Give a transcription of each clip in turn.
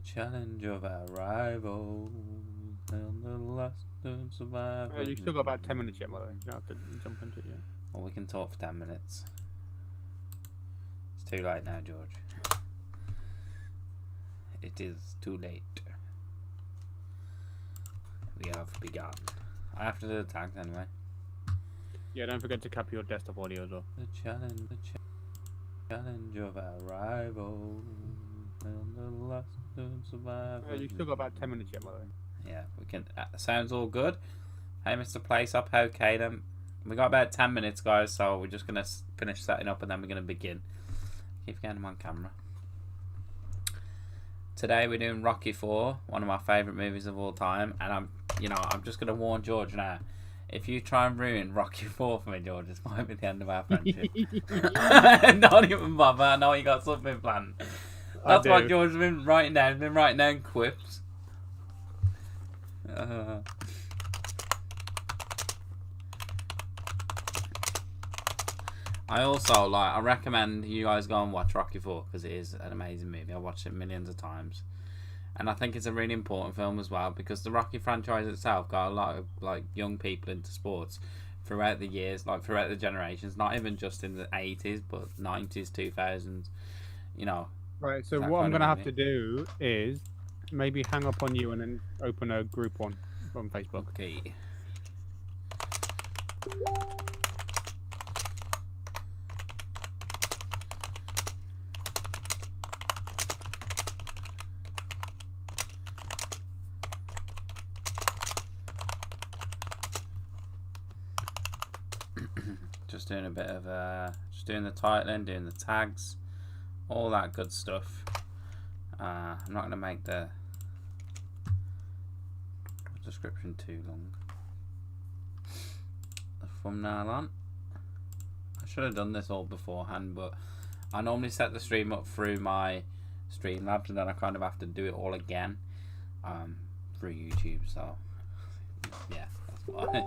challenge of our rivals and the last to survive. You still got about 10 minutes yet, by the way. You don't have to jump into it yet. Well, we can talk for 10 minutes. It's too late now, George. It is too late. We have begun. I have to do the tags anyway. Yeah, don't forget to cap your desktop audio as well. The challenge of our rivals and the last to survive. You still got about 10 minutes yet, by the way. Yeah, we can. Sounds all good. Hey, Mr. Place Up. Okay, then. We got about 10 minutes, guys, so we're just going to finish setting up and then we're going to begin. Keep getting them on camera. Today we're doing Rocky 4, one of my favourite movies of all time, and I'm just going to warn George now. If you try and ruin Rocky 4 for me, George, this might be the end of our friendship. Don't even bother. I know you got something planned. That's what George has been writing down. He's been writing down quips. I recommend you guys go and watch Rocky 4 because it is an amazing movie. I watched it millions of times. And I think it's a really important film as well because the Rocky franchise itself got a lot of young people into sports throughout the years, throughout the generations, not even just in the 80s but 90s, 2000s, Right, so what I'm going to have to do is maybe hang up on you and then open a group one on Facebook. Okay. Just doing a bit of just doing the titling, doing the tags, all that good stuff. I'm not going to make the description too long. The thumbnail on. I should have done this all beforehand, but I normally set the stream up through my Streamlabs and then I kind of have to do it all again through YouTube. So yeah, that's why.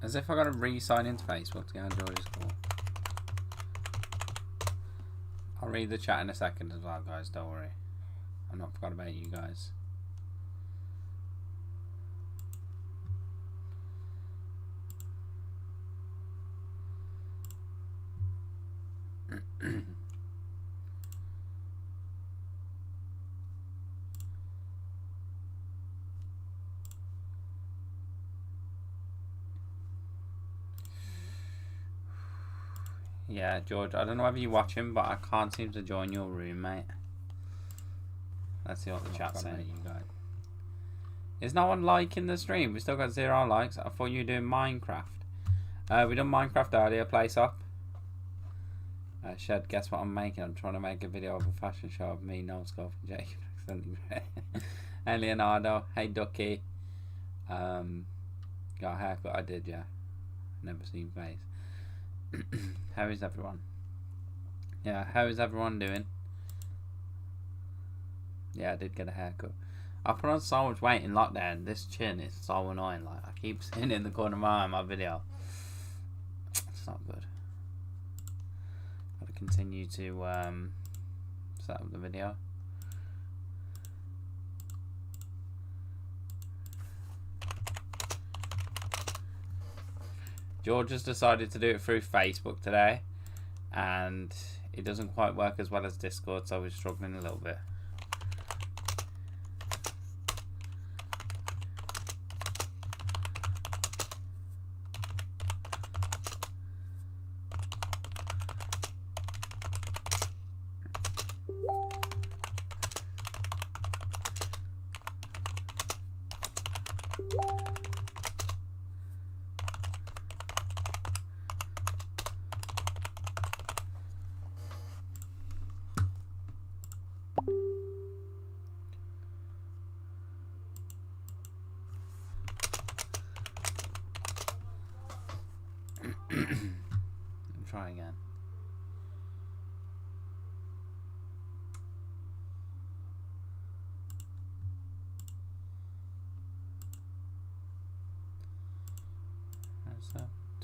As if I got to re-sign into Facebook to get on George's call. I'll read the chat in a second as well, guys. Don't worry. I'm not forgot about you guys. Yeah, George, I don't know whether you watch him, but I can't seem to join your room, mate. Let's see what the chat's saying to you guys. Is no one liking the stream? We still got 0 likes. I thought you were doing Minecraft. We done Minecraft earlier, Place Up. Shed, guess what I'm making? I'm trying to make a video of a fashion show of me, no scope, and Jacob. Hey, Leonardo. Hey, Ducky. Got a haircut? I did, yeah. Never seen face. How is everyone? Yeah, how is everyone doing? Yeah, I did get a haircut. I put on so much weight in lockdown. This chin is so annoying. I keep seeing it in the corner of my eye in my video. It's not good. Gotta continue to set up the video. George has decided to do it through Facebook today, and it doesn't quite work as well as Discord, so we're struggling a little bit. Try again.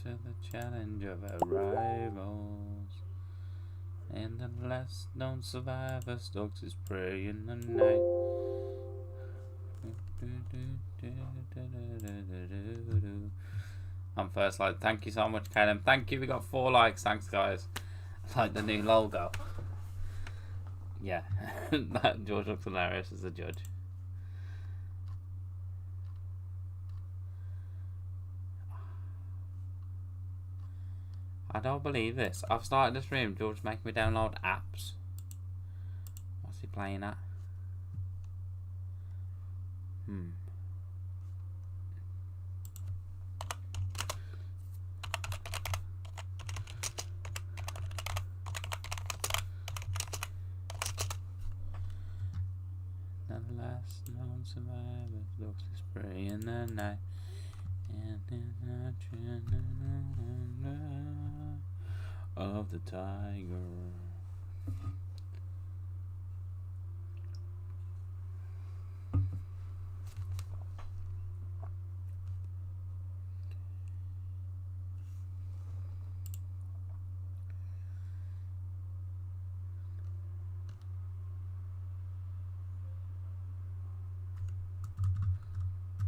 to the challenge of our rivals. And the last known survivor stalks his prey in the night. I'm first like, thank you so much, Caleb. Thank you, we got 4 likes, thanks guys. Like the new logo. Yeah, that George looks hilarious as a judge. I don't believe this. I've started the stream. George making me download apps. What's he playing at? The last known survivor looks to spray in the night. And in the of the tiger.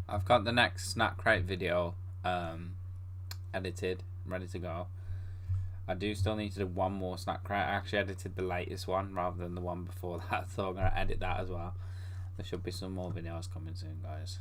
I've got the next Snack Crate video edited, ready to go. I do still need to do one more Snack Crate. I actually edited the latest one rather than the one before that, so I'm going to edit that as well. There should be some more videos coming soon, guys.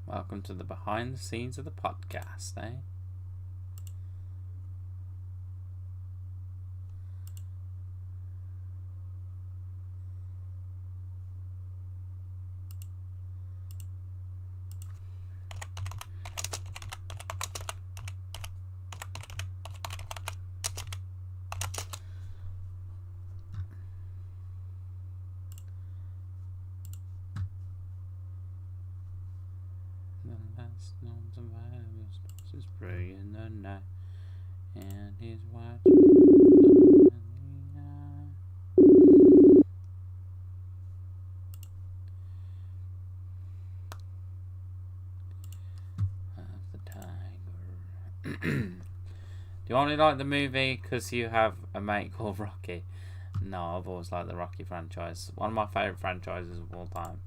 Welcome to the behind the scenes of the podcast, eh? Is praying in the night, and he's watching of the tiger. Do you only like the movie because you have a mate called Rocky? No, I've always liked the Rocky franchise. One of my favourite franchises of all time.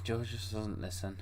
George just doesn't listen.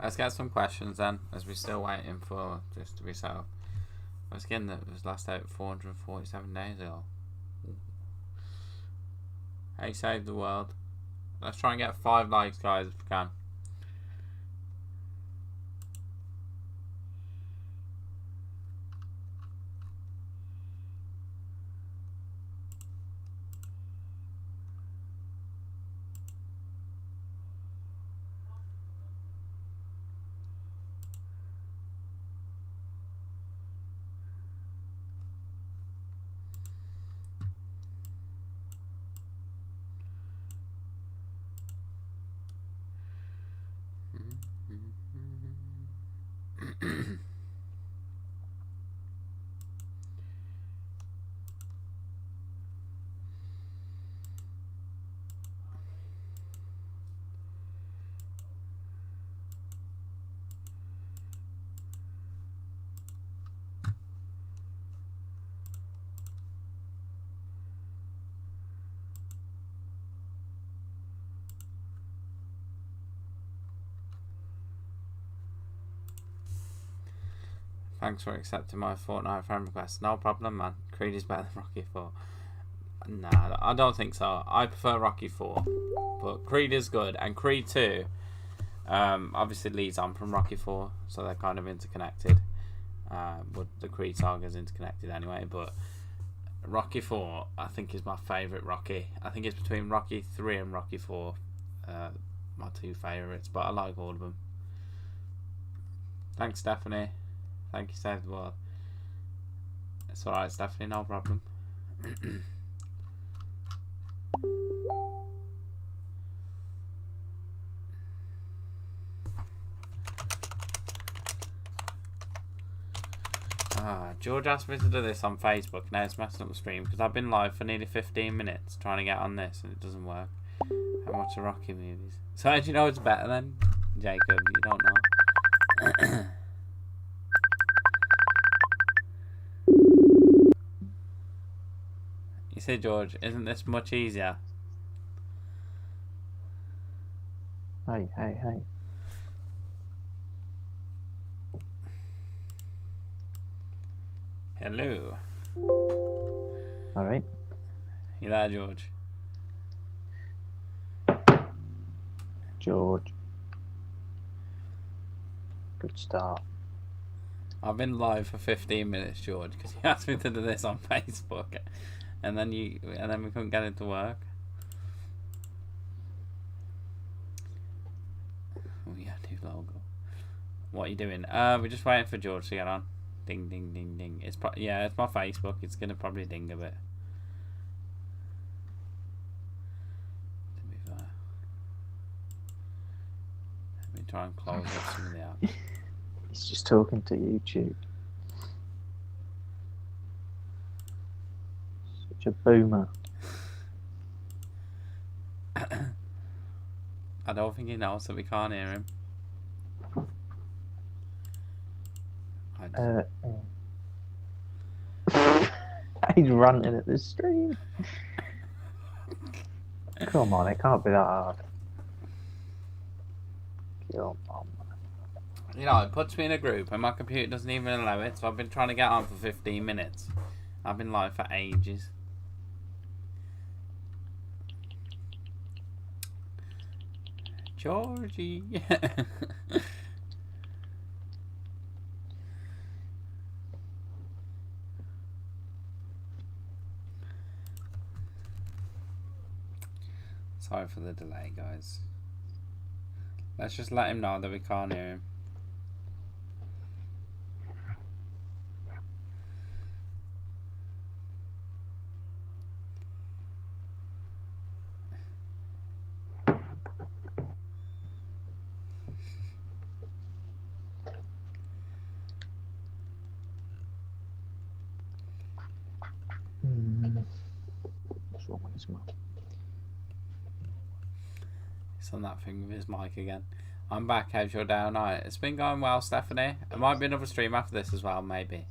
Let's get some questions then, as we're still waiting for this to be set up. I was getting that it was last out 447 days ago. Hey, save the world. Let's try and get 5 likes, guys, if we can. Thanks for accepting my Fortnite friend request. No problem, man. Creed is better than Rocky 4. Nah, I don't think so. I prefer Rocky 4. But Creed is good. And Creed 2 obviously leads on from Rocky 4. So they're kind of interconnected. But the Creed saga is interconnected anyway. But Rocky 4, I think, is my favourite Rocky. I think it's between Rocky 3 and Rocky 4. My 2 favourites. But I like all of them. Thanks, Stephanie. Thank you, Save the World. It's alright, Stephanie, no problem. George asked me to do this on Facebook. Now it's messing up the stream because I've been live for nearly 15 minutes trying to get on this and it doesn't work. I watch the Rocky movies. So how do you know it's better then, Jacob? You don't know. You see, George, isn't this much easier? Hey. Hello. Alright. You there, George? George. Good start. I've been live for 15 minutes, George, because you asked me to do this on Facebook. And then we couldn't get it to work. Oh yeah, new logo. What are you doing? We're just waiting for George to get on. Ding ding ding ding. It's my Facebook. It's gonna probably ding a bit. To be fair. Let me try and close up some of the apps. He's just talking to YouTube. Such a boomer. I don't think he knows that we can't hear him. He's ranting at the stream. Come on, it can't be that hard. Come on. You know, it puts me in a group and my computer doesn't even allow it, so I've been trying to get on for 15 minutes. I've been live for ages. Georgie. Sorry for the delay, guys. Let's just let him know that we can't hear him. What's wrong with his mic? It's on that thing with his mic again. I'm back. How's your day all night? It's been going well, Stephanie. It might be another stream after this as well, maybe.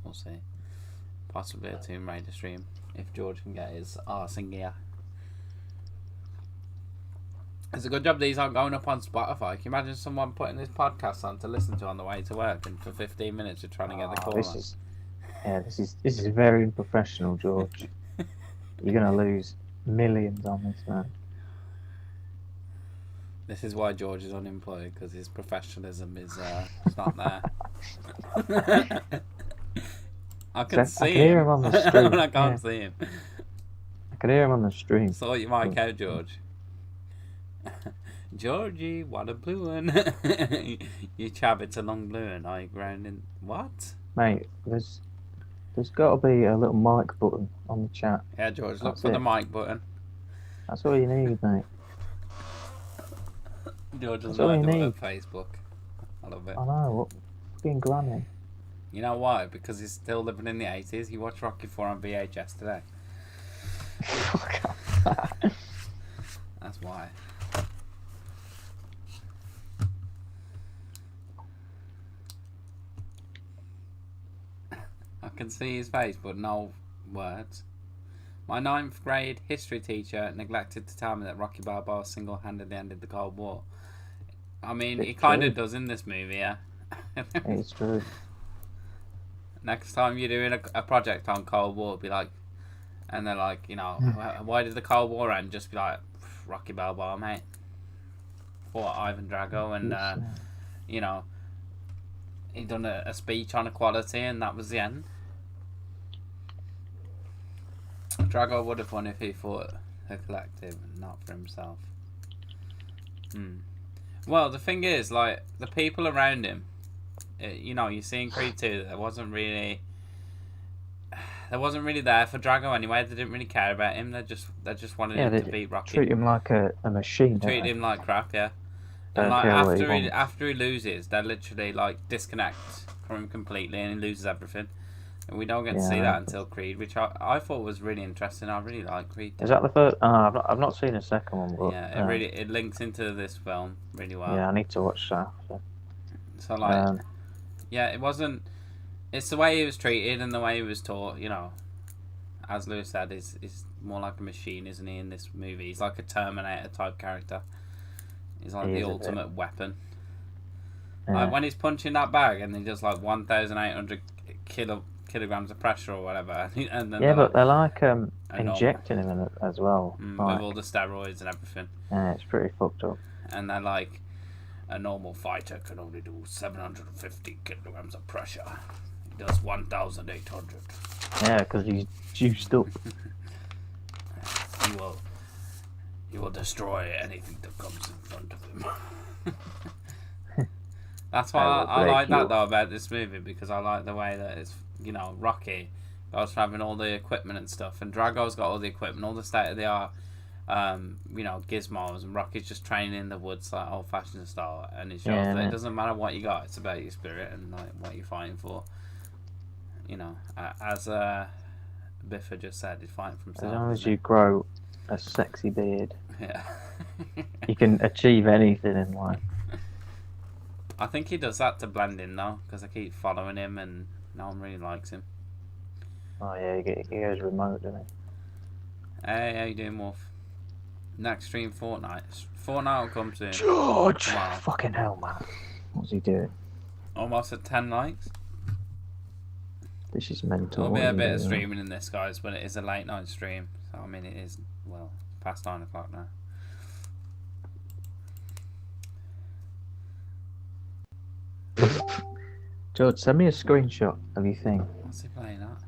We'll see. Possibly a Tomb Raider stream if George can get his arse in gear. It's a good job these aren't going up on Spotify. Can you imagine someone putting this podcast on to listen to on the way to work, and for 15 minutes you're trying to get the call on? This is very unprofessional, George. You're gonna lose millions on this, man. This is why George is unemployed, because his professionalism is not there. I can see hear him on the stream. I can't see him. I can hear him on the stream. Sort your mic out, George. Georgie, what a blue one. You chab, it's a long blue one. I ground in what? Mate, there's got to be a little mic button on the chat. Yeah, George, look for the mic button. That's all you need, mate. George doesn't know how to work Facebook. I love it. I know, what fucking granny. You know why? Because he's still living in the 80s. He watched Rocky 4 on VHS today. That's why. I can see his face, but no words. My 9th grade history teacher neglected to tell me that Rocky Balboa single-handedly ended the Cold War. I mean, he kind of does in this movie, yeah. It's true. Next time you're doing a project on Cold War, be like, and they're like, you know, why did the Cold War end? Just be like, Rocky Balboa, mate. Fought Ivan Drago, and you know, he done a speech on equality, and that was the end. Drago would have won if he fought the collective, not for himself. Well, the thing is, like, the people around him, you know, you see in Creed 2, there wasn't really there for Drago anyway. They didn't really care about him. They just wanted him to beat Rocky. Treat him like a machine. Treat him like crap, yeah. Don't And like care after he loses, they literally like disconnect from him completely, and he loses everything. And we don't get to see that until Creed, which I thought was really interesting. I really like Creed. Is that the first? I've not seen the second one, but yeah, it links into this film really well. Yeah, I need to watch that. So like, yeah, it wasn't. It's the way he was treated and the way he was taught. You know, as Lewis said, is more like a machine, isn't he? In this movie, he's like a Terminator type character. He's like the ultimate weapon. Yeah. Like when he's punching that bag and he does like 1,800 kilograms of pressure or whatever. And then but they're like injecting him in it as well. With all the steroids and everything. Yeah, it's pretty fucked up. And they're like, a normal fighter can only do 750 kilograms of pressure. He does 1,800. Yeah, because he's juiced up. He will destroy anything that comes in front of him. That's why I like that though about this movie, because I like the way that it's, you know, Rocky goes from having all the equipment and stuff, and Drago's got all the equipment, all the state of the art, you know, gizmos, and Rocky's just training in the woods like old fashioned style, and it shows that it doesn't matter what you got, it's about your spirit and like what you're fighting for. You know, as Biffa just said, he's fighting for himself. As long as you grow a sexy beard, yeah, you can achieve anything in life. I think he does that to blend in though, because I keep following him and no one really likes him. Oh yeah, he goes remote, doesn't he? Hey, how you doing, Wolf? Next stream, Fortnite. Fortnite will come soon. George! Fucking hell, man. What's he doing? Almost at 10 likes. This is mental. There'll be a bit of streaming in this, guys, but it is a late night stream. So, I mean, it is, well, past 9 o'clock now. George, send me a screenshot of your thing. What's he playing at?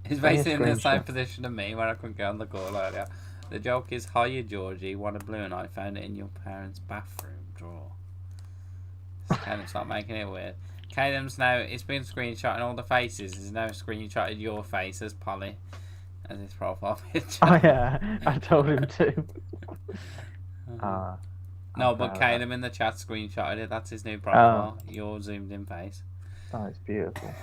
He's basically in the same position as me where I couldn't get on the call earlier. The joke is, hiya Georgie, what a blue, and I found it in your parents' bathroom drawer. Caleb's not making it weird. Caleb's now, it's been screenshotting all the faces. He's now screenshotted your face as Polly as his profile picture. Oh yeah, I told him to. No, but Caleb in the chat screenshotted it. That's his new profile. Your zoomed in face. Oh, it's beautiful.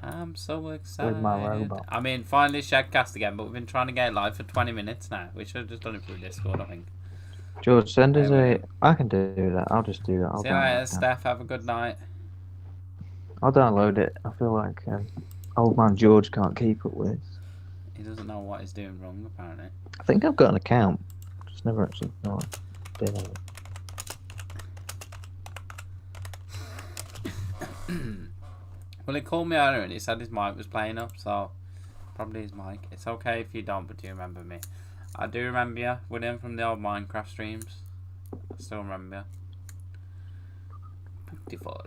I'm so excited. With my robot. I mean, finally Shedcast again, but we've been trying to get it live for 20 minutes now. We should have just done it through Discord, I think. George, send us I can do that. I'll just do that. See you later, Steph. Have a good night. I'll download it. I feel like old man George can't keep up with. He doesn't know what he's doing wrong, apparently. I think I've got an account. It's never actually not been on it. Well, he called me earlier and he said his mic was playing up, so probably his mic. It's okay if you don't, but do you remember me? I do remember you, William, from the old Minecraft streams. I still remember you. Beautiful.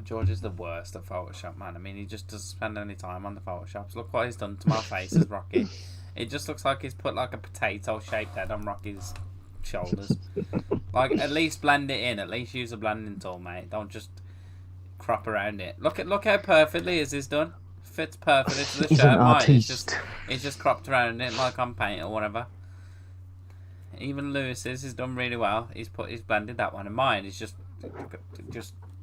George is the worst at Photoshop, man. I mean, he just doesn't spend any time on the Photoshops. Look what he's done to my faces, Rocky. It just looks like he's put like a potato-shaped head on Rocky's shoulders. Like, at least blend it in. At least use a blending tool, mate. Don't just crop around it. Look how perfectly is this done. Fits perfectly to the He's shirt, an artist. He's just cropped around it like on paint or whatever. Even Lewis's is done really well. He's blended that one, and mine is just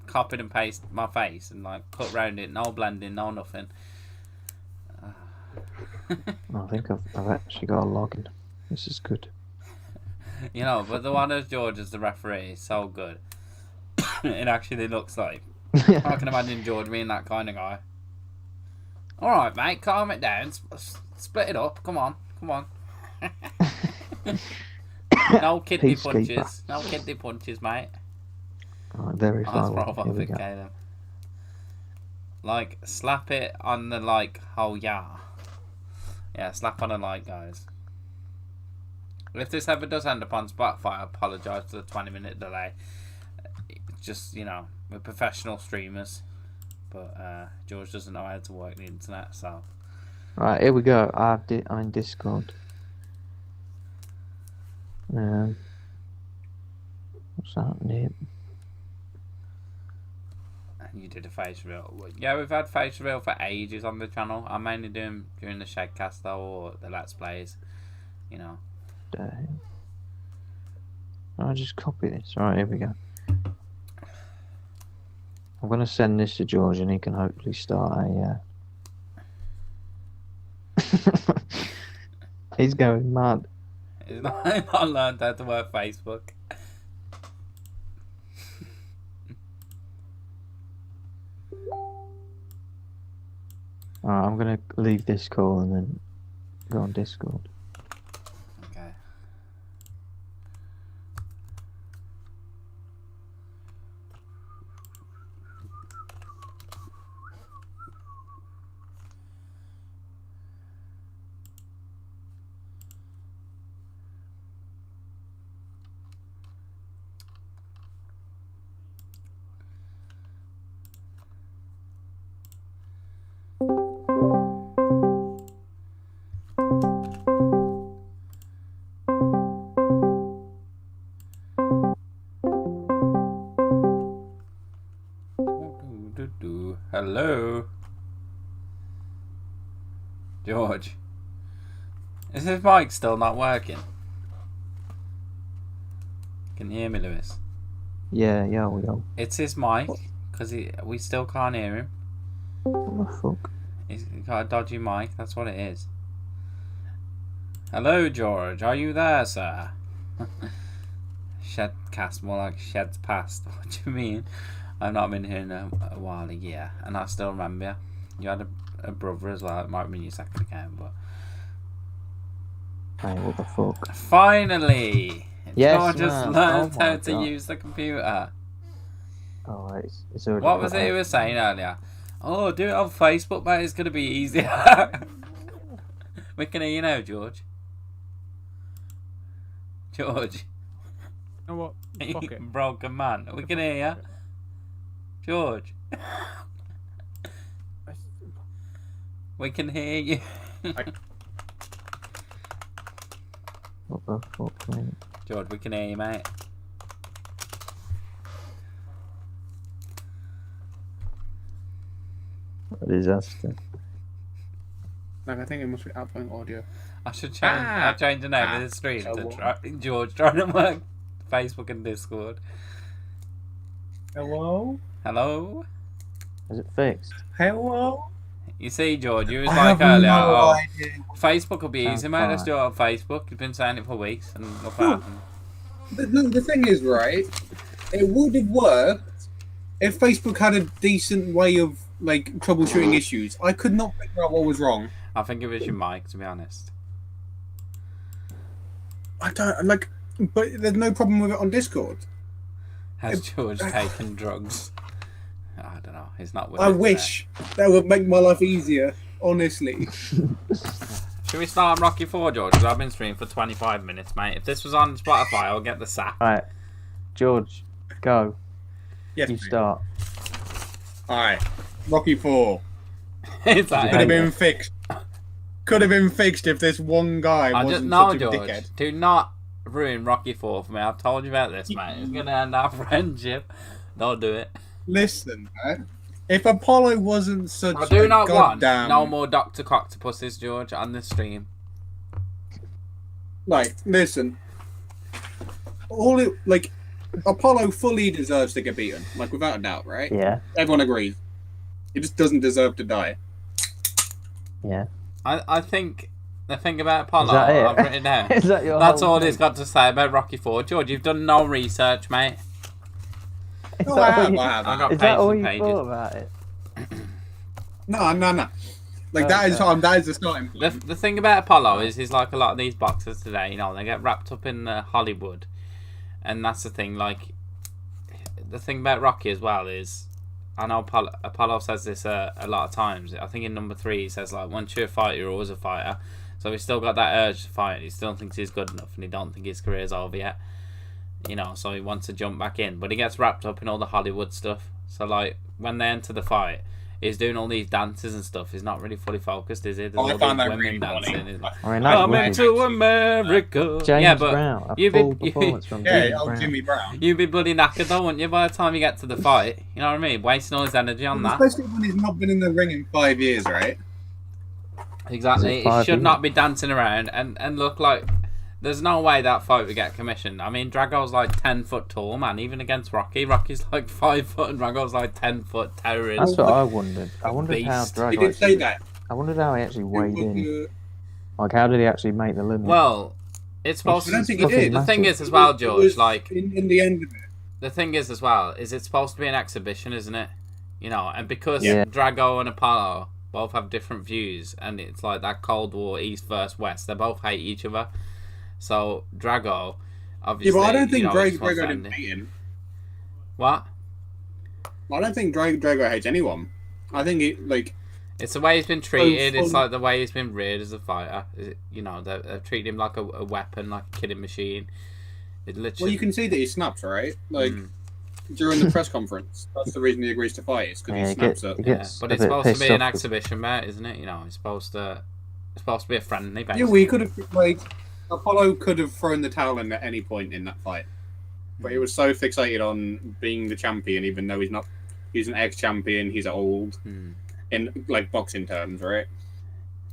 copied and pasted my face and like cut round it. No blending, no nothing. I think I've actually got a login. This is good. You know, but the one as George as the referee is so good. It actually looks like. I can imagine George being that kind of guy. Alright, mate, calm it down. Split it up. Come on. No kidney punches. No kidney punches, mate. Right, very far away. That's probably okay then. Like, slap it on the like, oh yeah. Yeah, slap on a like, guys. If this ever does end up on Spotify, I apologise for the 20-minute delay. It's just, you know, we're professional streamers. But George doesn't know how to work the internet, so... Right, here we go. I'm in Discord. What's that name? And you did a face reveal. Yeah, we've had face reveal for ages on the channel. I'm mainly doing during the Shedcast though, or the Let's Plays. You know. I'll just copy this. Right, here we go. I'm going to send this to George and he can hopefully start a... He's going mad. He's not learned how to work Facebook. Alright, I'm going to leave this call and then go on Discord. Okay. Hello? George? Is his mic still not working? Can you hear me, Lewis? Yeah, we are. It's his mic, because we still can't hear him. What the fuck? He's got a dodgy mic, that's what it is. Hello, George, are you there, sir? Shedcast, more like Shed's past. What do you mean? I've not been here in a while, a year, and I still remember you. You had a brother as well. It might have been your second account, but... Hey, what the fuck? Finally! Yes, George just learned how to use the computer. Oh, it's already... What was it he was saying earlier? Oh, do it on Facebook, mate. It's going to be easier. We can hear you now, George. George. You know what? Fuck it. Broken man. We can hear you. George. We can hear you. What the fuck, mate? George, we can hear you, mate. What a disaster. Like, I think it must be outgoing audio. I should change. I'll change the name of the stream to George trying to work Facebook and Discord. Hello? Hello? Is it fixed? Hello? You see, George, you was like earlier, idea. Facebook will be easy, Sounds mate. Let's fine. do it on Facebook. You've been saying it for weeks, and look what happened. The thing is, right, it would have worked if Facebook had a decent way of like troubleshooting issues. I could not figure out what was wrong. I think it was your mic, to be honest. I don't like, but there's no problem with it on Discord. Has George taken drugs? I don't know. He's not with I it wish that would make my life easier. Honestly. Should we start on Rocky 4, George? Because I've been streaming for 25 minutes, mate. If this was on Spotify, I'll get the sack. Right, George, go. Yes. You mate. start. All right. Rocky 4 Is that could have it? been fixed. Could have been fixed if this one guy wasn't such a George. dickhead. Do not ruin Rocky 4 for me. I've told you about this, mate. It's gonna end our friendship. Don't do it. Listen, man. If Apollo wasn't such I do a not want goddamn... no more Dr. Coctopuses, George, on this stream. Like, listen. Apollo fully deserves to get beaten. Like, without a doubt, right? Yeah. Everyone agrees. He just doesn't deserve to die. Yeah. I think the thing about Apollo, Is that it? I've written down. Is that your That's whole all thing? he's got to say about Rocky 4. George, you've done no research, mate. Is No, that I all have, you- I have. I got Is that pages all and you pages. thought about it? No. Like, that is the starting The, point. the thing about Apollo is he's like a lot of these boxers today, you know, they get wrapped up in Hollywood. And that's the thing, like, the thing about Rocky as well is, I know Apollo says this a lot of times. I think in number 3 he says, like, once you're a fighter, you're always a fighter. So he's still got that urge to fight. He still thinks he's good enough, and he don't think his career's over yet. You know, so he wants to jump back in. But he gets wrapped up in all the Hollywood stuff. So, like, when they enter the fight, he's doing all these dances and stuff. He's not really fully focused, is he? There's I all found these that women really dancing. funny. He's like, I mean, that's I'm wicked. into America. James yeah, but Brown. A you've full been- performance from Yeah, James Brown. Jimmy Brown. you'd be bloody knackered though, wouldn't you, by the time you get to the fight? You know what I mean? Wasting all his energy on that. Especially when he's not been in the ring in 5 years, right? Exactly. Is it He 5 should years? not be dancing around and look like... There's no way that fight would get commissioned. I mean, Drago's like 10 foot tall, man, even against Rocky. Rocky's like 5 foot and Drago's like 10 foot, towering. That's what I wondered. I wondered how Beast. Drago He did say actually- that. I wondered how he actually weighed in. It Like, how did he actually make the limit? Well, it's supposed I don't to... think he did. The thing is as well, George, was like... in the end of it. The thing is as well, is it's supposed to be an exhibition, isn't it? You know, and because Yeah. Drago and Apollo both have different views, and it's like that Cold War, East versus West, they both hate each other. So, Drago, Yeah, obviously... but I don't think you know, Drago he's supposed to didn't end it. hate him. What? I don't think Drago hates anyone. I think he, like... It's the way he's been treated, it's fun. like the way he's been reared as a fighter. You know, they treat him like a weapon, like a killing machine. It literally... Well, you can see that he snaps, right? Like, during the press conference. That's the reason he agrees to fight, is because Yeah, he snaps up. he Yeah, gets but a it's bit supposed to pissed be an off with- exhibition, mate, isn't it? You know, it's supposed to be a friendly, Yeah, basically. we could have, like... Apollo could have thrown the towel in at any point in that fight. But he was so fixated on being the champion, even though he's not... He's an ex-champion, he's old. In, like, boxing terms, right?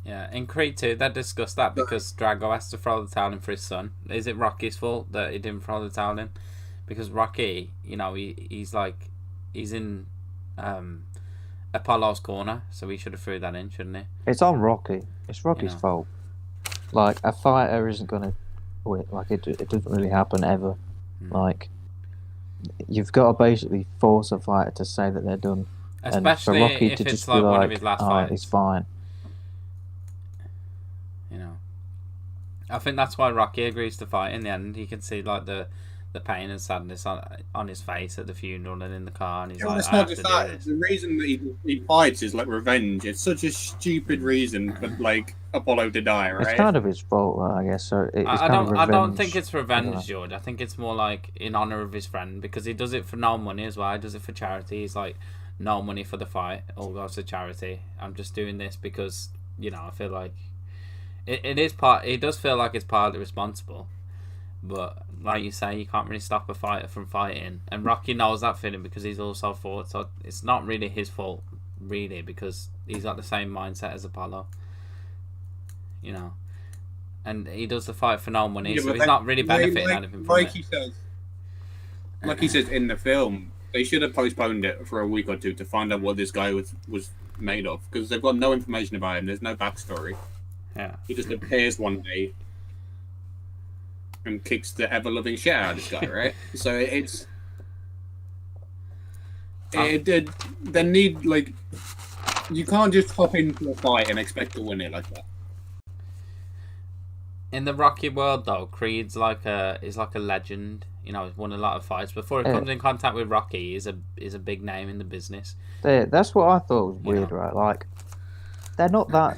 Yeah, in Creed 2, they discussed that because Drago has to throw the towel in for his son. Is it Rocky's fault that he didn't throw the towel in? Because Rocky, you know, he's in Apollo's corner, so he should have threw that in, shouldn't he? It's on Rocky. It's Rocky's know. fault. Like, a fighter isn't gonna quit. Like, it doesn't really happen ever. Like, you've got to basically force a fighter to say that they're done. Especially and for Rocky if to it's just like be one of like, his last "Alright, fights. he's fine." You know, I think that's why Rocky agrees to fight in the end. You can see like the pain and sadness on his face at the funeral and in the car, and he's Yeah, well, like, it's I not have to just do that. this. The reason that he fights is, like, revenge. It's such a stupid reason for, like, Apollo to die, right? It's kind of his fault, though, I guess. So it's I kind of don't revenge. think it's revenge, know. George. I think it's more like in honor of his friend, because he does it for no money as well. He does it for charity. He's like, no money for the fight, all goes to charity. I'm just doing this because, you know, I feel like it is part. It does feel like it's partly responsible, but like you say, you can't really stop a fighter from fighting, and Rocky knows that feeling because he's also fought. So it's not really his fault, really, because he's got the same mindset as Apollo. You know, and he does the fight for no money, Yeah, so but he's not really benefiting like, anything from it. Like he says in the film, they should have postponed it for a week or two to find out what this guy was made of, because they've got no information about him. There's no backstory. Yeah. He just appears one day and kicks the ever-loving shit out of this guy, right? So it's... They need like you can't just hop into a fight and expect to win it like that. In the Rocky world, though, Creed's like a legend. You know, he's won a lot of fights. Before he comes in contact with Rocky, he's a big name in the business. That's what I thought was weird, right? Like, they're not that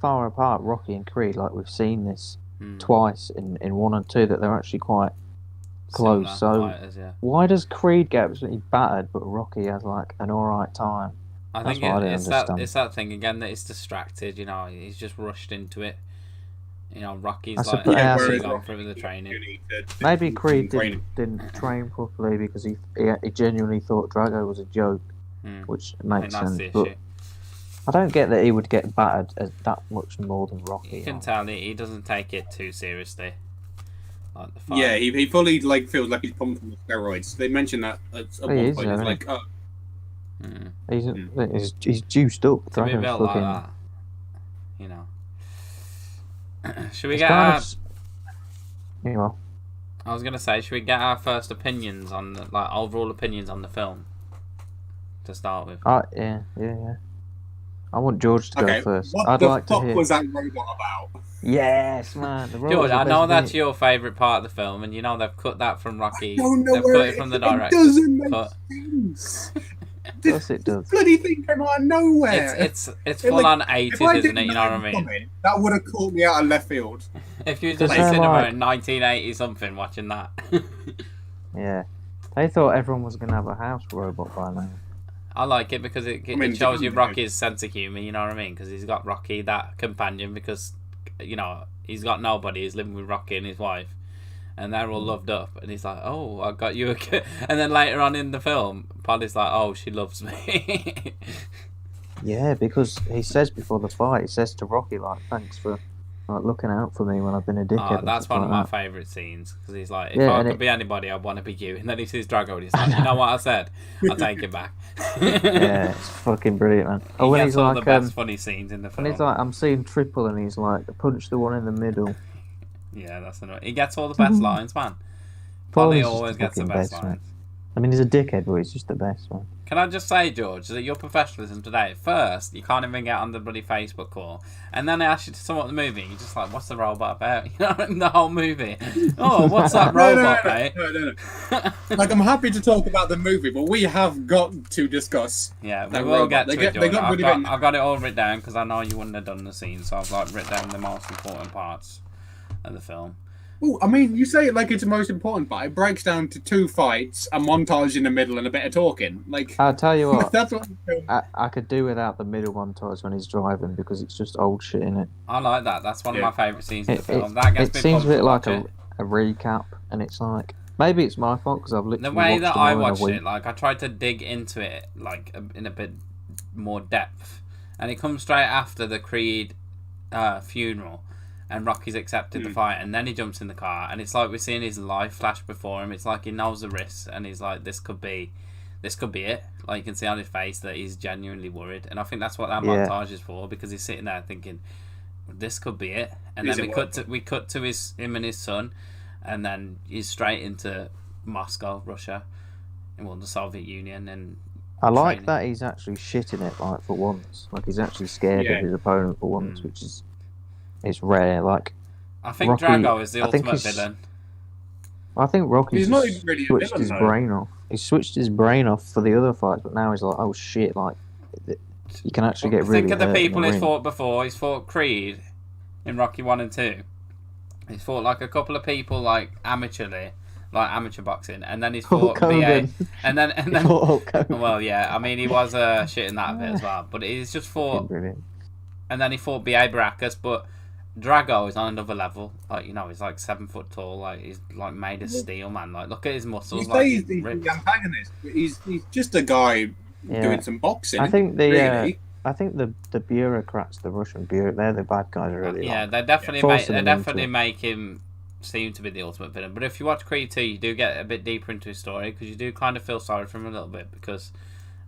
far apart, Rocky and Creed. Like, we've seen this twice in 1 and 2, that they're actually quite close. So why does Creed get absolutely battered, but Rocky has like an alright time? I think it's that thing again that he's distracted. You know, he's just rushed into it. You know, Rocky's like going through the training. Maybe Creed didn't train properly because he genuinely thought Drago was a joke, which makes sense. But I don't get that he would get battered as that much more than Rocky. You can tell he doesn't take it too seriously. Like he fully like feels like he's pumped from the steroids. They mentioned that at one point. It's like, he's juiced up. To be built like that, you know. Should we get our... I was gonna say, should we get our first opinions on the, like overall opinions on the film to start with? Yeah. I want George to go first. What the fuck was that robot about? Yes, man. George, I know that's your favourite part of the film, and you know they've cut that from Rocky. They've cut it from the director. It doesn't make sense. Of course it does. Bloody thing came out of nowhere. It's full on 80s, isn't it? You know what I mean? That would have caught me out of left field. If you were just sitting around 1980 something watching that. Yeah. They thought everyone was going to have a house robot by now. I like it because it shows you Rocky's sense of humour, you know what I mean? Because he's got Rocky, that companion, because, you know, he's got nobody. He's living with Rocky and his wife. And they're all loved up, and he's like, "Oh, I got you a kid." And then later on in the film, Polly's like, "Oh, she loves me." Yeah, because he says before the fight, he says to Rocky, like, "Thanks for like looking out for me when I've been a dickhead." Oh, that's one of my favourite scenes because he's like, "If I could be anybody, I'd want to be you." And then he sees Drago, and he's like, "You know what I said? I'll take it back." Yeah, it's fucking brilliant, man. He when gets he's all like, the best funny scenes in the film. And he's like, "I'm seeing triple," and he's like, "Punch the one in the middle." Yeah, that's annoying. He gets all the best lines, man. Polly always gets the best lines. Man. I mean, he's a dickhead, but he's just the best, man. Can I just say, George, that your professionalism today, first, you can't even get on the bloody Facebook call, and then I ask you to sum up the movie, you're just like, what's the robot about? You know, the whole movie. Oh, what's that robot, mate? No. Like, I'm happy to talk about the movie, but we have got to discuss. Yeah, we will get to it, George. I've got it all written down, because I know you wouldn't have done the scene, so I've like written down the most important parts of the film. Oh, I mean, you say it like it's the most important, but it breaks down to 2 fights, a montage in the middle, and a bit of talking. Like, I'll tell you what, that's what I could do without the middle montage when he's driving because it's just old shit in it. I like that. That's one of my favourite scenes in the film. That gets it seems a bit like a recap, and it's like maybe it's my fault because I've literally the way that I watched it. Like I tried to dig into it like in a bit more depth, and it comes straight after the Creed funeral. And Rocky's accepted the fight, and then he jumps in the car, and it's like we're seeing his life flash before him. It's like he knows the risks, and he's like, "This could be it." Like you can see on his face that he's genuinely worried, and I think that's what that montage is for, because he's sitting there thinking, "This could be it." And then we cut to him and his son, and then he's straight into Moscow, Russia, and the Soviet Union, and I like that he's actually shitting it like for once, like he's actually scared of his opponent for once, which is. It's rare, like... I think Rocky, Drago is the ultimate villain. I think Rocky's not even really switched his brain off. He switched his brain off for the other fights, but now he's like, oh shit, like... You can actually get really Think of the people he's fought before. He's fought Creed in Rocky 1 and 2. He's fought like a couple of people like amateurly, like amateur boxing, and then he's fought BA, and then well, yeah, I mean he was shit in that a bit as well, but he's just fought... And then he fought B.A. Baracus, but Drago is on another level. Like, you know, he's like 7 foot tall. Like, he's like made of steel, man. Like, look at his muscles. You say he's the antagonist, but he's just a guy doing some boxing. I think the bureaucrats, the Russian bureaucrats, they're the bad guys, really. Yeah, they definitely make him seem to be the ultimate villain. But if you watch Creed 2, you do get a bit deeper into his story, because you do kind of feel sorry for him a little bit, because...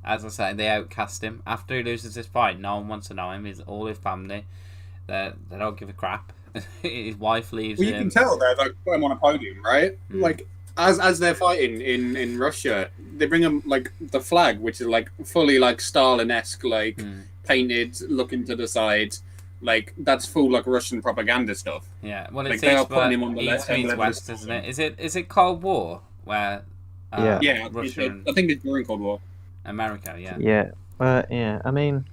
As I say, they outcast him. After he loses this fight, no one wants to know him. He's all his family. They don't give a crap. His wife leaves him. You can tell they're like put him on a podium, right? Like as they're fighting in Russia, they bring them like the flag, which is like fully like Stalin-esque, like painted, looking to the side, like that's full like Russian propaganda stuff. Yeah, well, it's like they are putting him on the East meets West, isn't it? Is it Cold War where? Yeah, Russia I think it's during Cold War. America, yeah. Yeah, yeah. I mean,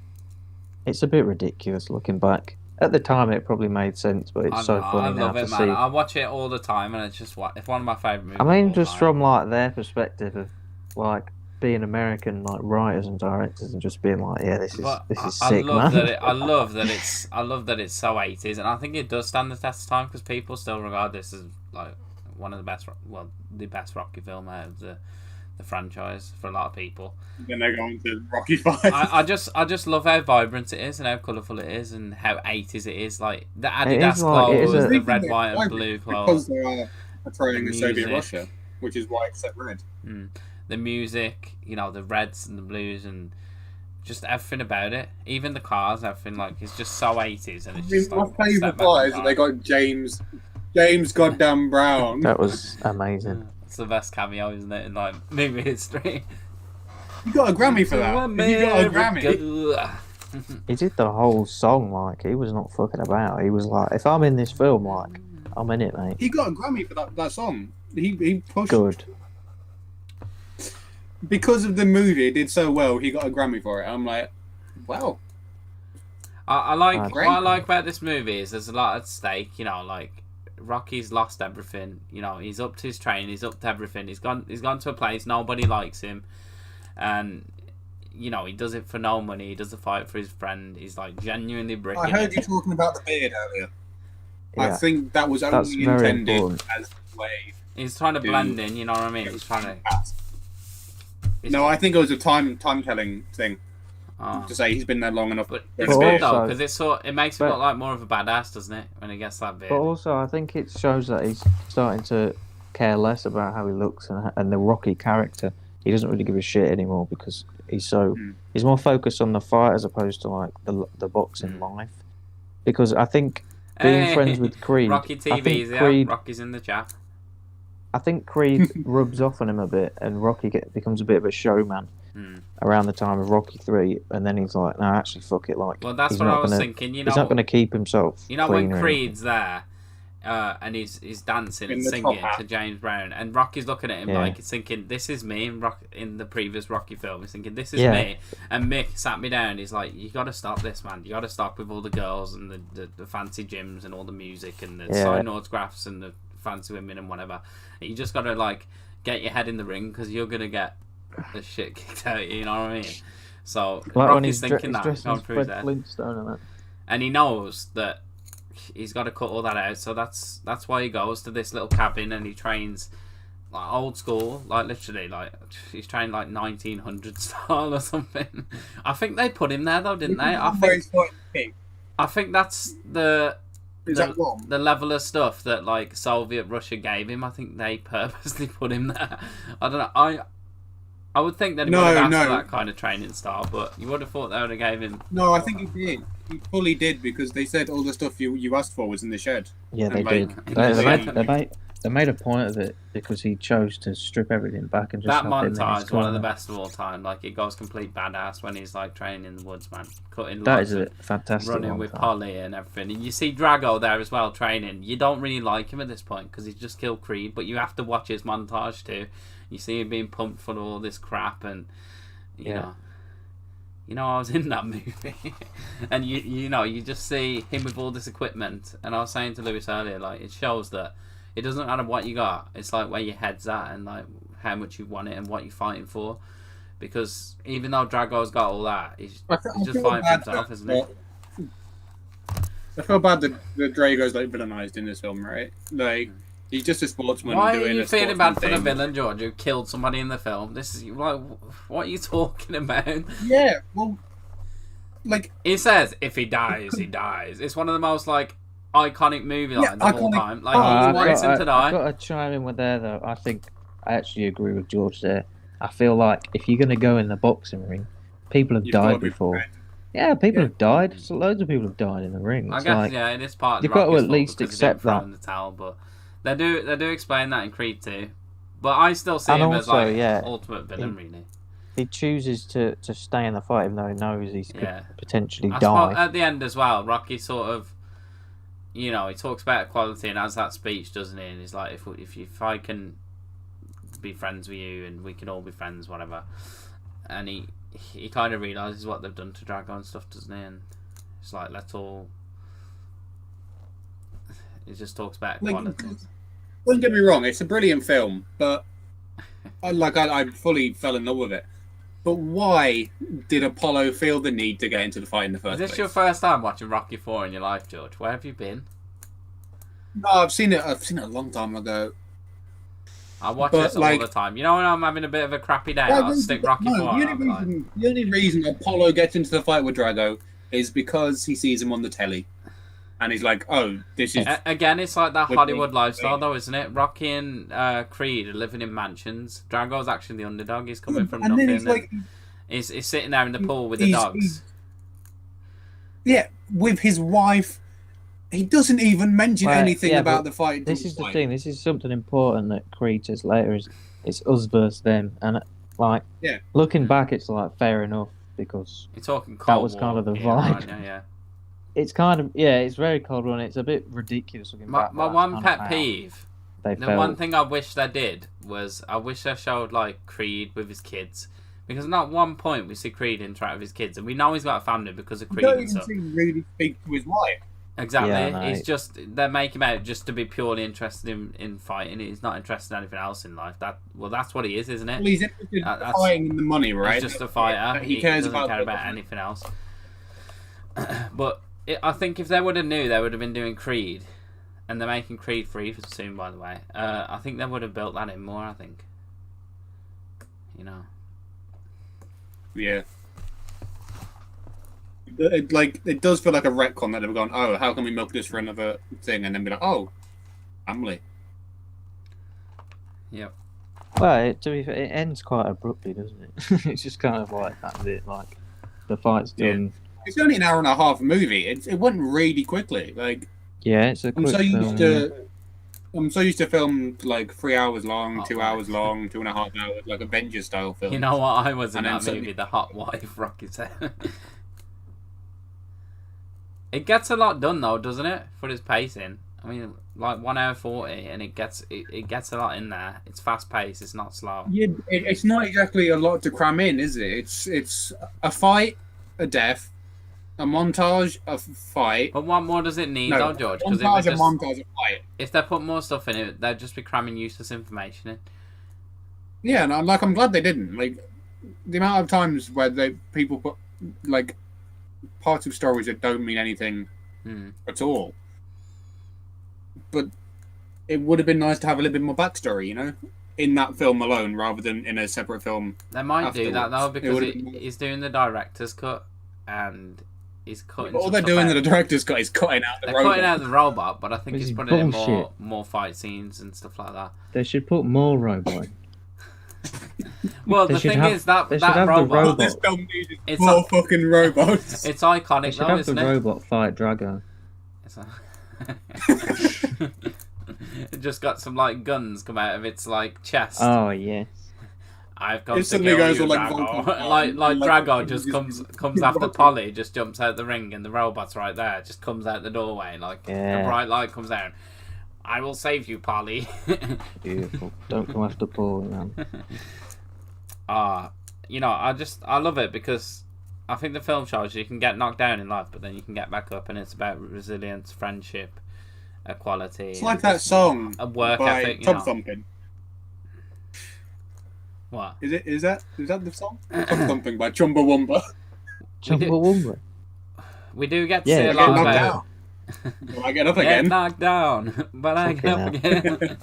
it's a bit ridiculous looking back. At the time, it probably made sense, but it's so funny now to see. I watch it all the time, and it's just it's one of my favorite movies. I mean, just from like their perspective of like being American like writers and directors, and just being like, yeah, this is sick, man. I love that it's so 80s, and I think it does stand the test of time because people still regard this as like one of the best, the best Rocky film out of the franchise for a lot of people. Then they're going to Rocky 5. I just love how vibrant it is and how colourful it is and how 80s it is. Like the Adidas clothes, the red, white, and blue clothes. Because they are portraying the Soviet Russia, which is why it's set red. The music, the reds and the blues and just everything about it. Even the cars, everything it's just so 80s. And it's just my favourite part is that they got James goddamn Brown. That was amazing. It's the best cameo, isn't it, in movie history? You got a Grammy for that. You got a Grammy. He did the whole song, he was not fucking about. He was like, if I'm in this film, I'm in it, mate. He got a Grammy for that song. He pushed. Good. Because of the movie, it did so well. He got a Grammy for it. I'm like, wow. I like what I like about this movie is there's a lot at stake. Rocky's lost everything. He's up to his training. He's up to everything. He's gone to a place nobody likes him, and he does it for no money. He does the fight for his friend. He's genuinely bricking. I heard you talking about the beard earlier. Yeah. I think that was only intended as a way. He's trying to blend in. You know what I mean? He's trying to. No, I think it was a time telling thing. To say he's been there long enough. But it's good though, because it makes him look like more of a badass, doesn't it? When he gets that beard. But also, I think it shows that he's starting to care less about how he looks and the Rocky character. He doesn't really give a shit anymore because he's more focused on the fight as opposed to the boxing life. Because I think being friends with Creed, Rocky TV's Rocky's in the chat. I think Creed rubs off on him a bit, and Rocky becomes a bit of a showman around the time of Rocky 3, and then he's like, no, actually, fuck it. Well, that's what I was thinking. He's not going to keep himself. When Creed's there, and he's dancing and singing to James Brown, and Rocky's looking at him he's thinking, this is me. In the previous Rocky film, he's thinking, this is me. And Mick sat me down. He's like, you got to stop this, man. You got to stop with all the girls and the fancy gyms and all the music and the sign autographs and the fancy women and whatever. You just got to get your head in the ring because you're gonna get the shit kicked out. You know what I mean? So Rocky's thinking that going through his head, and he knows that he's got to cut all that out. So that's why he goes to this little cabin and he trains old school, literally, he's trained 1900 style or something. I think they put him there though, didn't they? I think that's the level of stuff that Soviet Russia gave him. I think they purposely put him there. I don't know. I would think that he would have asked for that kind of training style, but you would have thought they would have gave him. No, I think he did. He fully did because they said all the stuff you asked for was in the shed. Yeah, they did. They made a point of it because he chose to strip everything back and just that montage is one of the best of all time. It goes complete badass when he's training in the woods, man, cutting. That is a fantastic. Running with Polly and everything, and you see Drago there as well training. You don't really like him at this point because he's just killed Creed, but you have to watch his montage too. You see him being pumped full of all this crap, and you know, I was in that movie, and you just see him with all this equipment. And I was saying to Lewis earlier, it shows that. It doesn't matter what you got. It's where your head's at and how much you want it and what you're fighting for. Because even though Drago's got all that, he's just fighting for himself, isn't he? I feel bad that Drago's villainized in this film, right? He's just a sportsman. Why are you feeling bad for the villain, George, who killed somebody in the film? This is what are you talking about? Yeah, well, he says if he dies, he dies. It's one of the most iconic movie lines of all time. He wants him to die. I've got to chime in with there though. I think I actually agree with George there. I feel like if you're going to go in the boxing ring, people have died before. Yeah, people have died. So loads of people have died in the ring. It's I guess it is part of you've got to at least accept that. The towel, but they do explain that in Creed 2. But I still see And him also, as yeah, ultimate villain, really. He chooses to stay in the fight even though he knows he could potentially die. Suppose at the end as well, Rocky sort of, he talks about equality and has that speech, doesn't he? And he's like, if I can be friends with you and we can all be friends, whatever. And he kind of realises what they've done to Drago and stuff, doesn't he? And it's like, let's all... He just talks about equality. Don't get me wrong, it's a brilliant film, but I fully fell in love with it. But why did Apollo feel the need to get into the fight in the first place? Is this your first time watching Rocky 4 in your life, George? Where have you been? No, I've seen it a long time ago. I watch this all the time. You know when I'm having a bit of a crappy day, I'll stick Rocky 4 on. The only reason Apollo gets into the fight with Drago is because he sees him on the telly. And he's like, oh, this is... Again, it's like that Hollywood lifestyle, though, isn't it? Rocky and Creed are living in mansions. Drago's actually the underdog. He's coming from nothing. He's sitting there in the pool with the dogs. With his wife. He doesn't even mention anything about the fight. This is the thing. This is something important that Creed says later. It's us versus them. And, looking back, it's like, fair enough, because you're talking that was kind of the vibe. Yeah. It's kind of, it's very cold one. It's a bit ridiculous looking back. My one pet peeve, one thing I wish they did was, I wish they showed, Creed with his kids. Because not one point we see Creed interact with his kids. And we know he's got a family because of Creed and stuff. He doesn't really speak to his wife. Exactly. Yeah, he's just, they make him out just to be purely interested in fighting. He's not interested in anything else in life. That's what he is, isn't it? Well, he's interested in fighting and the money, right? He's just a fighter. He cares doesn't care about anything else. But I think if they would have knew, they would have been doing Creed, and they're making Creed 3 soon, by the way. I think they would have built that in more. I think, Yeah. It does feel like a retcon that they've gone, oh, how can we milk this for another thing, and then be like, oh, family. Yep. Well, to be fair, it ends quite abruptly, doesn't it? It's just kind of like that's it. Like the fight's done. Yeah. It's only an hour and a half movie. It went really quickly. It's a quick film. I'm so used to film 3 hours long, 2 hours long, 2.5 hours, like Avengers style films. You know what? I was in that movie, The Hot Wife, Rocky said. It gets a lot done though, doesn't it? For its pacing. I mean, 1 hour 40, and it gets a lot in there. It's fast paced. It's not slow. Yeah, it's not exactly a lot to cram in, is it? It's a fight, a death, a montage, a fight. But what more does it need, though, George? Montage, a fight. If they put more stuff in it, they'd just be cramming useless information in. Yeah, and I'm glad they didn't. The amount of times where people put parts of stories that don't mean anything at all. But it would have been nice to have a little bit more backstory, in that film alone, rather than in a separate film. They might do that though, because he's doing the director's cut, and he's cutting. All they're doing in the director's cut is cutting out the robot. Cutting out the robot, but I think he's putting in more fight scenes and stuff like that. They should put more robot. Well, the thing is that robot. This film needed more fucking robots. It's iconic, they should have the robot fight Drago. It just got some guns come out of its chest. Oh yes. I've got to kill you, Drago. like Drago just comes after Polly, just jumps out the ring, and the robot's right there, just comes out the doorway, a bright light comes down. I will save you, Polly. Beautiful. Don't come after Paul, man. I love it because I think the film shows you can get knocked down in life, but then you can get back up, and it's about resilience, friendship, equality. It's like that song, a work by ethic. Tub Thumping. What is that the song? Tub Thumping by Chumbawamba. Chumbawamba. We do get to see a lot about. Will I get up again? Get knocked down, but I get up again.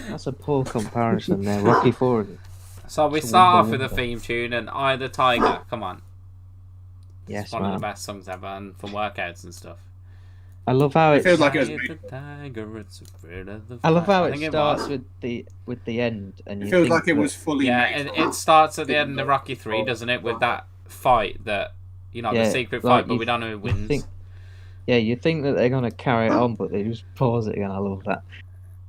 That's a poor comparison there, Rocky 4. So we start off with a theme tune, and Eye the Tiger. Come on. Yes, it's one of the best songs ever, and for workouts and stuff. I love how it feels like it I love how it starts with the end, and it feels like it was fully. Yeah, it starts at the end of Rocky 3, doesn't it? With that fight the secret fight, but we don't know who wins. You think that they're gonna carry it on, but they just pause it again. I love that.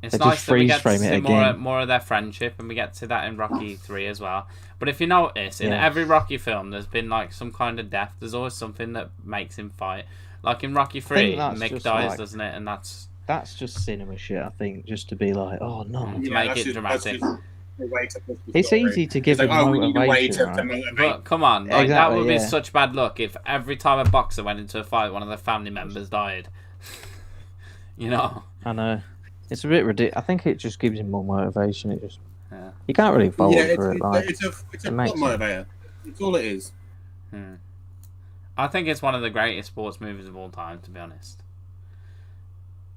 It's They nice just that we freeze get to frame see it again. more of their friendship, and we get to see that in Rocky 3 as well. But if you notice, in Yeah. every Rocky film, there's been like some kind of death. There's always something that makes him fight. Like in Rocky 3, that's Mick just dies, like- doesn't it? And that's just cinema shit, I think, just to be like, oh no. to make it dramatic. That's just a way to push the It's story. easy to give It's like, him we need a way motivation, to right? motivate. But come on, like, that Exactly, would be yeah. such bad luck if every time a boxer went into a fight, one of their family members died. You know? I know. It's a bit ridiculous. I think it just gives him more motivation. It just Yeah. you can't really fault Yeah, him for it. Like, it's a plot makes sense. motivator. It's all it is. I think it's one of the greatest sports movies of all time, to be honest.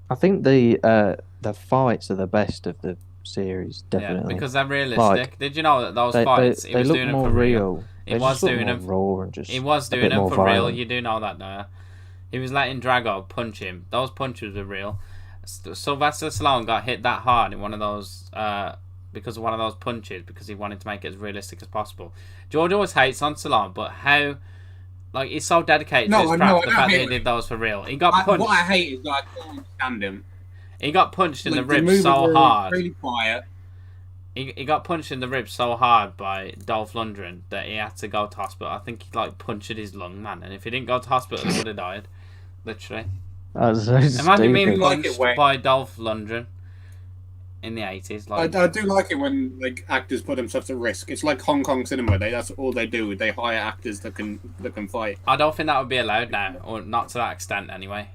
I think the fights are the best of the series, definitely. Yeah, because they're realistic. Like, Did you know that those they fights, he they was look doing them more for real? real. He They was just look doing more them. raw and just He was a doing bit them more for real. violent. You do know that, no? He was letting Drago punch him. Those punches were real. Sylvester Stallone got hit that hard in one of those because of one of those punches because he wanted to make it as realistic as possible. George always hates on Stallone, but how, like, he's so dedicated to his craft. The fact that he did those for real. He got punched. What I hate is that I can't stand him. He got punched in the Like, ribs movies so were hard. Really quiet. He got punched in the ribs so hard by Dolph Lundgren that he had to go to hospital. I think he like punctured his lung, man. And if he didn't go to hospital, he would have died. Literally. That's so Imagine being stupid. Like it punched when- by Dolph Lundgren in the 80s. Like, I do like it when like actors put themselves at risk. It's like Hong Kong cinema. That's all they do. They hire actors that can fight. I don't think that would be allowed now, or not to that extent anyway.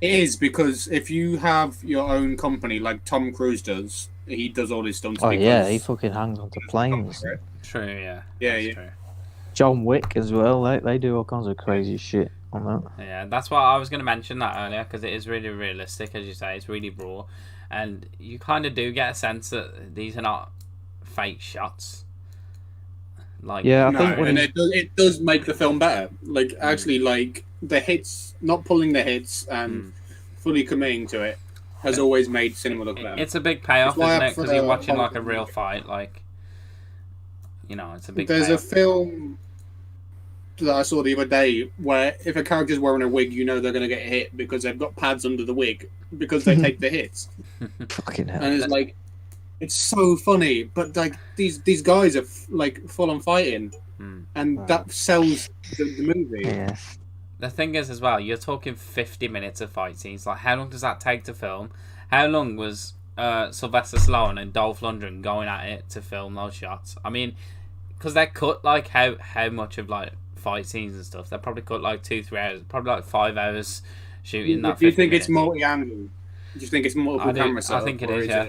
It is because if you have your own company like Tom Cruise does, he does all his stunts. Oh because yeah, he fucking hangs onto planes. True, yeah. Yeah, That's yeah. true. John Wick as well. They do all kinds of crazy shit on that. Yeah, that's why I was going to mention that earlier, because it is really realistic, as you say. It's really raw. And you kind of do get a sense that these are not fake shots. Like, Yeah, I No, think when and he, it does make the film better. Like actually, like the hits, not pulling the hits and fully committing to it, has always made cinema look better. it's a big payoff, It's why isn't I it? Because prefer you're watching like a Hong Kong. real fight. Like, you know, it's a big There's a payoff. film that I saw the other day where if a character's wearing a wig, you know they're going to get hit because they've got pads under the wig because they take the hits. fucking hell. And it's like, it's so funny, but like these guys are like full on fighting, and that sells the movie. Yeah. The thing is, as well, you're talking 50 minutes of fight scenes. Like, how long does that take to film? How long was Sylvester Stallone and Dolph Lundgren going at it to film those shots? I mean, because they cut like how much of like fight scenes and stuff. They probably cut like 2-3 hours, probably like 5 hours shooting that. Do you think 50 it's minutes. multi-angle? Do you think it's multiple camera setup? I think it or is, yeah.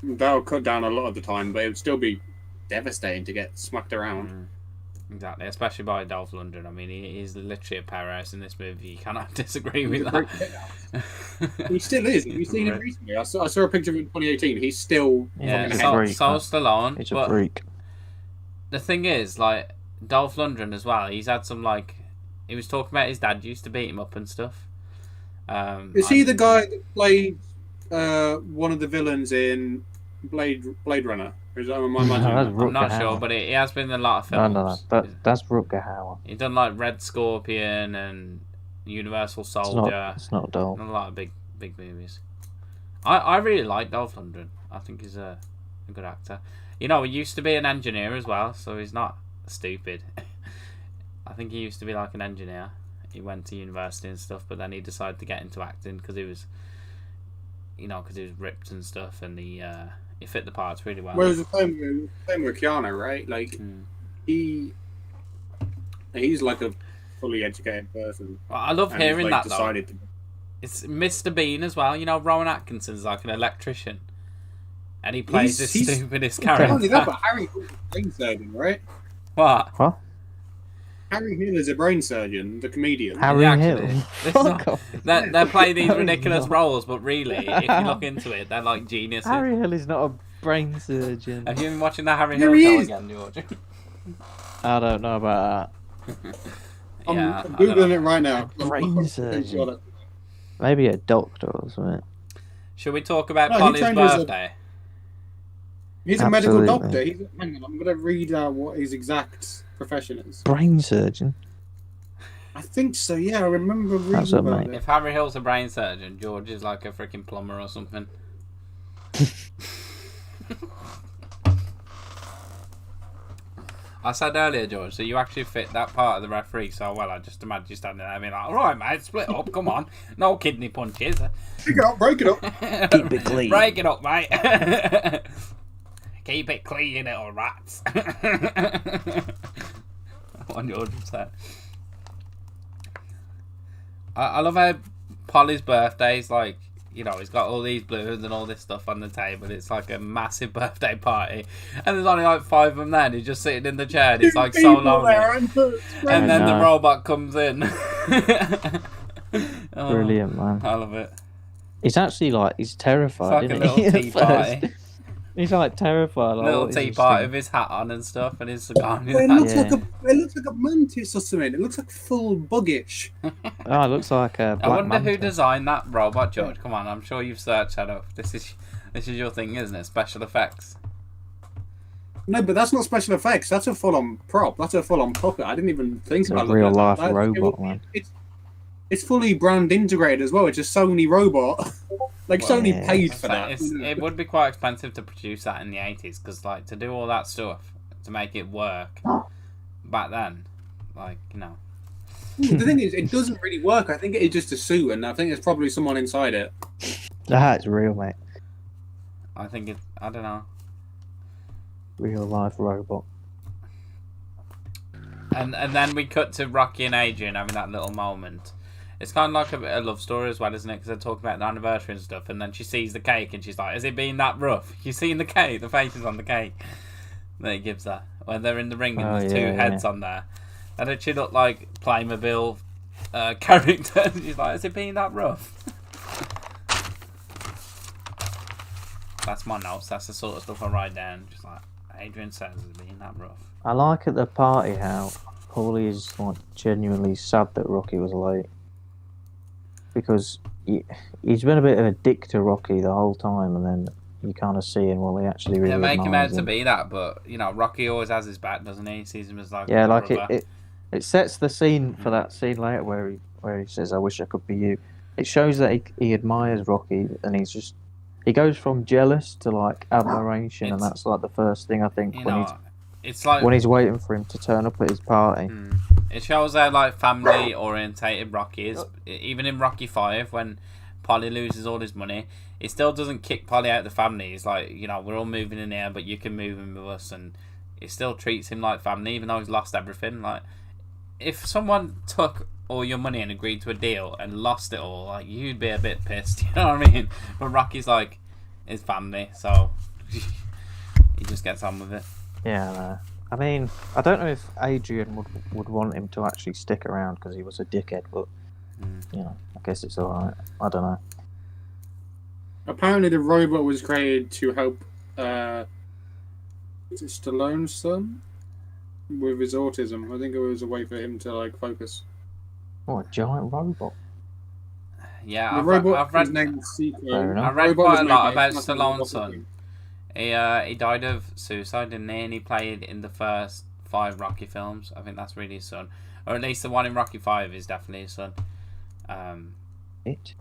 That'll cut down a lot of the time, but it would still be devastating to get smacked around. Exactly, especially by Dolph Lundgren. I mean, he's literally a powerhouse in this movie. You cannot disagree with that. He still is. Have you seen him recently? I saw a picture of him in 2018. He's still Yeah, He's a so freak, man. Stallone. He's a But freak. the thing is, like, Dolph Lundgren as well, he's had some, like, he was talking about his dad used to beat him up and stuff. Is he the guy that played one of the villains in Blade Runner? Or is that am I imagining that's that? I'm not Rutger sure, Hauer. but he has been in a lot of No, films. no. That's Rutger Hauer. He's done, like, Red Scorpion and Universal Soldier. It's not Dolph. And a lot of big movies. I really like Dolph Lundgren. I think he's a good actor. You know, he used to be an engineer as well, so he's not stupid. I think he used to be like an engineer. He went to university and stuff, but then he decided to get into acting because he was, you know, because he was ripped and stuff, and he fit the parts really well. Whereas the same with Keanu, right? Like he's like a fully educated person. Well, I love and hearing he's, that like, though. decided to. It's Mr. Bean as well. You know, Rowan Atkinson's like an electrician, and he plays He's- this he's- stupidest Not only that, character. but Harry Hill's a brain surgeon, right? What? Harry Hill is a brain surgeon, the comedian. Harry Yeah, Hill. actually. It's Fuck not- off. They play these No, ridiculous no. roles, but really, if you look into it, they're like geniuses. Harry Hill is not a brain surgeon. Have you been watching the Harry Here Hill he show is. again, George? I don't know about I'm Yeah, I don't googling know. it right now. Brain surgeon. that. Maybe a doctor or something. Should we talk about No, he Polly's trained as a- birthday? He's a medical Absolutely. doctor. Hang on, I'm going to read what his exact profession is. Brain surgeon. I think so. Yeah, I remember That's reading up, about mate. it. If Harry Hill's a brain surgeon, George is like a freaking plumber or something. I said earlier, George, so you actually fit that part of the referee so well. I just imagine you standing there being like, all right, mate, split up, come on. No kidney punches. Break it up. Keep it clean. Break it up, mate. Keep it clean, you little rats. 100%. I love how Polly's birthday's like, you know, he's got all these balloons and all this stuff on the table. It's like a massive birthday party. And there's only like 5 of them there. And he's just sitting in the chair. And it's like so lonely. And then the robot comes in. Brilliant, man. I love it. He's actually like, he's terrified. It's like a little tea party. He's like terrified. Like, Little tea party with his hat on and stuff. And his cigar in his hand. It looks like a mantis or something. It looks like full buggish. Oh, it looks like a black I wonder manta. who designed that robot, George. Come on, I'm sure you've searched that up. This is your thing, isn't it? Special effects. No, but that's not special effects. That's a full-on prop. That's a full-on puppet. I didn't even think It's about a real life that. robot, man. It's fully brand integrated as well. It's a Sony robot. Like, Well, Sony paid for that. It would be quite expensive to produce that in the 80s because, like, to do all that stuff to make it work back then, like, you know. The thing is, it doesn't really work. I think it is just a suit, and I think there's probably someone inside it. That's real, mate. I think I don't know. Real life robot. And then we cut to Rocky and Adrian having that little moment. It's kind of like a love story as well, isn't it? Because they're talking about the anniversary and stuff, and then she sees the cake and she's like, "Has it been that rough? You seen the cake? The faces on the cake." That he gives her when they're in the ring and there's 2 heads on there. And it should look like Playmobil characters. She's like, "Has it been that rough?" That's my notes. That's the sort of stuff I write down. Just like Adrian says, "Has it been that rough?" I like at the party how Paulie is like genuinely sad that Rocky was late. Because he's been a bit of a dick to Rocky the whole time, and then you kind of see him, well, he actually really They make him out admires to be that, but, you know, Rocky always has his back, doesn't he? He sees him as like Yeah, a like brother. it sets the scene for that scene later where he says, "I wish I could be you." It shows that he admires Rocky, and he goes from jealous to like admiration, and that's like the first thing I think it's like when he's waiting for him to turn up at his party. It shows how like family orientated Rocky is. Even in Rocky 5, when Polly loses all his money, he still doesn't kick Polly out of the family. He's like, you know, we're all moving in here, but you can move in with us, and he still treats him like family, even though he's lost everything. Like, if someone took all your money and agreed to a deal and lost it all, like, you'd be a bit pissed. You know what I mean? But Rocky's like his family, so he just gets on with it. Yeah, I mean, I don't know if Adrian would want him to actually stick around because he was a dickhead, but you know, I guess it's alright. I don't know. Apparently, the robot was created to help. Is it Stallone's son with his autism? I think it was a way for him to like focus. Oh, a giant robot. Yeah, The robot. I've read. His name is Seiko. Fair enough. I read Robot was quite a made lot by about International Stallone's Robotics son. Team. He died of suicide, didn't he? And he played in the first 5 Rocky films. I think that's really his son, or at least the one in Rocky 5 is definitely his son. It.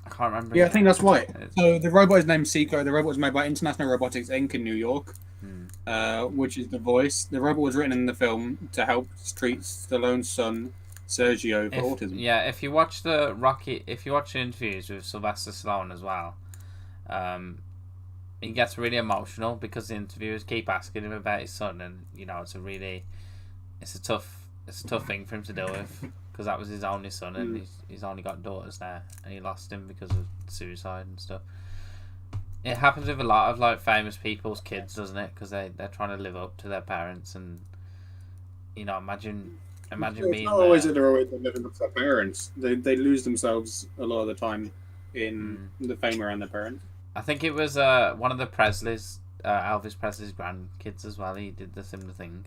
I can't remember. Yeah, I think that's right. So the robot is named Seiko. The robot was made by International Robotics Inc. in New York, which is the voice. The robot was written in the film to help treat Stallone's son Sergio for autism. Yeah, if you watch the interviews with Sylvester Stallone as well, he gets really emotional because the interviewers keep asking him about his son, and you know it's a tough thing for him to deal with because that was his only son, and he's only got daughters now, and he lost him because of suicide and stuff. It happens with a lot of like famous people's kids, doesn't it? Because they're trying to live up to their parents, and you know, imagine It's being not always that they're always living up to their parents. They lose themselves a lot of the time in the fame around their parents. I think it was one of the Presleys, Elvis Presley's grandkids as well. He did the similar thing.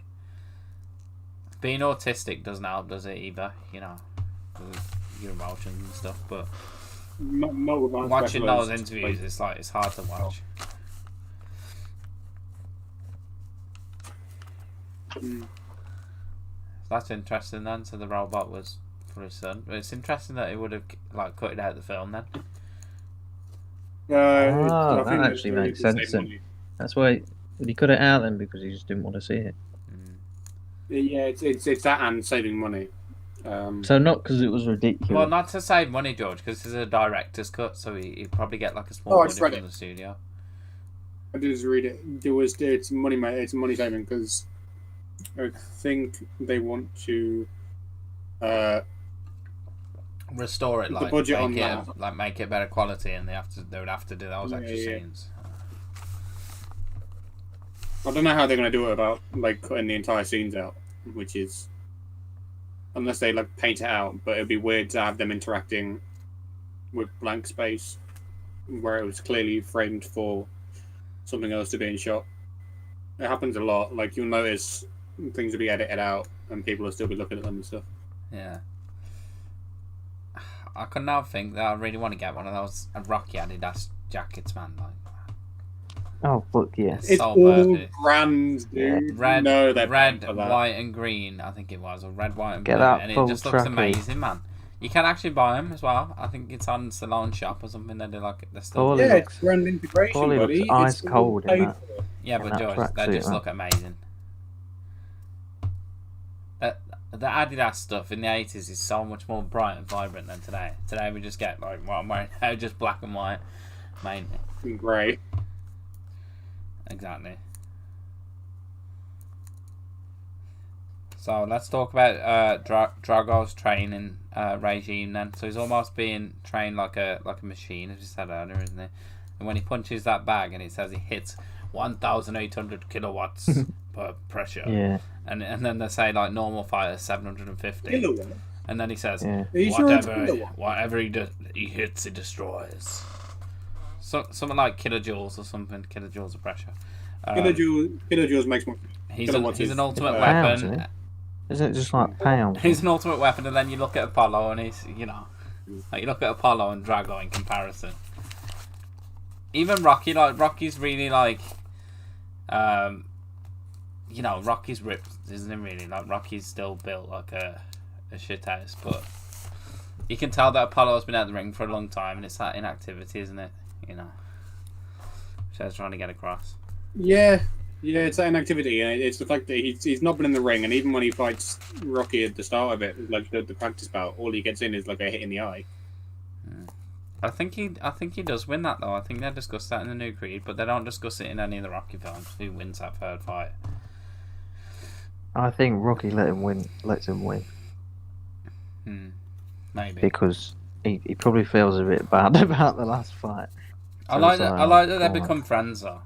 Being autistic doesn't help, does it, either? You know, with your emotions and stuff. But watching those interviews, it's hard to watch. That's interesting then. So the robot was for his son. But it's interesting that he would have like cut it out of the film then. That actually makes sense then. That's why he cut it out then, because he just didn't want to see it. Yeah, it's that and saving money. So not because it was ridiculous. Well, not to save money, George, because it's a director's cut, so he'd probably get like a small money from the studio. I did just read it. It's money, mate. It's money saving because I think they want to restore it, like the budget make on it that. like make it better quality, and they would have to do those extra scenes. I don't know how they're going to do it about like cutting the entire scenes out, which is unless they like paint it out. But it'd be weird to have them interacting with blank space where it was clearly framed for something else to be in shot. It happens a lot. Like you'll notice things will be edited out, and people will still be looking at them and stuff. Yeah. I can now think that I really want to get one of those Rocky Adidas jackets, man. Like, oh fuck yes! It's so all grand, dude. Red, no, they're red, white, and green. I think it was, or red, white, and Get blue, that and it full just looks tracker. amazing, man. You can actually buy them as well. I think it's on Salon Shop or something. They're like they're still. Paulie Yeah, looks- it's brand integration, Paulie buddy. looks ice It's all cold in paid that. for. Yeah, in but that George, they tracksuit, just man. look amazing. The Adidas stuff in the 80s is so much more bright and vibrant than today. Today we just get like what I'm wearing now, just black and white, mainly. Grey. Exactly. So let's talk about Drago's training regime then. So he's almost being trained like a machine, as you said earlier, isn't he? And when he punches that bag and it says he hits 1,800 kilowatts per pressure. Yeah. And then they say like normal fighter 750. Kilowatt. And then he says Yeah. Are you sure it's kilowatt? whatever he hits, he destroys. So something like kilojoules or something. Kilojoules of pressure. Kilojoules makes more. He's kilowatts an is- ultimate Pounds, weapon. isn't it? Isn't it just like pounds? He's an ultimate weapon, and then you look at Apollo, and he's, like you look at Apollo and Drago in comparison. Even Rocky, like Rocky's really like, Rocky's ripped, isn't he? Really, like Rocky's still built like a shit house, but you can tell that Apollo's been out the ring for a long time, and it's that inactivity, isn't it? Which I was trying to get across. Yeah, it's that inactivity, and it's the fact that he's not been in the ring, and even when he fights Rocky at the start of it, like the practice bout, all he gets in is like a hit in the eye. I think he does win that though. I think they discuss that in the new Creed, but they don't discuss it in any of the Rocky films. Who wins that third fight? I think Rocky lets him win Maybe because he probably feels a bit bad about the last fight. I like that they become friends though.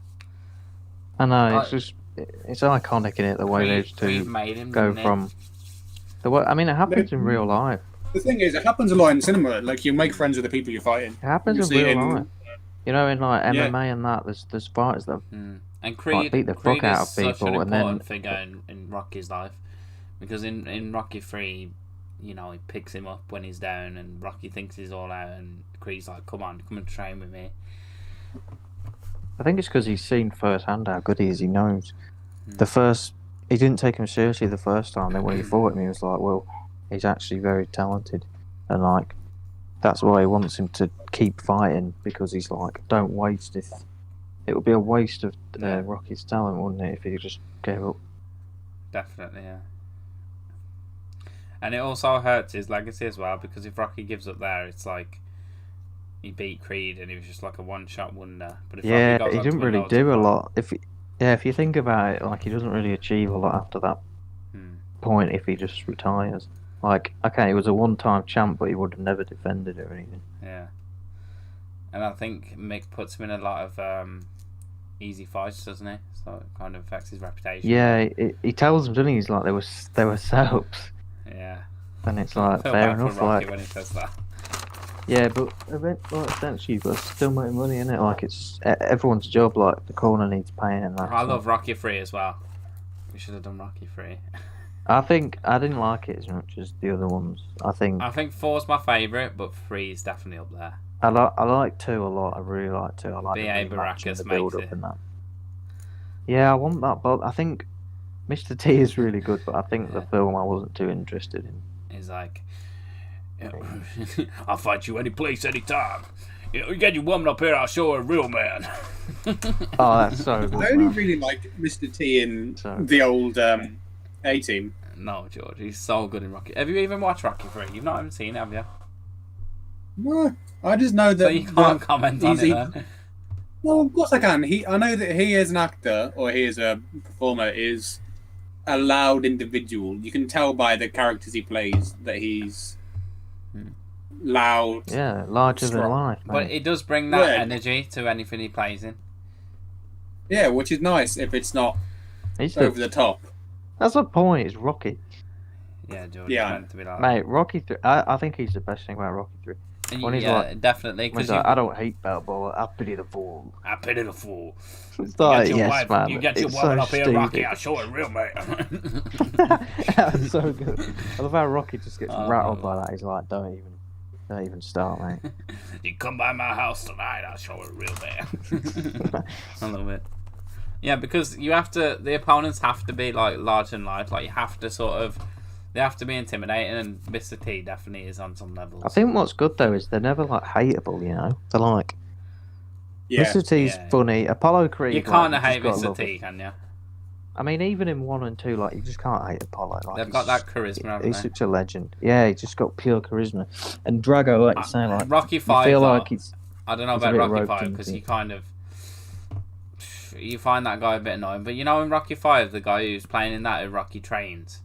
I know it's iconic in it the way those two made him, go from the way. I mean, it happens in real life. The thing is, it happens a lot in cinema. Like you make friends with the people you're fighting. It happens in real life. In like MMA and that, there's fighters that and Creed beat the Creed fuck out is of people, such an and then important figure in Rocky's life, because in Rocky 3, he picks him up when he's down, and Rocky thinks he's all out, and Creed's like, come and train with me. I think it's because he's seen firsthand how good he is. He knows he didn't take him seriously the first time. Then when he fought him, he was like, well, he's actually very talented, and like that's why he wants him to keep fighting, because he's like, don't waste it. It would be a waste of Rocky's talent, wouldn't it, if he just gave up? Definitely, yeah. And it also hurts his legacy as well, because if Rocky gives up there, it's like he beat Creed and he was just like a one-shot wonder. But if Rocky goes he on didn't to win really loads do of a fights- lot. If you think about it, like he doesn't really achieve a lot after that point if he just retires. Like, okay, he was a one-time champ, but he would have never defended it or anything. Yeah. And I think Mick puts him in a lot of easy fights, doesn't he? So it kind of affects his reputation. Yeah, he tells them, doesn't he? He's like, there were setups. Yeah. And it's I like, feel fair bad for enough. Rocky Like, when he says that. yeah, but essentially, you've got to still make money in it. Like, it's everyone's job. Like, the corner needs paying and that. I love Rocky 3 as well. We should have done Rocky 3. I think I didn't like it as much as the other ones. I think 4's my favourite, but 3 is definitely up there. I like 2 a lot. I really like 2. I like B.A. the rematch and Baracus the build makes up it. and that. Yeah, I want that, but I think Mr. T is really good. But I think the film I wasn't too interested in. He's like, I'll fight you any place, anytime. You get you warming up here, I'll show a real man. Oh, that's so good. I only really like Mr. T in the old A-Team. No, George, he's so good in Rocky. Have you even watched Rocky 3? You've not even seen it, have you? No, I just know that. So you can't comment on it then? Well, of course I can. I know that he as an actor, or he as a performer, is a loud individual. You can tell by the characters he plays that he's loud. Yeah, larger than life. Mate. But it does bring that energy to anything he plays in. Yeah, which is nice if it's not over the top. That's the point. It's Rocky. Yeah, George. Yeah, to be like mate. Rocky 3. I think he's the best thing about Rocky 3. When he's like, definitely. Because I don't hate Balboa. I pity the fool. I pity the fool. It's like, you yes, man. You get your woman up here, Rocky. I'll show a real man. That's so good. I love how Rocky just gets rattled by that. He's like, don't even start, mate. You come by my house tonight, I'll show a real man. I love it. Yeah, because you have to. The opponents have to be like large and light. Like you have to sort of. They have to be intimidating, and Mr. T definitely is on some levels. I think what's good though is they're never like hateable, you know. They're like, Mr. T's funny. Apollo Creed. You can't hate Mr. T, can you? I mean, even in 1 and 2, like you just can't hate Apollo. Like, they've got that charisma. Haven't he's such a legend. Yeah, he just got pure charisma. And Drago, like you say, like Rocky 5. Feel like I don't know about Rocky 5 because you find that guy a bit annoying. But you know, in Rocky 5, the guy who's playing in that, Rocky trains.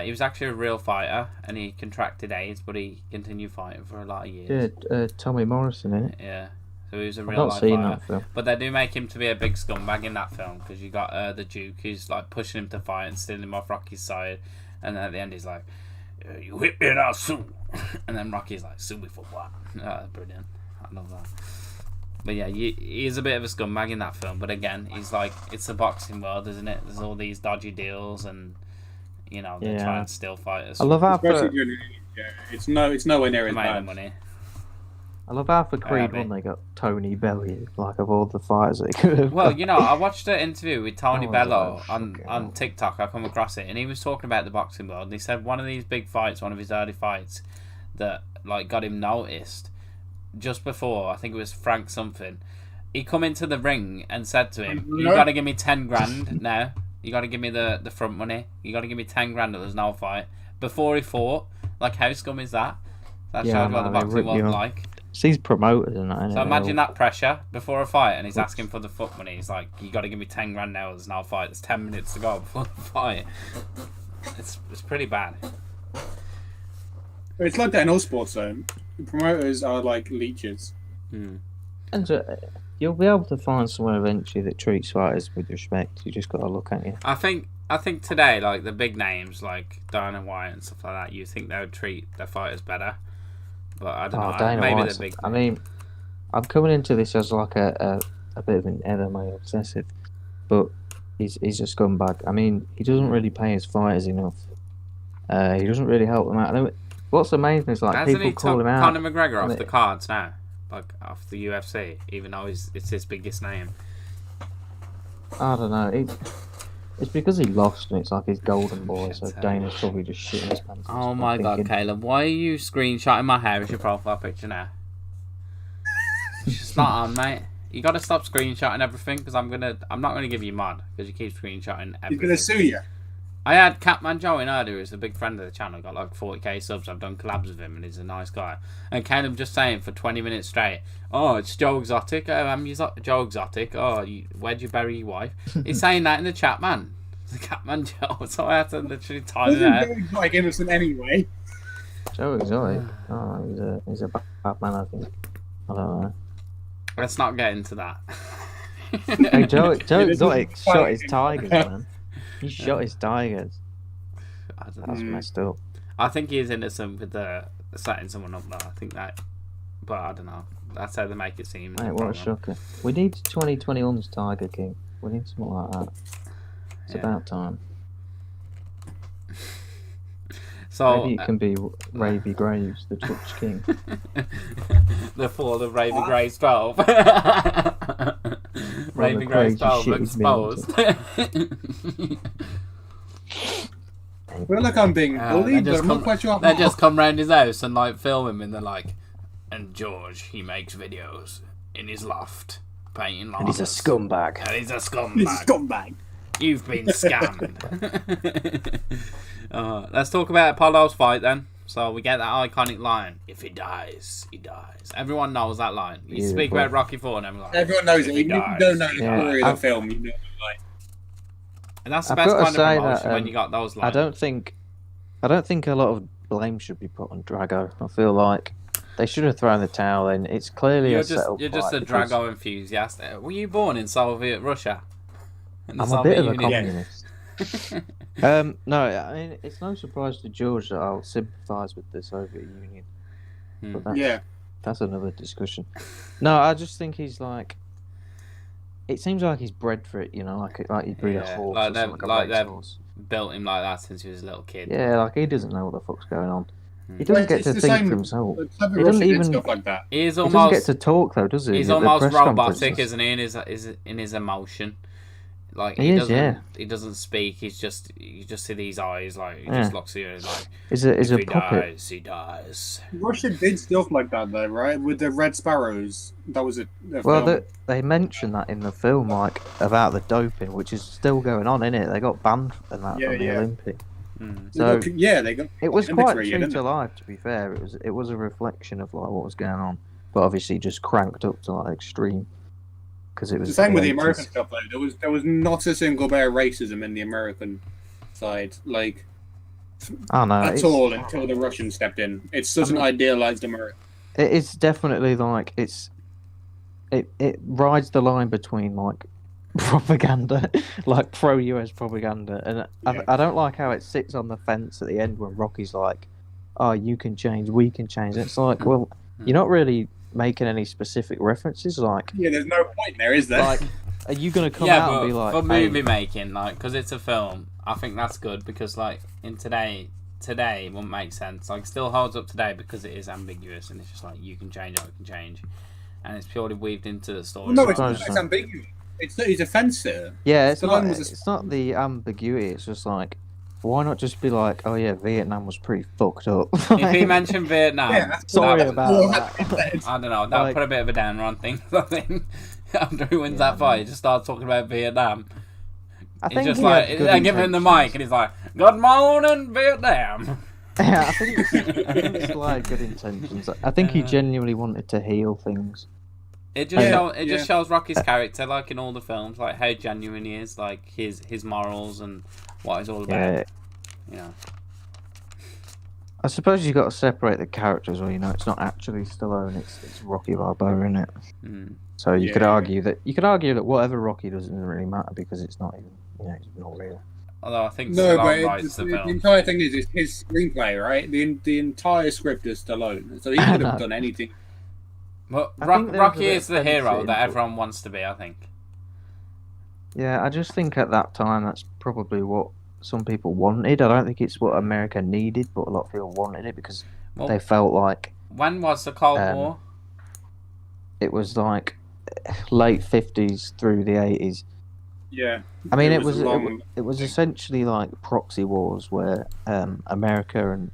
He was actually a real fighter, and he contracted AIDS, but he continued fighting for a lot of years. Yeah, Tommy Morrison, innit? Yeah, so he was a real life fighter. That film. But they do make him to be a big scumbag in that film, because you got the Duke who's like pushing him to fight and stealing him off Rocky's side, and then at the end he's like, "You hit me and I'll sue," and then Rocky's like, "Sue me for what?" Brilliant. I love that. But yeah, he's a bit of a scumbag in that film. But again, he's like, it's the boxing world, isn't it? There's all these dodgy deals and. You know, they try and steal fighters. I love how it's nowhere near as bad. Money. I love how for Creed 1 they got Tony Bellew, like of all the fighters they could have. Well, you know, I watched an interview with Tony Bellew on TikTok. I come across it, and he was talking about the boxing world. And he said one of these big fights, one of his early fights, that like got him noticed just before. I think it was Frank something. He come into the ring and said to him, "You got to give me 10 grand now. You got to give me the front money. You got to give me 10 grand or there's no fight." Before he fought, like how scum is that? That shows what the boxing world like. He's promoted and that. So imagine that pressure before a fight, and he's asking for the foot money. He's like, "You got to give me 10 grand now. There's no fight. There's 10 minutes to go before the fight." It's pretty bad. It's like that in all sports, though. Promoters are like leeches. And you'll be able to find someone eventually that treats fighters with respect. You just got to look at it. I think today, like the big names like Dana White and stuff like that, you think they would treat their fighters better. But I don't know. Dana maybe White's, the big. I mean, I'm coming into this as like a bit of an MMA obsessive, but he's a scumbag. I mean, he doesn't really pay his fighters enough. He doesn't really help them out. What's amazing is like people call him out. Conor McGregor off the cards now. Like off the UFC, even though it's his biggest name. I don't know. It's because he lost, and it's like his golden boy. So Dana's probably just shitting his pants. Oh my god, Caleb! Why are you screenshotting my hair as your profile picture now? It's just not on, mate. You got to stop screenshotting everything because I'm not gonna give you mod because you keep screenshotting everything. He's gonna sue you. I had Catman Joe in earlier, who's a big friend of the channel, got like 40k subs. I've done collabs with him, and he's a nice guy. And Caleb just saying for 20 minutes straight, "Oh, it's Joe Exotic. I'm Joe Exotic. Oh, where'd you bury your wife?" He's saying that in the chat, man. The Catman Joe. So I had to literally time it out. He's like innocent anyway. Joe Exotic. Oh, he's a bad man, I think. I don't know. Let's not get into that. Hey, Joe Exotic shot his tigers, man. He shot his tigers. That's messed up. I think he is innocent with setting someone up though. I think that, but I don't know. That's how they make it seem. Mate, what a shocker. We need 2021's Tiger King. We need something like that. It's about time. So maybe it can be Ravy Graves, the Twitch King. The fall of Ravy Graves 12. Ravy Graves 12 exposed. I feel like I'm being bullied, but I'm not quite sure. They just come round his house and like film him, and they're like, and George, he makes videos in his loft, painting llamas. And he's a scumbag. And he's a scumbag. He's a scumbag. You've been scammed. Let's talk about Apollo's fight then. So we get that iconic line: "If he dies, he dies." Everyone knows that line. You speak about Rocky IV, and everyone knows it. You don't know the story of the film. You know, like, and that's the best kind of promotion when you got those lines. I don't think a lot of blame should be put on Drago. I feel like they should have thrown the towel in. It's clearly you're a setup. You're just a Drago enthusiast. Were you born in Soviet Russia? I'm a bit of a communist. No, I mean, it's no surprise to George that I'll sympathise with the Soviet Union. But that's another discussion. No, I just think he's like... It seems like he's bred for it, you know, like you breed a horse. Like they've built him like that since he was a little kid. Yeah, like he doesn't know what the fuck's going on. He doesn't get to think for himself. He doesn't even stuff like that. He doesn't get to talk though, does he? He's almost robotic, isn't he? In his emotion, like he doesn't speak. You just see these eyes, like he just looks at you, like is a if he puppet. Dies, he dies. Russia did stuff like that though, right? With the Red Sparrows, that was a well, film. they mention that in the film, like about the doping, which is still going on, innit? They got banned from that from the Olympics. So they got. It was quite true to life, to be fair. It was a reflection of like what was going on, but obviously just cranked up to like extreme. Because it was the same with the American stuff. Like there was not a single bit of racism in the American side, like at all until the Russians stepped in. It's such an idealized America. It's definitely like it rides the line between like propaganda, like pro-US propaganda, and I don't like how it sits on the fence at the end when Rocky's like, "Oh, you can change, we can change." And it's like, well, you're not really making any specific references. Like, there's no point there, is there? Like, are you gonna come out and be like, for movie making, like, because it's a film? I think that's good because, like, in today it wouldn't make sense. Like, still holds up today because it is ambiguous and it's just like you can change, I can change, and it's purely weaved into the story. Well, no, it's ambiguous. He's a fencer. Yeah, it's not the ambiguity. It's just like, why not just be like, oh yeah, Vietnam was pretty fucked up. If he mentioned Vietnam, sorry about that. I don't know. That would put a bit of a downer on things. I think after he wins that fight, he just starts talking about Vietnam. I think just like they give him the mic, and he's like, "Good morning, Vietnam." Yeah, I think it's like good intentions. I think he genuinely wanted to heal things. It just shows Rocky's character, like in all the films, like how genuine he is, like his morals and what he's all about. Yeah. I suppose you got to separate the characters, or it's not actually Stallone, it's Rocky Balboa, isn't it? So you could argue that whatever Rocky does doesn't really matter because it's not even it's not real. Although I think Stallone writes the film. The entire thing is it's his screenplay, right? The entire script is Stallone, so he could have done anything. But Rocky is the hero that everyone wants to be, I think. Yeah, I just think at that time that's probably what some people wanted. I don't think it's what America needed, but a lot of people wanted it because they felt like... When was the Cold War? It was like late 50s through the 80s. Yeah. I mean, it was essentially like proxy wars where America and...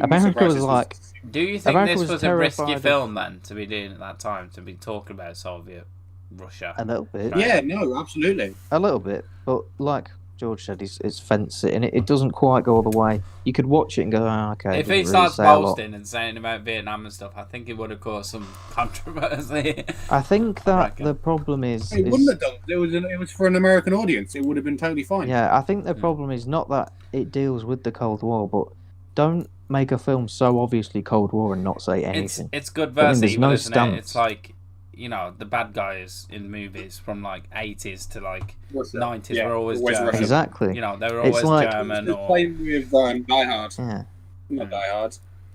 America was like... Do you think this was a risky film then to be doing at that time, to be talking about Soviet Russia? A little bit. Right? Yeah, no, absolutely. A little bit, but like George said, it's fence it, and it doesn't quite go all the way. You could watch it and go, oh, okay. If he starts boasting and saying about Vietnam and stuff, I think it would have caused some controversy. I think that the problem is... It wouldn't have done. It was for an American audience. It would have been totally fine. Yeah, I think the problem is not that it deals with the Cold War, but don't make a film so obviously Cold War and not say anything. It's good versus evil, isn't it? It's like, the bad guys in movies from like 80s to like 90s were always German. Exactly. They were always German. It's the same with Die Hard. Yeah. Not Die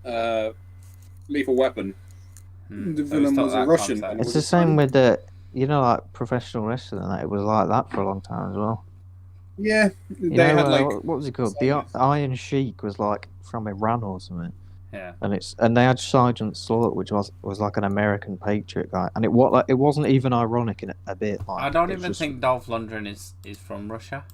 Hard. Lethal Weapon. The villain was a Russian. It's the same with the, like professional wrestling. It was like that for a long time as well. Yeah, they had like what was it called? The Iron Sheik was like from Iran or something. Yeah, and they had Sergeant Slaughter, which was like an American patriot guy, and it wasn't even ironic in a bit. Like, I don't even think Dolph Lundgren is from Russia.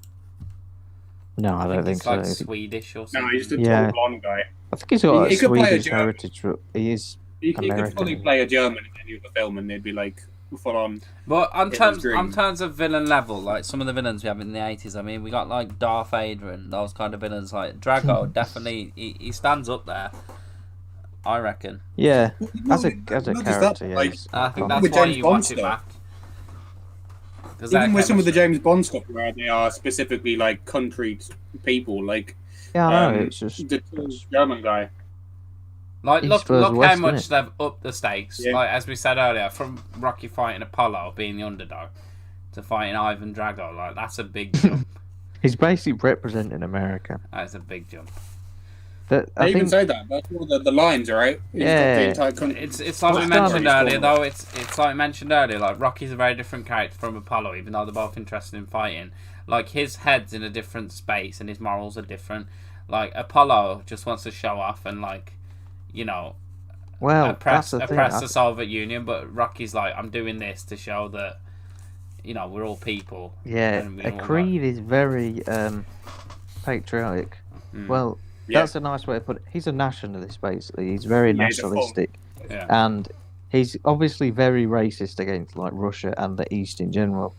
No, I don't think he's so. like Swedish or something. No, he's just a tall blonde guy. I think he's got He a could play a Swedish German. heritage. He is He could American. fully play a German in any of the film, and they'd be like full on. But on terms of villain level, like some of the villains we have in the 80s, I mean, we got like Darth Vader and those kind of villains. Like Drago, definitely, he stands up there. I reckon. Yeah, as a Not just character, that, yeah. like, he's I think fun. that's With why James you Bond watch it stuff. back. Even with some of the James Bond stuff where they are specifically like country people, like Yeah, I know. It's just the German guy. Like, East look versus how West, much innit? they've upped the stakes. Yeah. Like, as we said earlier, from Rocky fighting Apollo, being the underdog, to fighting Ivan Drago. Like, that's a big jump. he's basically representing America. That's a big jump. That They I even think. say that. That's one of the lines, right? He's got Yeah. the entire country. It's like we Well, mentioned Starman earlier, though. It's like we mentioned earlier. Like, Rocky's a very different character from Apollo, even though they're both interested in fighting. Like, his head's in a different space, and his morals are different. Like, Apollo just wants to show off and, like, you know, Well, oppress that's the thing. the Soviet Union, but Rocky's like, I'm doing this to show that, you know, we're all people. Yeah, and we all Creed is very patriotic. Mm. Well, Yeah. that's a nice way to put it. He's a nationalist, basically. He's very Yeah, he's a nationalistic, Yeah. and he's obviously very racist against like Russia and the East in general.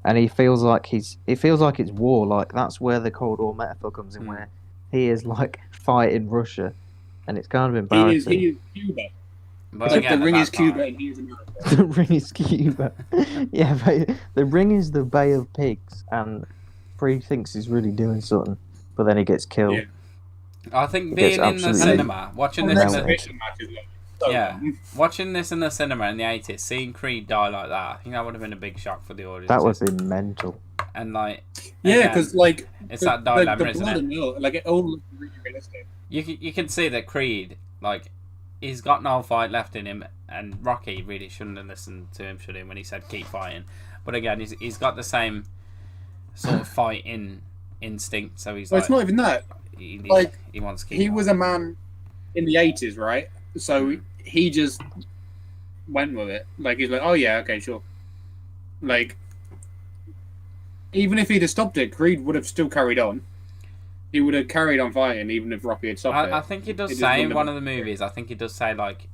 And he feels like it feels like it's war. Like that's where the Cold War metaphor comes in, where he is like fighting Russia, and it's kind of embarrassing. He is Cuba. But Except again, the ring at is that Cuba time- and he is America. The ring is Cuba. Yeah, but the ring is the Bay of Pigs, and Creed thinks he's really doing something, but then he gets killed. Yeah. I think It being gets in the absolutely cinema, watching this, nailed in it. the, Exhibition match is like so yeah, long. watching this in the cinema in the 80s, seeing Creed die like that, I think that would have been a big shock for the audience. That would be mental. And like, Yeah, again, because like it's that dilemma, the isn't blood it? and milk, like it all looks really realistic. You can see that Creed, like, he's got no fight left in him, and Rocky really shouldn't have listened to him, should he, when he said keep fighting. But again, he's got the same sort of fighting instinct, so he's Well, like, it's not even that. he wants to keep He going. was a man in the 80s, right? So he just went with it. Like he's like, oh yeah, okay, sure. Like even if he'd have stopped it, Creed would have still carried on. He would have carried on fighting, even if Rocky had stopped it. I think he does It just say in wouldn't one have of the been- movies, I think he does say, like,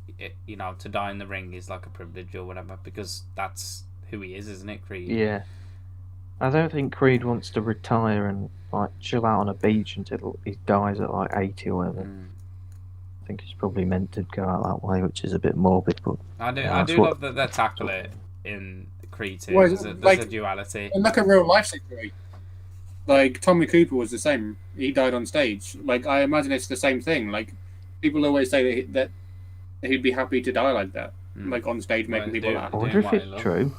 you know, to die in the ring is like a privilege or whatever, because that's who he is, isn't it, Creed? Yeah. I don't think Creed wants to retire and like chill out on a beach until he dies at like 80 or whatever. Mm. I think he's probably meant to go out that way, which is a bit morbid, but I do, Yeah, I that's do what- love that they tackle it in Creed 2. Well, There's a like- duality. And like a real life situation. Like Tommy Cooper was the same. He died on stage. Like I imagine it's the same thing. Like people always say that he'd be happy to die like that, Mm. like on stage making Well, people do- laugh. I wonder doing if what I it's love. true.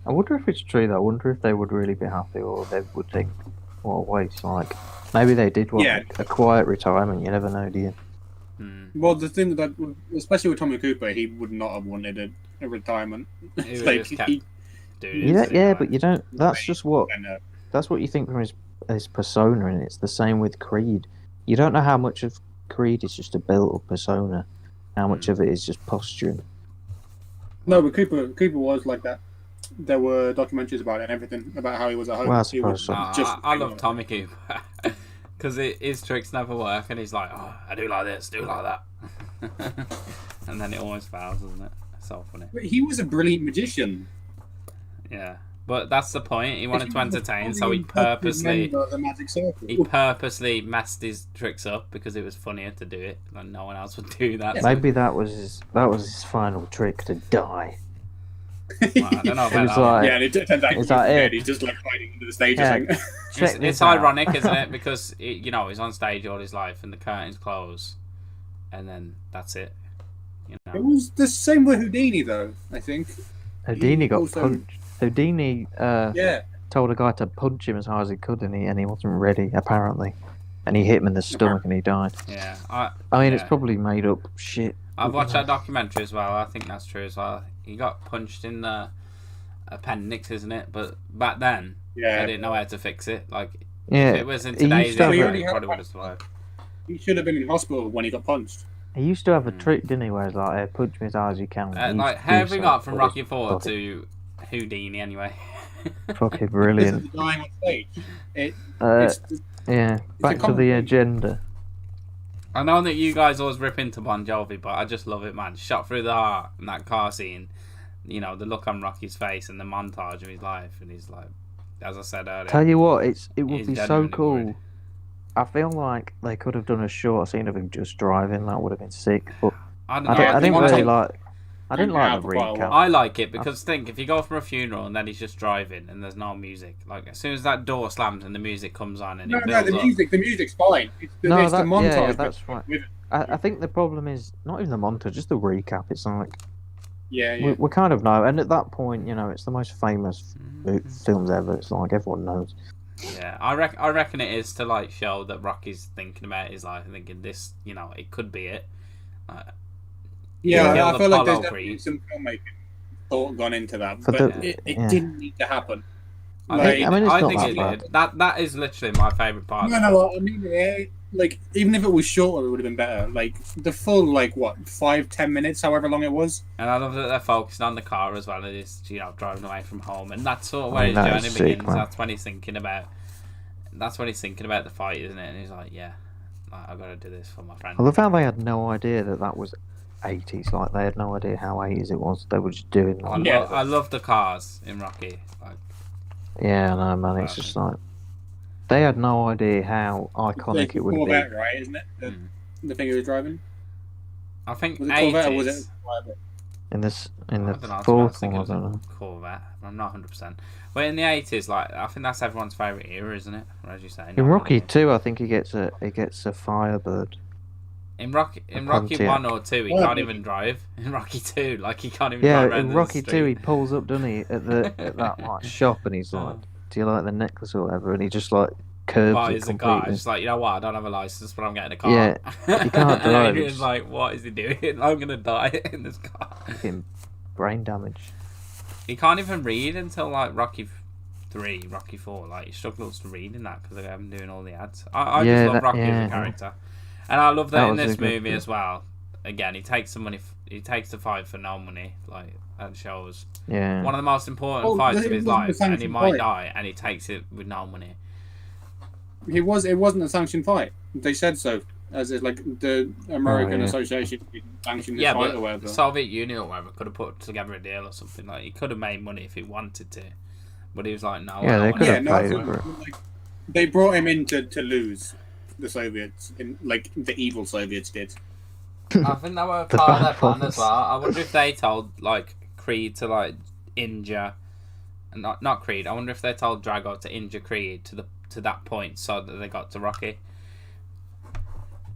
I wonder if it's true though. I wonder if they would really be happy or they would think, what a waste. Like, maybe they did want Yeah. a quiet retirement, you never know, do you? Mm. Well, the thing that, especially with Tommy Cooper, he would not have wanted a retirement. He It's would like just kept he, doing Yeah, his yeah, thing, but you don't, that's just what, and, that's what you think from his persona, and it's the same with Creed. You don't know how much of Creed is just a built-up persona, how much of it is just posturing. no, but Cooper was like that. There were documentaries about it and everything about how he was at home. Well, I He was suppose so. just I love Tommy Cooper because his tricks never work, and he's like, "Oh, I do like this, do like that," and then it always fails, doesn't it? It's so funny. He was a brilliant magician. Yeah, but that's the point. He wanted If to you entertain, were so he fully purposely member of the Magic Circle. he purposely messed his tricks up because it was funnier to do it. Like no one else would do that. Yeah. so- Maybe that was his final trick, to die. Well, I don't know It about was that. one. like, Yeah, and it turns out It's like, dead. hey. He's just like hiding under the stage Yeah. or something. check It's this out. ironic, isn't it? Because you know he's on stage all his life, and the curtains close, and then that's it. You It know. was the same with Houdini, though, I think. Houdini got also- punched. Houdini Yeah. told a guy to punch him as hard as he could, and he wasn't ready, apparently. And he hit him in the stomach and he died. Yeah, I mean, it's Yeah. probably made up shit. I've watched that documentary as well. I think that's true as well. He got punched in the appendix, isn't it? But back then, Yeah. they didn't know how to fix it. Like, Yeah, if it was in he used today's to have era, a- he probably would have survived. He should have been in hospital when he got punched. he used to have a Mm. trick, didn't he, where it's like, hey, punch me as hard as you can. He used Like, to how do have we so, got from but Rocky it's 4 to Houdini anyway? fucking This brilliant. is dying on stage. Uh, It's Yeah, back to the agenda. I know that you guys always rip into Bon Jovi, but I just love it, man. Shot through the heart in that car scene. You know, the look on Rocky's face and the montage of his life, and he's like, as I said earlier. Tell you what, it would he's be so genuinely cool. worried. I feel like they could have done a short scene of him just driving. That would have been sick. But I didn't really like. I didn't like the recap. I like it because think if you go from a funeral and then he's just driving and there's no music, like as soon as that door slams and the music comes on and the music's fine. It's the montage. Yeah, that's right. I think the problem is not even the montage, just the recap. It's like we kind of know, and at that point, you know, it's the most famous films ever. It's like everyone knows. Yeah, I reckon it is to like show that Rocky's thinking about his life and thinking this, you know, it could be it. I feel like there's definitely some filmmaking thought gone into that, but it didn't need to happen. I think it did. That is literally my favourite part. No, I mean, like even if it was shorter, it would have been better. Like the full, 5-10 minutes, however long it was. And I love that they're focusing on the car as well. It is, you know, driving away from home, and that's sort of where his journey begins. Man. That's when he's thinking about. That's when he's thinking about the fight, isn't it? And he's like, "Yeah, I've got to do this for my friend." I love how they had no idea that was 80s. Like they had no idea how 80s it was. They were just doing. I love the cars in Rocky. Yeah, I know, man. It's just like they had no idea how iconic it would be. Corvette, right? Isn't it the thing he was driving? I think was it Corvette or was it in the fourth one? I don't know. Corvette. I'm not 100%. But in the 80s, I think that's everyone's favourite era, isn't it? Or as you say. In Rocky 2, I think he gets a Firebird. In Rocky 1 or 2, he can't even drive. In Rocky 2, he can't even drive around in Rocky 2, he pulls up, doesn't he, at that shop, and he's like, "Do you like the necklace or whatever?" And he just curbs buys it completely. A car. It's like, you know what? I don't have a license, but I'm getting a car. Yeah, you can't drive. And he's like, what is he doing? I'm gonna die in this car. Getting brain damage. He can't even read until Rocky 3, Rocky 4. He struggles to read in that because they have him doing all the ads. I just love Rocky as a character. And I love that in this movie as well. Again, he takes the money. He takes the fight for no money. That shows one of the most important fights of his life, and he might die, and he takes it with no money. It wasn't a sanctioned fight. They said so, as it's the American Association sanctioned the fight or whatever. The Soviet Union or whatever could have put together a deal or something. He could have made money if he wanted to, but he was like, no. Yeah, they could have paid for it. They brought him in to lose. The Soviets, the evil Soviets did. I think that were part of their plan as well. I wonder if they told Creed to injure, not Creed. I wonder if they told Drago to injure Creed to that point so that they got to Rocky.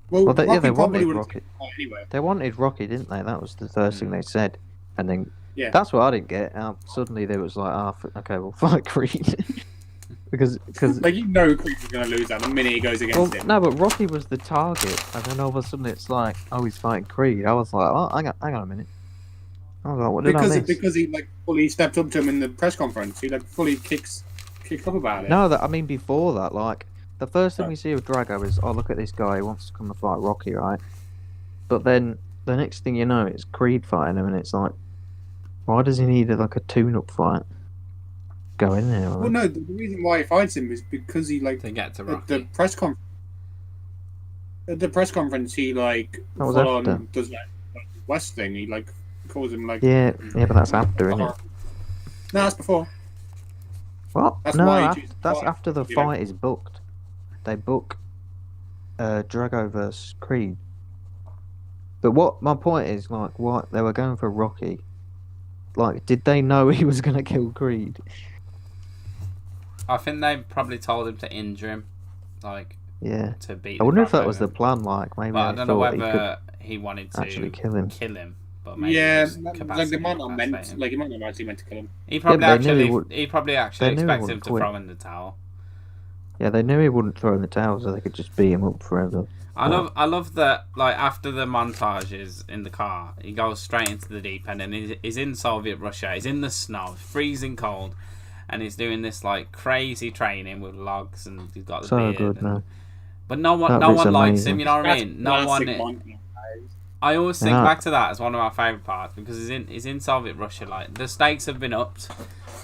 Well, they wanted Rocky. Anyway. They wanted Rocky, didn't they? That was the first thing they said, and then that's what I didn't get. Suddenly there was okay, we'll fight Creed. Because Creed was going to lose that the minute he goes against him. No, but Rocky was the target, and then all of a sudden it's he's fighting Creed. I was like, oh, hang on a minute. I was like, what did I miss? Because he fully stepped up to him in the press conference. He fully kicked up about it. No, I mean before that, the first thing we see of Drago is, oh, look at this guy, he wants to come and fight Rocky, right? But then the next thing you know, it's Creed fighting him, and it's like, why does he need a tune-up fight? Go in there. Well, no, the reason why he fights him is because he to get to Rocky. At the press conference, he does that West thing. He calls him yeah, but that's after, isn't it? No, that's before. What? That's after the fight is booked. They book Drago versus Creed. But what my point is, what they were going for Rocky. Did they know he was going to kill Creed? I think they probably told him to injure him, to beat. I wonder if that was the plan. Maybe. But I don't know whether he wanted to actually kill him. But maybe they might not meant. He might not actually meant to kill him. He probably actually expects him to throw in the towel. Yeah, they knew he wouldn't throw in the towel, so they could just beat him up forever. I love that. After the montages in the car, he goes straight into the deep end, and he's in Soviet Russia. He's in the snow, freezing cold, and he's doing this crazy training with logs, and he's got the beard. Good, man. But no one likes him. You know what I mean? No one. I always think back to that as one of my favourite parts because he's in Soviet Russia. The stakes have been upped.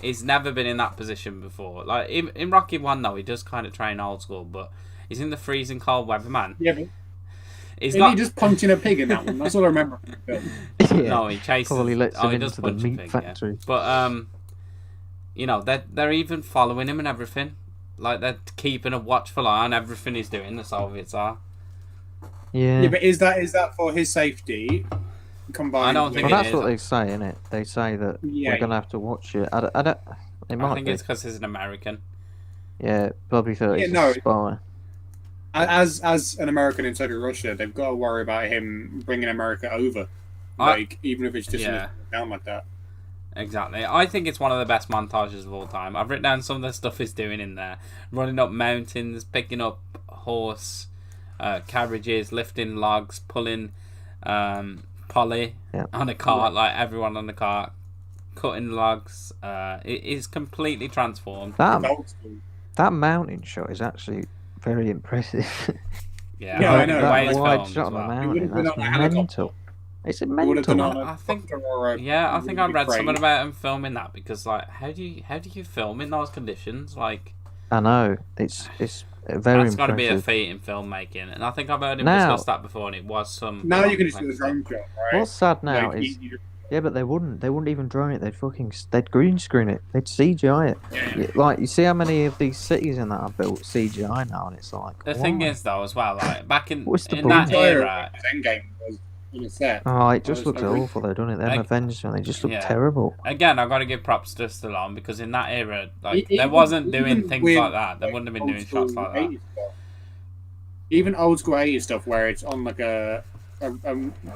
He's never been in that position before. In Rocky 1 though, he does kind of train old school, but He's in the freezing cold weatherman. Yeah, but he's he just punching a pig in that one? That's all I remember from the film. Yeah, No, he chases. probably lets him he does into the punch a meat pig, factory. Yeah. But you know, they're even following him and everything. Like they're keeping a watchful eye on everything he's doing. The Soviets are. Yeah. Yeah, but is that for his safety? Combined. I don't think Well, it that's is. what they say, innit? They say that Yeah, we're gonna have to watch it. I don't. It might I think be. it's because he's an American. Yeah, probably thought he's no. a spy. As an American inside of Russia, they've got to worry about him bringing America over. Like, even if it's just down like that. Exactly. I think it's one of the best montages of all time. I've written down some of the stuff he's doing in there. Running up mountains, picking up horse carriages, lifting logs, pulling Polly on a cart, like everyone on the cart, cutting logs. It is completely transformed. That mountain shot is actually very impressive. Yeah, I know. That the wide filmed shot as of a well. mountain, that's mental. It's mental. I think I read something about him filming that because, like, how do you film in those conditions? Like, I know it's very impressive. That's got to be a feat in filmmaking, and I think I've heard him discuss that before. And it was some. Now you can just do the drone shot, right? What's sad now is yeah, but they wouldn't even drone it. They'd green screen it. They'd CGI it. Yeah. Like, you see how many of these cities in that are built CGI now, and it's like the thing is though as well, like back in the that era. Endgame was on a set. Oh, it just looks awful though, doesn't it? Them Avengers, they just look terrible. Again, I've got to give props to Stallone because in that era, like, they wasn't doing things like that. They wouldn't have been doing shots like that. Even old school 80s stuff where it's on like a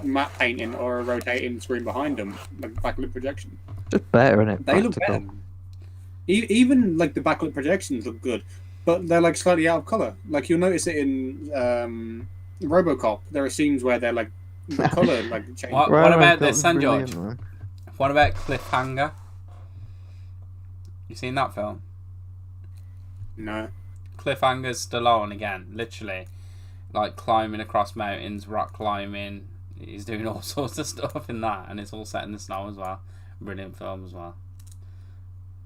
matte painting or a rotating screen behind them, like backlit projection. Just better, innit? They look better. Even like the backlit projections look good, but they're like slightly out of color. Like you'll notice it in RoboCop. There are scenes where they're like the color like changes. What about this, San George? What about Cliffhanger? You seen that film? No. Cliffhanger's Stallone again, literally. Like climbing across mountains, rock climbing. He's doing all sorts of stuff in that, and it's all set in the snow as well. Brilliant film as well.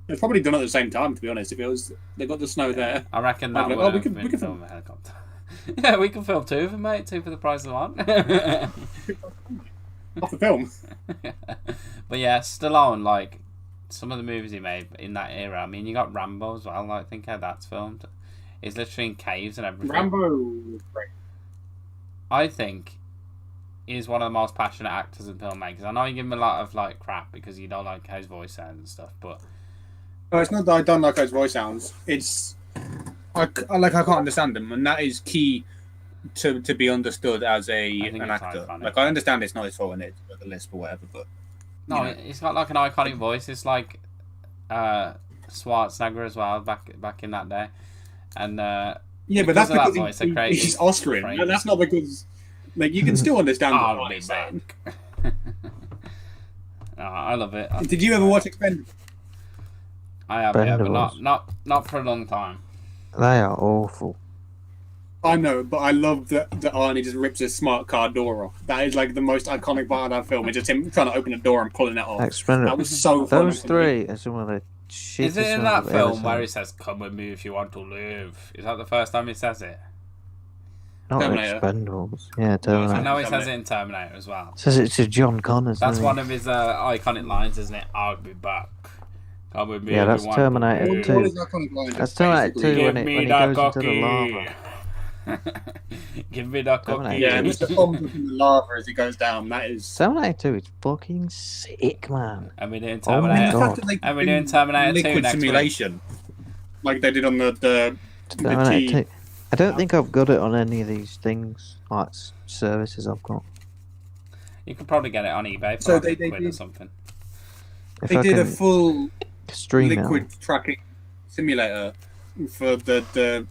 It's probably done at the same time, to be honest. If it was, they got the snow there. I reckon that would have been film a helicopter. Yeah, we can film two of them, mate. Two for the price of one. Off the film. But yeah, Stallone, like some of the movies he made in that era. I mean, you got Rambo as well. Like, think how that's filmed. It's literally in caves and everything. Rambo was great. I think he's one of the most passionate actors and filmmakers. I know you give him a lot of like crap because you don't like how his voice sounds and stuff, but it's not that I don't like how his voice sounds. It's I can't understand him, and that is key to be understood as an actor. Iconic. Like, I understand it's not his fault and it's the lisp or whatever, but no, he's got like an iconic voice. It's like Schwarzenegger as well back in that day, and yeah, but that's because voice, he's Austrian. And that's not because like you can still understand. I'll be back. I love it. Did you ever watch Expendables? I have, yeah, but not for a long time. They are awful. I know, but I love that Arnie just rips his smart car door off. That is like the most iconic part of that film. It's just him trying to open a door and pulling it off. That was so fun. Those three are some of the shittiest. Is it in that film where he says, "Come with me if you want to live"? Is that the first time he says it? Not Expendables. Yeah, Terminator. I know he says it in Terminator as well. Says it to John Connors. That's one of his iconic lines, isn't it? I'll be back. Come with me. Yeah, that's Terminator 2. That's Terminator 2 when he goes into the lava. Give me that cookie. Yeah, and Mr. Bombs in the lava as he goes down. That is Terminator 2 is fucking sick, man. And we're doing Terminator. And we're doing Terminator 2 next simulation, like they did on the Terminator 2. I don't think I've got it on any of these things, like services I've got. You could probably get it on eBay for they quid did, or something. They did a full liquid tracking simulator for the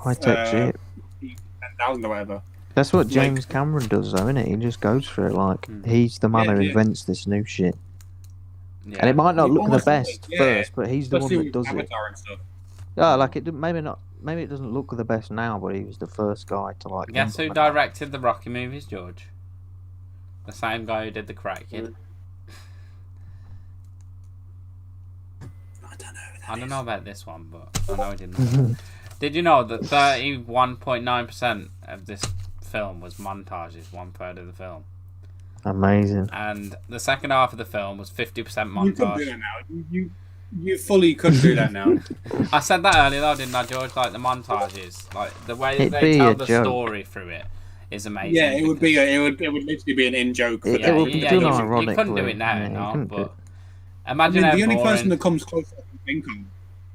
high-tech shit. 10,000 or whatever. That's what James Cameron does, though, isn't it? He just goes for it like he's the man who invents this new shit. Yeah. And it might not look the best first, but he's the one that does it. Yeah, like maybe it doesn't look the best now, but he was the first guy to like. Guess who directed the Rocky movies, George? The same guy who did the Karate Kid. I don't know. I don't know about this one, but I know he didn't. Did you know that 31.9% of this film was montages, 1/3 of the film? Amazing. And the second half of the film was 50% montage. You could do that now. You fully could do that now. I said that earlier though, didn't I, George? Like the montages, like the way they tell the story through it is amazing. Yeah, it would literally be an in joke. It would be done ironically. You couldn't do it now, yeah, but imagine the only person that comes close I can think of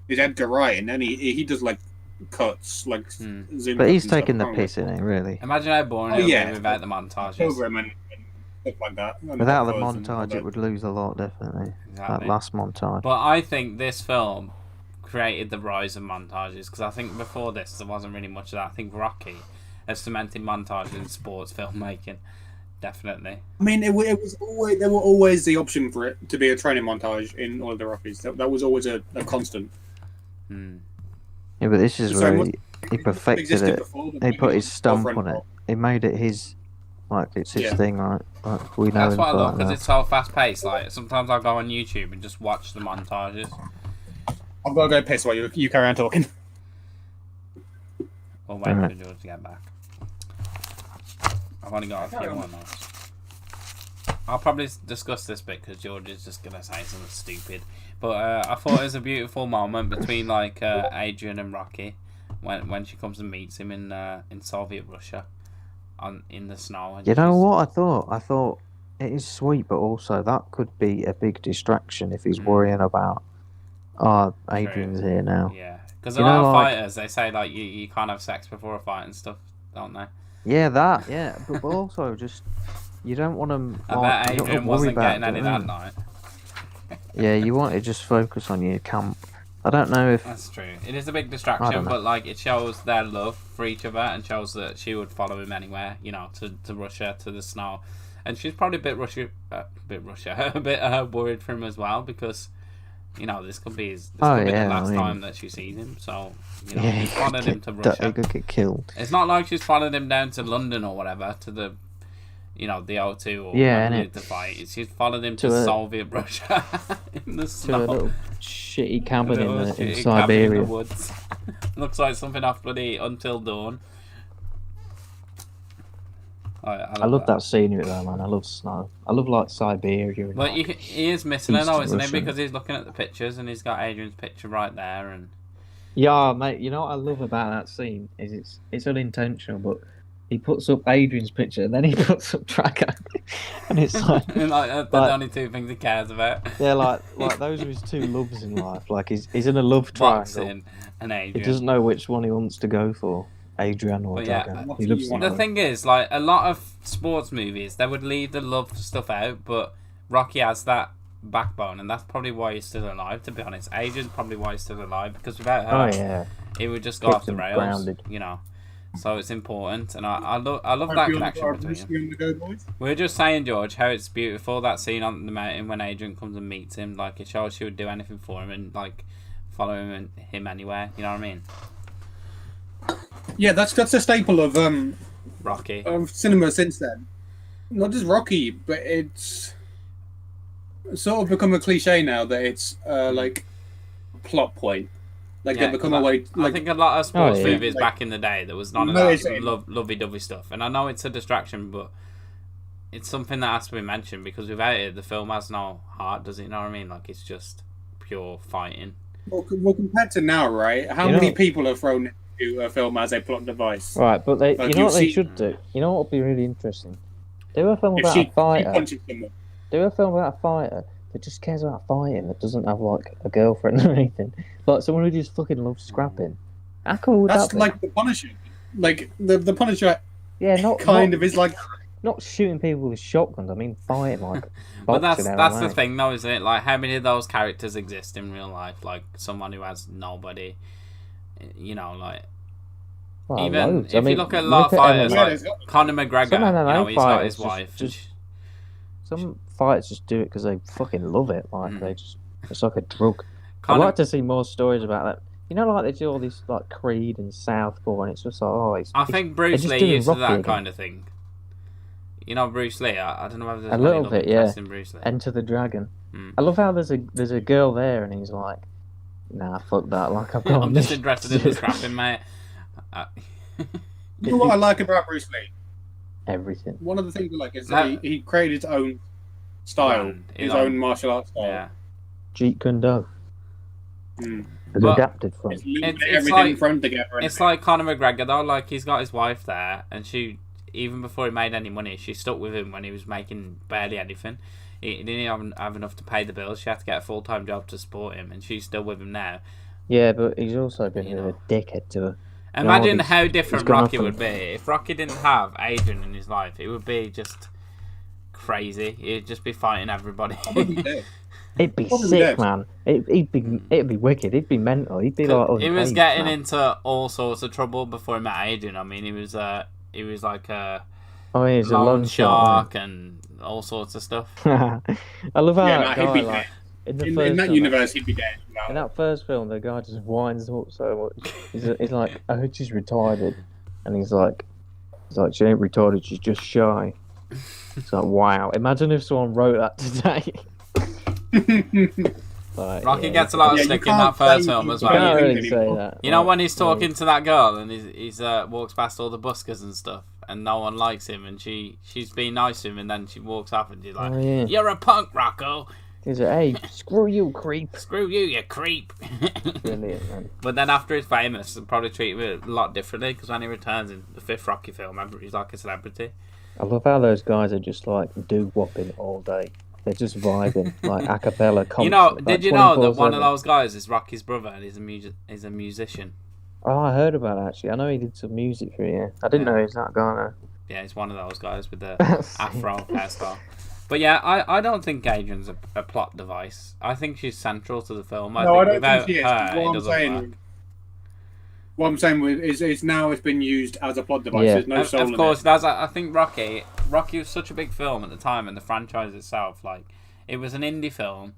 is Edgar Wright, and then he does like cuts, like zoom. But he's taking the piss in it, really. Imagine how boring it would be without the montages. Over him and stuff like that. Without the montage, it would lose a lot, definitely. Exactly. That last montage. But I think this film created the rise of montages, because I think before this there wasn't really much of that. I think Rocky has cemented montages in sports filmmaking, definitely. I mean, it was always, there were always the option for it to be a training montage in all of the Rockies. That was always a constant. Yeah, but this is where he perfected it. He put his stamp on it. He made it his, like, it's his thing, right? Like, we know. That's what I love, because it's so fast paced. Like, sometimes I go on YouTube and just watch the montages. I've got to go piss while you carry on talking. We'll wait for George to get back. I've only got a few more notes. I'll probably discuss this bit because George is just going to say something stupid. But I thought it was a beautiful moment between like Adrian and Rocky when she comes and meets him in Soviet Russia in the snow. And you know what I thought? I thought it is sweet, but also that could be a big distraction if he's worrying about, Adrian's here now. Yeah, because a lot of fighters, they say like you can't have sex before a fight and stuff, don't they? Yeah, that. Yeah, but also just you don't want to. I bet Adrian wasn't getting any that night. Yeah, you want to just focus on your camp. I don't know if that's true. It is a big distraction, but like it shows their love for each other and shows that she would follow him anywhere, you know, to Russia, to the snow, and she's probably a bit worried for him as well because, you know, this could be the last time that she sees him. So, you know, she followed him to Russia. He could get killed. It's not like she's followed him down to London or whatever to the. You know, the O2 or the fight. She's followed him to Soviet Russia in the snow. To a little shitty cabin in Siberia. In the woods. Looks like something off bloody Until Dawn. I love that scenery though, man. I love snow. I love like Siberia. And, but he is missing it though, isn't he? Because he's looking at the pictures and he's got Adrian's picture right there. And yeah, mate. You know what I love about that scene is it's unintentional, but he puts up Adrian's picture and then he puts up Tracker, and it's like they're the only two things he cares about. Yeah, like those are his two loves in life. Like he's in a love triangle. Boxing and Adrian. He doesn't know which one he wants to go for, Adrian or Tracker. He loves the thing is, like a lot of sports movies, they would leave the love stuff out, but Rocky has that backbone, and that's probably why he's still alive. To be honest, Adrian's probably why he's still alive because without her, he would just go off the rails. Grounded. You know. So it's important, and I love that connection between them. We were just saying, George, how it's beautiful that scene on the mountain when Adrian comes and meets him. Like it shows she would do anything for him and like follow him anywhere. You know what I mean? Yeah, that's a staple of Rocky of cinema since then. Not just Rocky, but it's sort of become a cliche now that it's like a plot point. Like they become a way. I think a lot of sports movies back in the day, there was none of that lovey-dovey stuff, and I know it's a distraction, but it's something that has to be mentioned because without it, the film has no heart. Does it? You know what I mean? Like it's just pure fighting. Well, compared to now, right? How many people are thrown into a film as a plot device? Right, but they, you know what they should do. You know what would be really interesting? Do a film about a fighter. Do a film about a fighter that just cares about fighting, that doesn't have like a girlfriend or anything, like someone who just fucking loves scrapping. How cool would that be? That's like the Punisher. Like the Punisher. Yeah, not is like not shooting people with shotguns. I mean fighting like. But that's the thing, though, isn't it? Like, how many of those characters exist in real life? Like someone who has nobody. You know, like. Well, even loads. If you look at a lot of fighters, like Conor McGregor, you know, he's got his wife. Some fighters just do it because they fucking love it. Like it's like a drug. I'd like to see more stories about that. You know, like they do all this like Creed and Southpaw, and it's just like, I think Bruce Lee used to that kind of thing. You know, Bruce Lee. I don't know whether there's a little bit, yeah. In Bruce Lee. Enter the Dragon. I love how there's a girl there, and he's like, Nah, fuck that. Like, I've got. I'm just interested in the scrapping, mate. You know what I like about Bruce Lee? Everything. One of the things I like is that he created his own style, his own martial arts style. Yeah. Jeet Kune Do. It's But adapted from. It's like, together. It's like Conor McGregor though. Like, he's got his wife there, and she, even before he made any money, she stuck with him when he was making barely anything. He didn't have enough to pay the bills. She had to get a full-time job to support him, and she's still with him now. Yeah, but he's also been a dickhead to her. Imagine how different Rocky would be if Rocky didn't have Adrian in his life. It would be just crazy. He'd just be fighting everybody. It'd be sick, man. It'd be wicked. It'd be mental. He'd be like. He was getting into all sorts of trouble before he met Adrian. I mean, he was like a loan shark and all sorts of stuff. I love how that guy, he'd be like, in that universe, he'd be dead. In that first film, the guy just winds up so much. He's like, I heard she's retarded, and he's like, she ain't retarded, she's just shy. It's like, wow. Imagine if someone wrote that today. Like, Rocky gets a lot of stick in that first film as well. You can't really say that. You know when he's talking to that girl and he's walks past all the buskers and stuff, and no one likes him, and she's being nice to him, and then she walks up and she's like, "You're a punk, Rocco." He's like, "Hey, screw you, creep." Screw you, you creep. Brilliant, man. But then after he's famous, they'll probably treat him a lot differently, because when he returns in the 5th Rocky film, he's like a celebrity. I love how those guys are just like do-whopping all day. They're just vibing, like a cappella. Did you know that one of those guys is Rocky's brother, and he's a musician? Oh, I heard about it, actually. I know he did some music for you. I didn't know he was that guy, though. Yeah, he's one of those guys with the afro hairstyle. But yeah, I don't think Adrian's a plot device. I think she's central to the film. I don't think she is. What I'm saying is it's been used as a plot device. Yeah. There's no soul in it. Of course, I think Rocky was such a big film at the time, and the franchise itself, like, it was an indie film.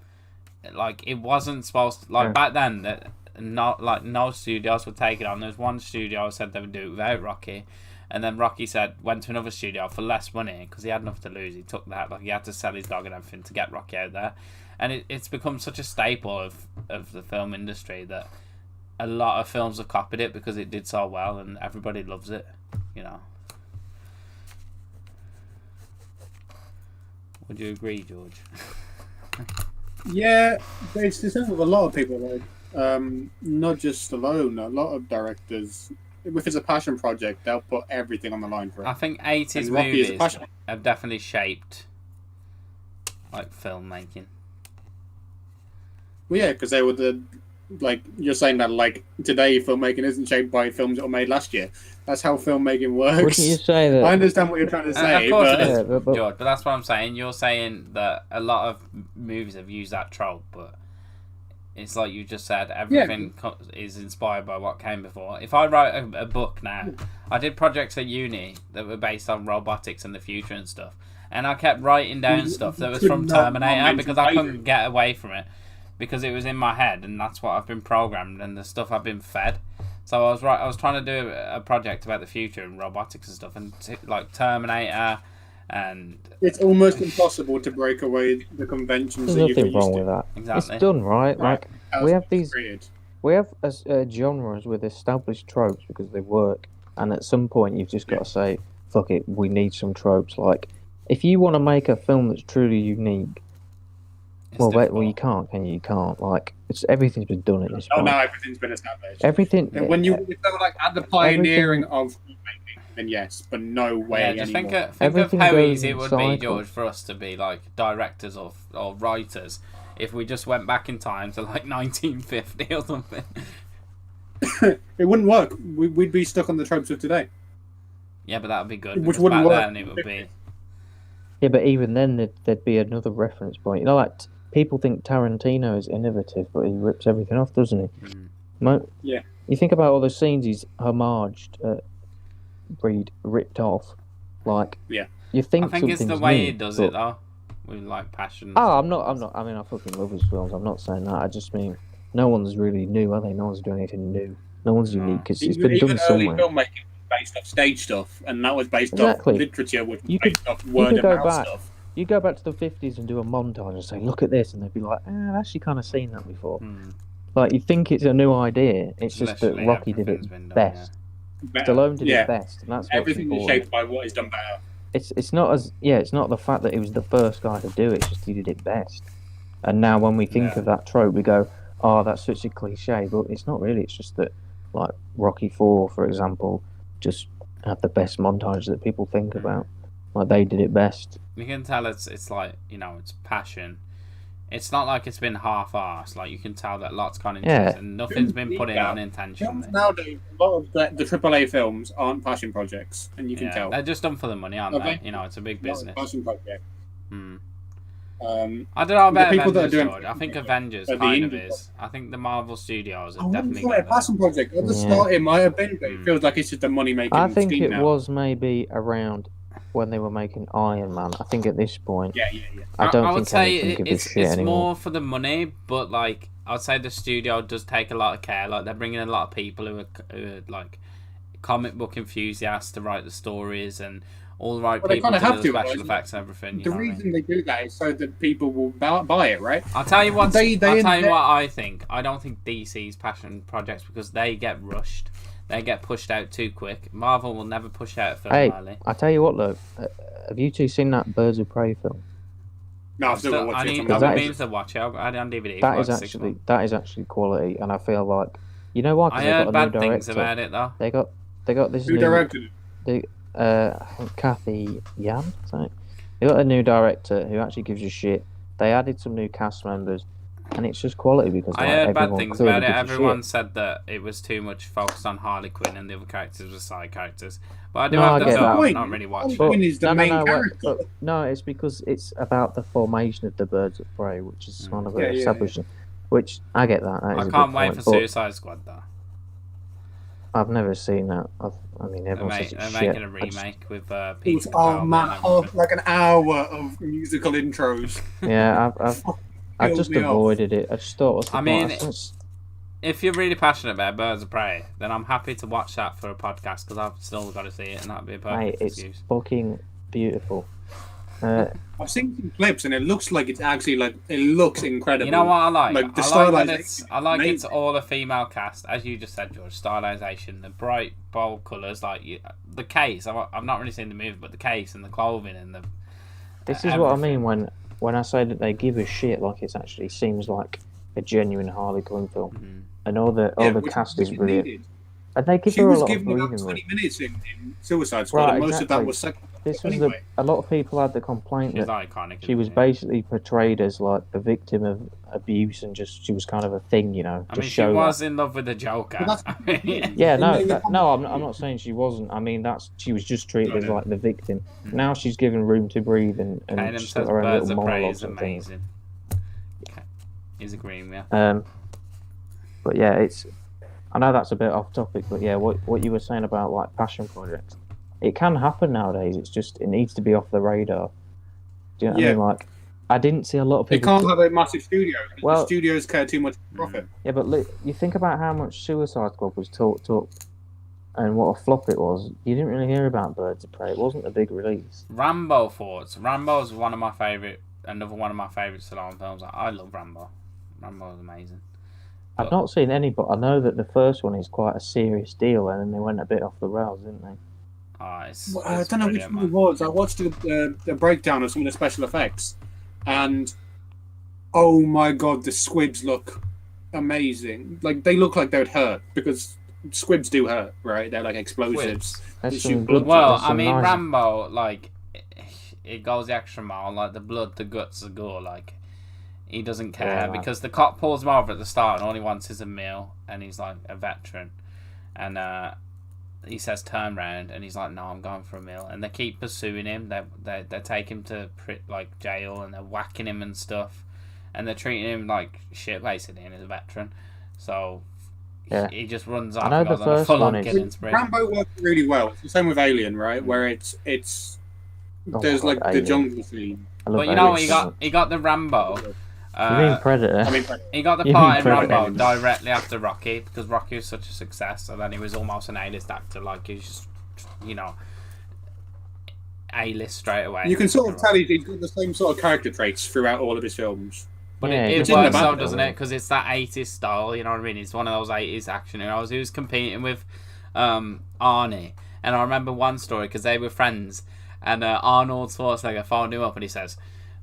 Like, it wasn't supposed to, back then, that no studios would take it on. There was one studio said they would do it without Rocky. And then Rocky went to another studio for less money because he had nothing to lose. He took that, he had to sell his dog and everything to get Rocky out there. And it's become such a staple of the film industry that a lot of films have copied it because it did so well and everybody loves it, you know. Would you agree, George? Yeah, it's the same with a lot of people, not just Stallone, a lot of directors. If it's a passion project, they'll put everything on the line for it. I think 80s movies have definitely shaped filmmaking. Well, yeah, because they were you're saying that today filmmaking isn't shaped by films that were made last year. That's how filmmaking works. Wouldn't you say that? I understand what you're trying to say. Of course it is, George, but that's what I'm saying. You're saying that a lot of movies have used that trope, but it's like you just said, everything is inspired by what came before. If I write a book now, I did projects at uni that were based on robotics and the future and stuff, and I kept writing down stuff that was from Terminator because I couldn't get away from it because it was in my head, and that's what I've been programmed and the stuff I've been fed. So I was trying to do a project about the future and robotics and stuff, and Terminator. And it's almost impossible to break away the conventions. There's nothing wrong with that. Exactly. It's done right. We have genres with established tropes because they work, and at some point you've just got to say, "Fuck it, we need some tropes." Like, if you want to make a film that's truly unique, you can't, can you? You can't. Everything's been done at this point. Oh no, everything's been established. Everything. And when if they were at the pioneering of filmmaking, then yes, but no way. Yeah, just think of how easy it would be, George, for us to be directors or writers if we just went back in time to 1950 or something. It wouldn't work. We'd be stuck on the tropes of today. Yeah, but that would be good. Which wouldn't work. Then it would be. Yeah, but even then there'd be another reference point. You know, people think Tarantino is innovative, but he rips everything off, doesn't he? Yeah. You think about all the scenes he's homaged, ripped off. Yeah. You think? I think it's the way he does it though, with passion. Oh, I'm not. I mean, I fucking love his films. I'm not saying that. I just mean no one's really new, are they? No one's doing anything new. No one's unique because it's been done somewhere. Early filmmaking based off stage stuff, and that was based off literature, which was based off word of mouth stuff. You go back to the 50s and do a montage and say, "Look at this," and they'd be like, "I've actually kind of seen that before." Like, you think it's a new idea. It's just that Literally Rocky did it everything's been done, best. Stallone did it best, and that's what's everything is important. shaped by what is done better. It's not the fact that he was the first guy to do it. It's just he did it best. And now when we think of that trope, we go, "Oh, that's such a cliche," but it's not really. It's just that, like Rocky 4, for example, just had the best montage that people think about. Like, they did it best. You can tell it's like, you know, it's passion. It's not like it's been half-arsed. Like, you can tell that lots gone into it, and nothing's been put in unintentionally. Nowadays, a lot of the AAA films aren't passion projects, and you can tell. They're just done for the money, aren't they? You know, it's a big business. Passion project. I don't know about people Avengers, that are doing, George. I think Avengers the kind of indie is. I think the Marvel Studios I are wouldn't definitely call it a passion project. At the start, it might have been, but it feels like it's just a money-making I think scheme it now. was maybe around when they were making Iron Man. I think at this point, Yeah. I don't would think say anything of this shit it's anymore. more for the money, but like I'd say the studio does take a lot of care. Like, they're bringing in a lot of people who are like comic book enthusiasts to write the stories, and all the right people to do the special effects and everything. The reason they do that is so that people will buy it, right? I'll tell you what. I'll tell you what I think. I don't think DC's passion projects, because they get rushed. They get pushed out too quick. Marvel will never push out a film early. I tell you what, look, have you two seen that Birds of Prey film? No, I've still got to watch it. I've been to watch it. I had it on DVD. That is actually quality, and I feel like, you know why? I heard bad things about it though. They got this Who new directed it? I think Kathy Yan. They got a new director who actually gives a shit. They added some new cast members, and it's just quality because I heard bad things about it. Everyone said that it was too much focused on Harley Quinn and the other characters were side characters. But I do have the film. Not really watching. Harley Quinn is the main character. No, it's because it's about the formation of the Birds of Prey, which is one of the establishing. Which I get that. I can't wait for Suicide Squad though. I've never seen that. I mean, everyone says it's shit. They're making a remake with Peter. Oh man, like an hour of musical intros. Yeah, I just avoided it. I just thought. I mean, if you're really passionate about Birds of Prey, then I'm happy to watch that for a podcast, because I've still got to see it, and that'd be a perfect excuse. It's fucking beautiful. I've seen some clips, and it looks like it's actually it looks incredible. You know what I like? Like the stylization. I like it's all a female cast, as you just said, George. Stylization, the bright, bold colours, like the case. I've not really seen the movie, but the case and the clothing and the. This is what I mean when I say that they give a shit. Like, it actually seems like a genuine Harley Quinn film, and all the cast is brilliant. And they give her a lot of breathing room. 20 minutes in Suicide Squad, and most of that was second. A lot of people had the complaint that she was basically portrayed as like the victim of abuse, and she was kind of a thing, you know. I mean, she was in love with the Joker. Yeah, no, I'm not saying she wasn't. I mean, she was just treated as like the victim. Now she's given room to breathe, and she's got her own little monologues and things. He's agreeing, yeah. But yeah, I know that's a bit off topic, but yeah, what you were saying about like passion projects, it can happen nowadays. It's just it needs to be off the radar. Do you know what I mean? Like, I didn't see a lot of people. They can't have a massive studio. Well, the studios care too much profit. Yeah, but look, you think about how much Suicide Squad was talked up, and what a flop it was. You didn't really hear about Birds of Prey. It wasn't a big release. Rambo thoughts. Rambo's another one of my favourite Stallone films. I love Rambo. Rambo is amazing. I've not seen any, but I know that the first one is quite a serious deal, and then they went a bit off the rails, didn't they? I don't know which one it was. I watched the breakdown of some of the special effects, and oh my god, the squibs look amazing. Like, they look like they would hurt, because squibs do hurt, right? They're like explosives. Well, I mean, nice. Rambo, like, it goes the extra mile. Like, the blood, the guts, the gore, like. He doesn't care because the cop pulls him over at the start and all he wants is a meal, and he's like a veteran, and he says turn round, and he's like, no, I'm going for a meal, and they keep pursuing him. They take him to like jail, and they're whacking him and stuff, and they're treating him like shit basically, and he's a veteran, so he just runs off and goes on a full-on killing spree. Rambo works really well. It's the same with Alien, right? Where it's there's like the jungle scene. But you know, he got the Rambo. You mean Predator? He got the part in Rambo directly after Rocky, because Rocky was such a success, and then he was almost an A-list actor. Like, he was just, you know, A-list straight away. You can sort of tell he's got the same sort of character traits throughout all of his films. But Yeah, it it's in the works back, though, doesn't though. it? Because it's that 80s style, you know what I mean? It's one of those 80s action heroes. He was competing with Arnie. And I remember one story, because they were friends, and Arnold Schwarzenegger phoned him up and he says,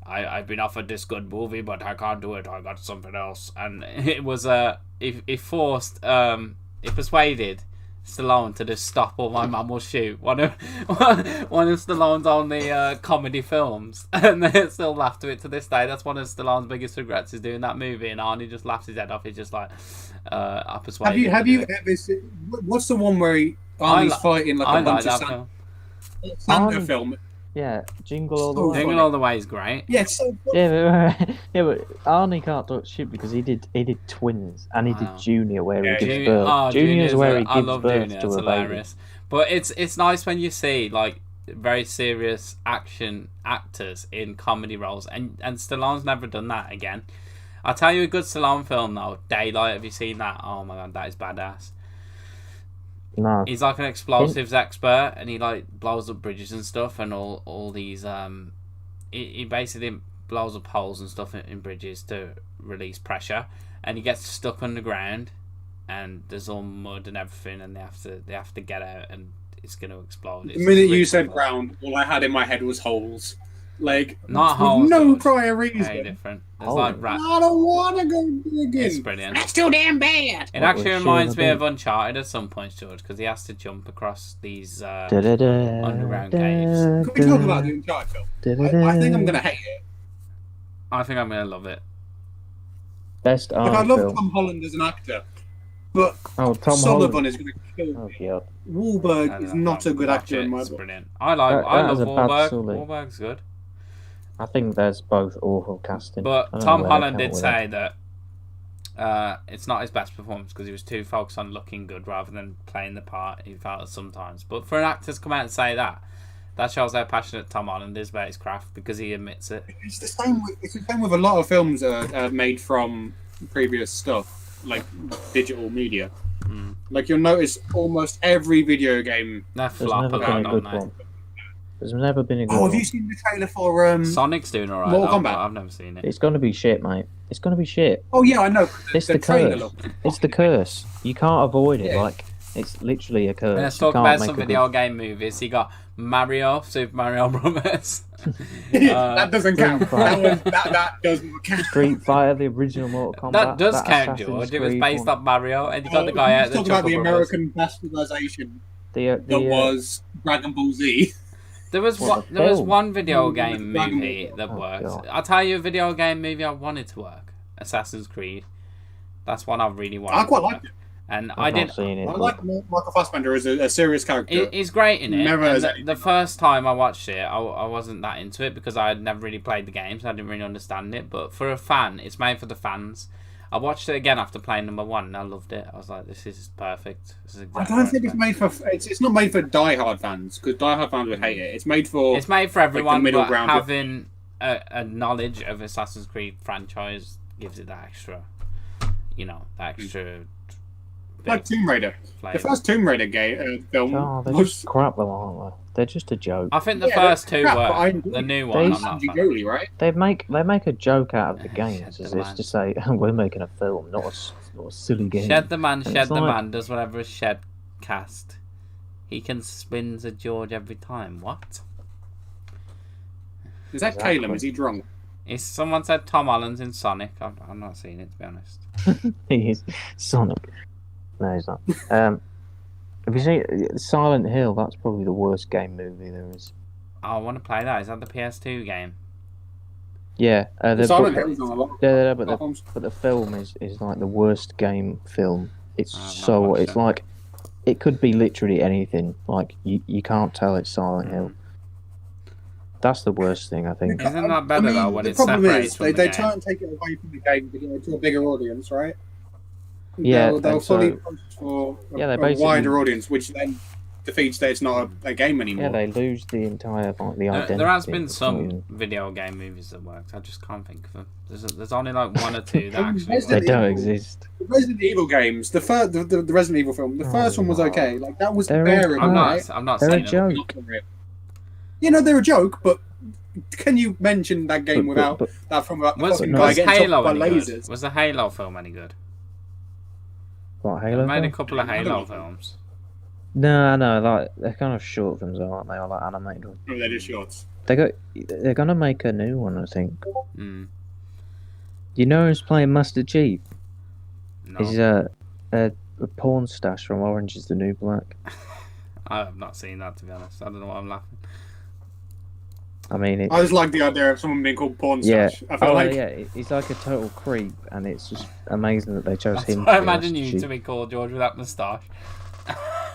I've been offered this good movie, but I can't do it. I got something else. And it was, he persuaded Stallone to just stop all My Mum Will Shoot, one of Stallone's only comedy films, and they still laugh to it to this day. That's one of Stallone's biggest regrets, is doing that movie, and Arnie just laughs his head off. He's just like, I persuaded. Have you ever seen, what's the one where Arnie's fighting like a bunch of Santa film? Yeah, Jingle All the Way. Jingle All the Way is great. Yeah, so Yeah, but Arnie can't talk shit because he did Twins and he did Junior where he gives birth. Junior's where he gives birth to a hilarious. baby. But it's nice when you see like very serious action actors in comedy roles, and Stallone's never done that again. I'll tell you a good Stallone film though, Daylight. Have you seen that? Oh my god, that is badass. No. He's like an explosives expert, and he like blows up bridges and stuff, and all these he basically blows up holes and stuff in bridges to release pressure, and he gets stuck underground, and there's all mud and everything, and they have to get out, and it's going to explode. The minute you said ground, all I had in my head was holes. Like, not holes. No prior reason. Very different. There's like I don't want to go digging. It's brilliant. That's too damn bad. It actually reminds me of Uncharted at some point, George, because he has to jump across these underground caves. Can we talk about the Uncharted film? I think I'm going to hate it. I think I'm going to love it. Best art I love film. Tom Holland as an actor, but Tom Sullivan Holland is going to kill me. God. Wahlberg is not a good actor in my It's book. brilliant. I love a bad Wahlberg. Sully. Wahlberg's good. I think there's both awful casting. But I don't Tom know where Holland they did come say that it's not his best performance because he was too focused on looking good rather than playing the part he felt sometimes. But for an actor to come out and say that shows how passionate Tom Holland is about his craft, because he admits it. It's the same with a lot of films made from previous stuff, like digital media. Like you'll notice almost every video game. They're There's flop never been a around, good aren't they? one. There's never been a good Oh, one. have you seen the trailer for Sonic's doing alright. Mortal Kombat? But I've never seen it. It's going to be shit, mate. It's going to be shit. Oh yeah, I know. It's the curse. It's the curse. You can't avoid it. Like, it's literally a curse. Let's You talk can't about make some a video good- game movies. You got Mario, Super Mario Brothers. That doesn't count. Street That doesn't count. Street Fighter, the original Mortal Kombat. That does count, Assassin's George. It was Creed based one. on Mario, and you got the guy out Talk there. about the American bastardization that The was Dragon Ball Z. There was What, the there was film? one video game Dragon movie Ball. that Oh, worked. God. I'll tell you a video game movie I wanted to work. Assassin's Creed. That's one I really wanted. I quite to work. liked it. And I've I not did. seen it. I like Michael Fassbender as a serious character. He's great in it. Never And has the anything. first time I watched it, I wasn't that into it because I had never really played the game, so I didn't really understand it. But for a fan, it's made for the fans. I watched it again after playing number 1, and I loved it. I was like, "This is perfect." This is I exactly don't what think it's made for. It's not made for diehard fans because diehard fans would hate it. It's made for. It's made for everyone, middle but ground. having a knowledge of Assassin's Creed franchise gives it that extra, that extra. Like Tomb Raider. Flavour. The first Tomb Raider game film Oh, they're was. just crap, though, aren't they? They're just a joke. I think the Yeah, first they're two crap, were. but I enjoy The new They- one, I'm not a Andy fan. Jolie, right? They make a joke out of the games Shed as the if man. to say we're making a film, not a silly game. Shed the man, And Shed it's the like- man does whatever a Shedcast. He can spin a George every time. What? Is that Exactly. Caleb? Is he drunk? Someone said Tom Holland's in Sonic. I've not seen it, to be honest. He is Sonic. No, he's not. Have you seen Silent Hill? That's probably the worst game movie there is. Oh, I want to play that. Is that the PS2 game? Yeah, Silent Hill's on a lot of yeah, but platforms. the film is like the worst game film. It's I've not so watched it's it. like it could be literally anything. Like you can't tell it's Silent Hill. That's the worst thing I think. Isn't that better though when the it problem separates is from they the game? try and take it away from the game to get it to a bigger audience, right? Yeah, they'll and fully so- push for Yeah, they a basically- wider audience, which then defeats that it's not a game anymore. Yeah, they lose the entire like the identity. There has been of some the- video game movies that worked. I just can't think of them. There's only like one or two that actually They worked. don't exist. The Resident Evil games, the Resident Evil film, the first one was okay. Like that was They're bearable, all I'm crap. right? not They're a saying it. joke. You know, they're a joke, but Can you mention that game without that from a fucking guy getting Halo shot by any lasers? good? Was the Halo film any good? What, Halo? They made a film? couple of Halo films. No, like they're kind of short films, aren't they? Or like animated ones. No, they're just shorts. They're gonna make a new one, I think. Mm. You know who's playing Master Chief? No. He's a porn stash from Orange Is the New Black. I have not seen that, to be honest. I don't know why I'm laughing. I mean, I just like the idea of someone being called porn stash. I feel like he's like a total creep, and it's just amazing that they chose him. I imagine you to be called George with that moustache.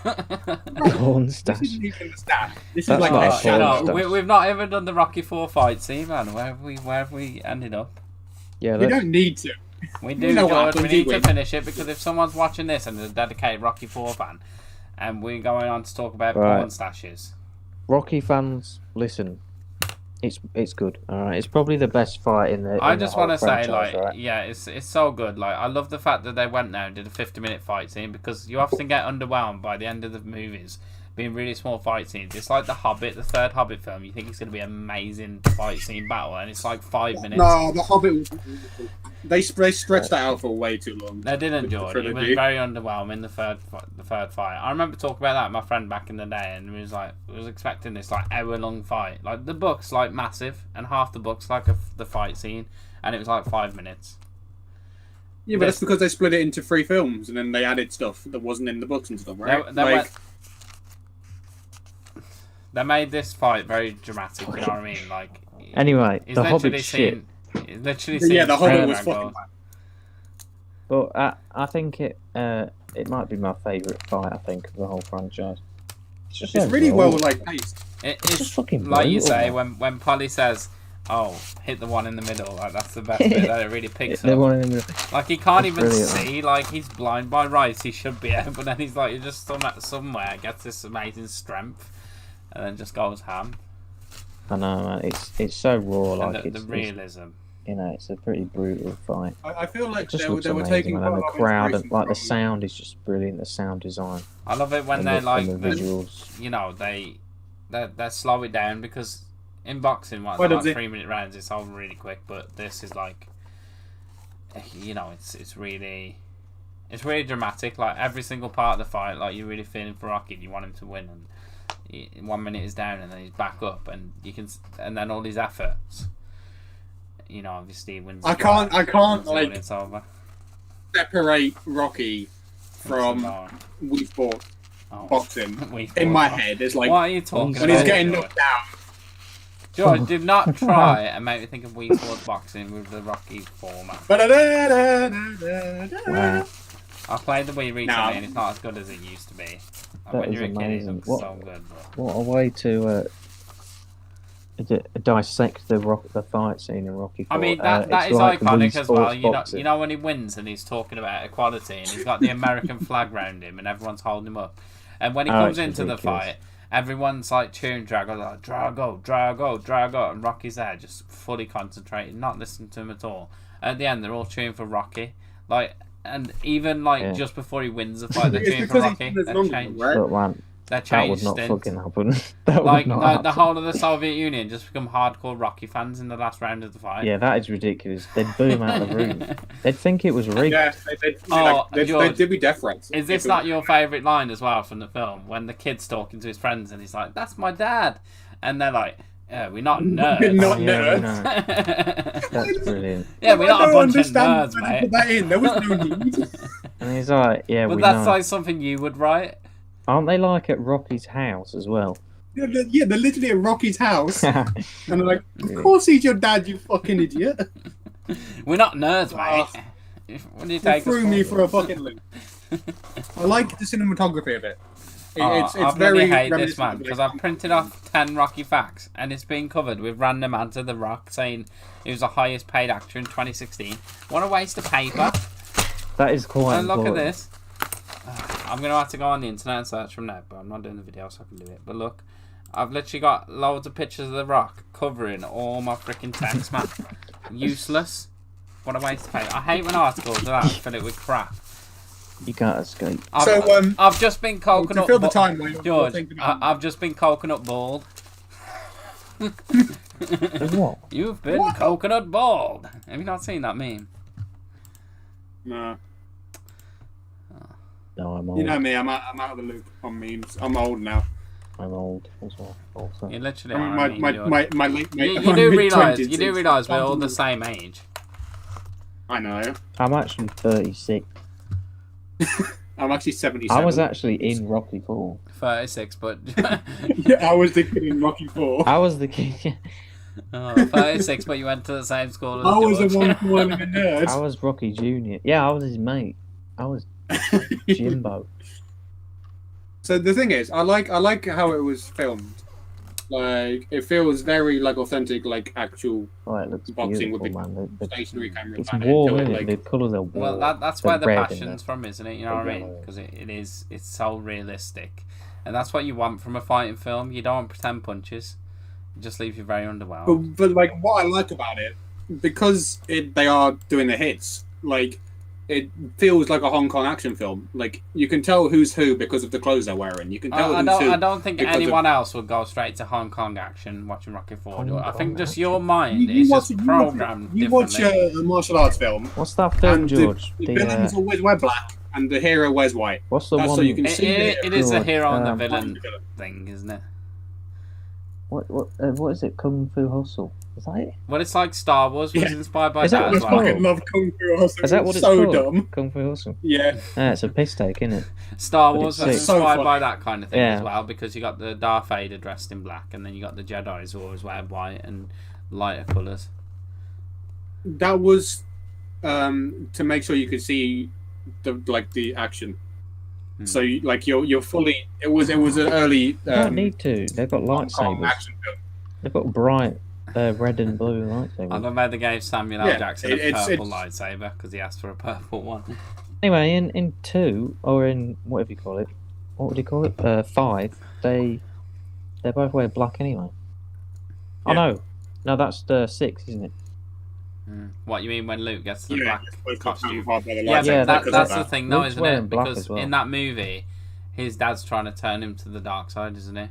Porn stash. This isn't even the stash. This That's is like not a a porn shadow. stash. We've not even done the Rocky 4 fight scene, man. Where have we ended up? Yeah, We don't need to. We do, We know what George. We happens, need do to we? finish it because if someone's watching this and is a dedicated Rocky 4 fan, and we're going on to talk about porn stashes. Rocky fans, listen. It's good. All right, it's probably the best fight in the. I just want to say, franchise, like, right? yeah, it's so good. Like, I love the fact that they went now and did a 50-minute fight scene because you often get underwhelmed by the end of the movies being really small fight scenes. It's like The Hobbit, the third Hobbit film. You think it's going to be an amazing fight scene battle, and it's like 5 minutes. No, The Hobbit was beautiful. They stretched that out for way too long. They didn't, George. It was very underwhelming, the third fight. I remember talking about that with my friend back in the day, and we was expecting this like hour-long fight. Like the book's like massive, and half the book's like the fight scene, and it was like 5 minutes. Yeah, but that's because they split it into 3 films, and then they added stuff that wasn't in the books and stuff, right? They made this fight very dramatic. You know what I mean? Like, anyway, the Hobbit shit. Yeah, The Hobbit was fucking bad. But I think it might be my favourite fight. I think of the whole franchise. It's really well paced. It's just fucking like you brutal, say man. when Polly says, "Oh, hit the one in the middle." Like that's the best bit. That it really picks The up. one in the middle. Like he can't even brilliant, see. Like he's blind by rights. He should be able, but then he's like, he just somewhere gets this amazing strength, and then just goes ham. I know, man. It's so raw. And Like the realism. It's a pretty brutal fight. I feel like It just they looks were amazing, taking man. quite And a the lot of crowd, inspiration and like the from- sound is just brilliant. The sound design. I love it when and they the, like and the visuals. you know they slow it down because in boxing, like 3-minute rounds, it's all really quick. But this is like, you know, it's really dramatic. Like every single part of the fight, like you're really feeling for Rocky. You want him to win, and 1 minute is down, and then he's back up, and and then all these efforts. You know, obviously he wins. I can't like it's over. separate Rocky from Wii Sport boxing. In my head, it's like what are you talking when about? he's getting knocked down. George, do not try and make me think of Wii Sports boxing with the Rocky format. Wow. I played the Wii recently and it's not as good as it used to be. Like That when is you're a kid, it amazing. looks so good. But... What a way to dissect the fight scene in Rocky 4. I mean, that is like iconic Wii as well. Sports You know when he wins and he's talking about equality and he's got the American flag round him and everyone's holding him up. And when he comes into the fight, everyone's like cheering Drago, like Drago, Drago, Drago, and Rocky's there just fully concentrated, not listening to him at all. At the end, they're all cheering for Rocky, like, and even like just before he wins the fight, they're cheering for Rocky. They're changed. Look, man, They're that would changed. not Since. fucking happen. That Like would not happen. the whole of the Soviet Union just become hardcore Rocky fans in the last round of the fight. Yeah, that is ridiculous. They'd boom out of the room. They'd think it was rigged. Yeah, they did be death threats. Is this not your favourite line as well from the film? When the kid's talking to his friends and he's like, "That's my dad," and they're like, "Yeah, we're not nerds." We're not Yeah, nerds. That's brilliant. Yeah, we're not a bunch of understand nerds, why they mate. put that in. There was no need. And he's like, yeah, But we that's know. like something you would write. Aren't they like at Rocky's house as well? Yeah, they're literally at Rocky's house, and and they're like, "Of course he's your dad, you fucking idiot." We're not nerds, mate. What do you They take threw us me for? for a fucking loop. I like the cinematography of it. It's I very really hate this reminiscent man of because like- I've printed off 10 Rocky facts and it's been covered with random ads of The Rock saying he was the highest paid actor in 2016. What a waste of paper. That is quite And look at important. this. I'm going to have to go on the internet and search from now, but I'm not doing the video so I can do it. But look, I've literally got loads of pictures of The Rock covering all my freaking text, man. Useless. What a waste of paper. I hate when articles do that and fill it with crap. You can't escape. I've just been to coconut fill the time while you're George, thinking I've just been coconut bald. What? You've been coconut bald. Have you not seen that meme? No. No, I'm old. You know me, I'm out of the loop on memes. I'm old now. I'm old as well. Also. You literally I are. mean, my late You my do mid-20s realise we're all the same age. I know. I'm actually 36. I'm actually 77. I was actually in Rocky 4. 36, but Yeah, I was the kid in Rocky 4. I was the kid. 36, but you went to the same school as I was the George. one calling him a nerd. I was Rocky Jr. Yeah, I was his mate. I was Jimbo. So the thing is, I like how it was filmed. Like, it feels very like authentic, like actual Oh, it looks boxing with beautiful, the man. stationary camera. It's panning warm, into isn't it, it? The colours are warm. Well, that's The where the red and passion's from, isn't it? You know the what I mean? yellow. Because it's so realistic, and that's what you want from a fighting film. You don't want pretend punches. It just leaves you very underwhelmed. But like, what I like about it, because they are doing the hits, like, it feels like a Hong Kong action film. Like, you can tell who's who because of the clothes they're wearing. You can tell who's who. I don't think because anyone else would go straight to Hong Kong action watching Rocky 4. I think just your action. mind is just programmed You watch differently. a martial arts film, What's that film, and George? the villains always wear black, and the hero wears white. What's the That's one? so you can It see it is the George, hero and the um, villain thing, isn't it? What is it? Kung Fu Hustle? Is that it? Well, it's like Star Wars was inspired by Is that that what as it's well. called? I fucking love Kung Fu Hustle. Is that what it's so called? dumb. Kung Fu Hustle. Yeah. Yeah, it's a piss take, isn't it? Star But Wars it's was sick. So inspired funny. by that kind of thing Yeah. as well, because you got the Darth Vader dressed in black, and then you got the Jedi's who always wear white and lighter colours. That was to make sure you could see the action. So you're fully. It was an early. You don't need to. They've got Hong Kong lightsabers. action film. They've got bright red and blue lightsabers. I love how they gave Samuel L. Yeah, Jackson a it's- purple it's- lightsaber because he asked for a purple one. Anyway, in 2 or in whatever you call it, what would you call it? 5. They both wear black anyway. Oh Yeah. no, that's the 6, isn't it? What you mean when Luke gets the black it's got costume? hard by the Yeah, lightsaber Yeah, but because that's of the that. thing, though, Luke's isn't wearing it? black Because as well. in that movie, his dad's trying to turn him to the dark side, isn't he?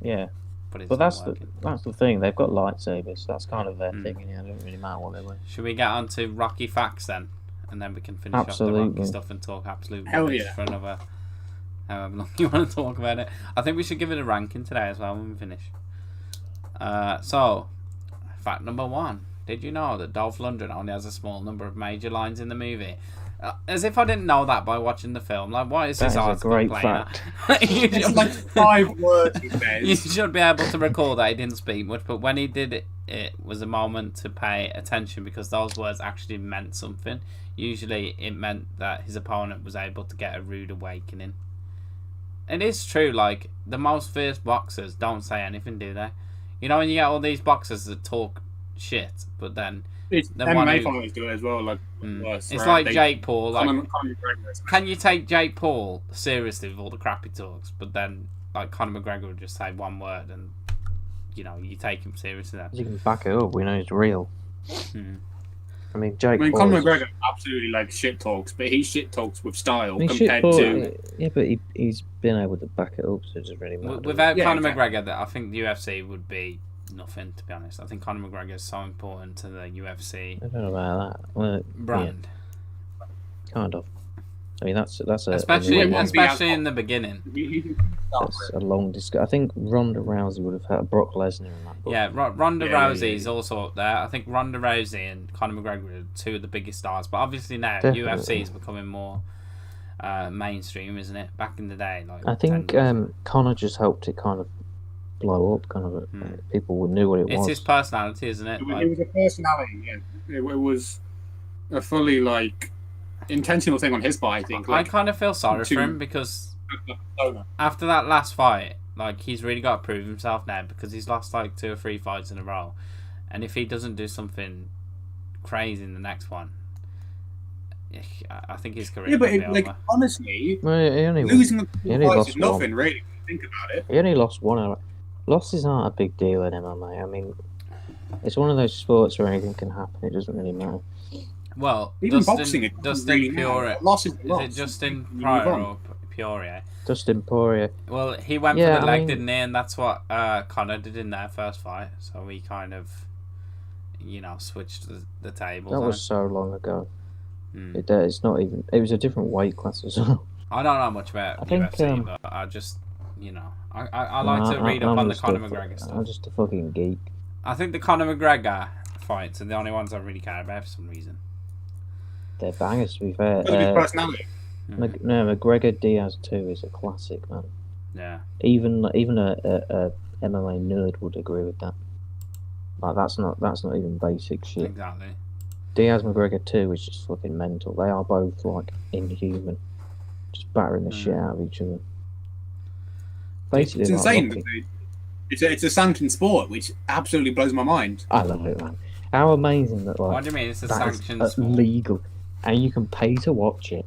Yeah, But it's but not working. that's the thing. They've got lightsabers. That's kind of their thing. Yeah, it doesn't really matter what they wear. Should we get on to Rocky facts then? And then we can finish off the Absolutely. Rocky stuff and talk absolute Hell rubbish yeah. for another however long you want to talk about it. I think we should give it a ranking today as well when we finish. So, fact number 1. Did you know that Dolph Lundgren only has a small number of major lines in the movie? As if I didn't know that by watching the film. Like, why is That this is a article great playing fact. that? It's like 5 words he You says. should be able to recall that he didn't speak much, but when he did it, it was a moment to pay attention because those words actually meant something. Usually it meant that his opponent was able to get a rude awakening. It is true, like, the most fierce boxers don't say anything, do they? You know, when you get all these boxers that talk shit, but then It's The one MMA who- fighters do it as well. Like, it's like Jake Paul. Like, Conor McGregor is- can you take Jake Paul seriously with all the crap he talks? But then, like, Conor McGregor would just say one word and, you know, you take him seriously then. You can back it up. We know he's real. Hmm. I mean, Jake. I mean, Paul Conor is- McGregor absolutely like shit talks, but he shit talks with style I mean, compared Paul, to. yeah, but he's been able to back it up, so it doesn't really matter. Without Yeah, Conor exactly. McGregor, I think the UFC would be nothing, to be honest. I think Conor McGregor is so important to the UFC I don't know about that. Well, brand. yeah, kind of. I mean, that's a Especially It won't be especially as- in the beginning. that's a long discussion. I think Ronda Rousey would have had Brock Lesnar in that. But Yeah, Ronda Yeah, Rousey yeah, yeah. is also up there. I think Ronda Rousey and Conor McGregor are 2 of the biggest stars. But obviously now Definitely. UFC is becoming more mainstream, isn't it? Back in the day, like I think 10 years ago. Connor just helped it kind of blow up. Kind of, people knew what it It's was. his personality, isn't it? It Like, was a personality, yeah. It was a fully, like, intentional thing on his part, I think. I Like, kind of feel sorry for to- him because persona. after that last fight, like, he's really got to prove himself now because he's lost like 2 or 3 fights in a row, and if he doesn't do something crazy in the next one, I think his career Yeah, but will be like, over. honestly, Well, he only losing he a only fight lost is nothing, really, when you think about it. He only lost one. Losses aren't a big deal in MMA. I mean, it's one of those sports where anything can happen. It doesn't really matter. Well, Even boxing, it doesn't Dustin really matter. Poirier. Loss is Is loss. it Justin You move Pryor on. or Poirier. Dustin Poirier. Well, he went for the leg, didn't he? And that's what Conor did in their first fight. So we kind of, switched the tables. That was so long ago. It's not even. It was a different weight class as well. I don't know much about UFC, but I just, I like to read up on the Conor McGregor stuff. I'm just a fucking geek. I think the Conor McGregor fights are the only ones I really care about for some reason. They're bangers, to be fair. Personality. No, McGregor Diaz 2 is a classic, man. Yeah. Even a MMA nerd would agree with that. Like that's not even basic shit. Exactly. Diaz McGregor 2 is just fucking mental. They are both like inhuman, just battering the shit out of each other. Basically, it's insane. It's a sanctioned sport, which absolutely blows my mind. I love it, man. How amazing that! Like, what do you mean? It's a sanctioned sport. Legal, and you can pay to watch it.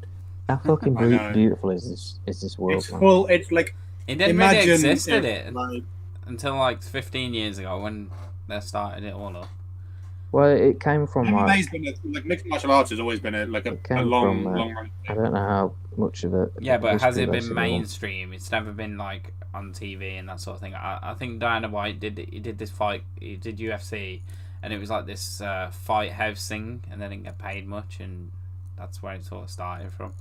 How fucking beautiful is this world? It's full. It's like it didn't really exist, did it? Until like 15 years ago when they started it all up. Well, it came from MMA's been like mixed martial arts has always been a long run. I don't know how much of it. Yeah, but has it been mainstream? It's never been like on TV and that sort of thing. I think Dana White did this fight. He did UFC, and it was like this fight house thing, and they didn't get paid much, and that's where it sort of started from.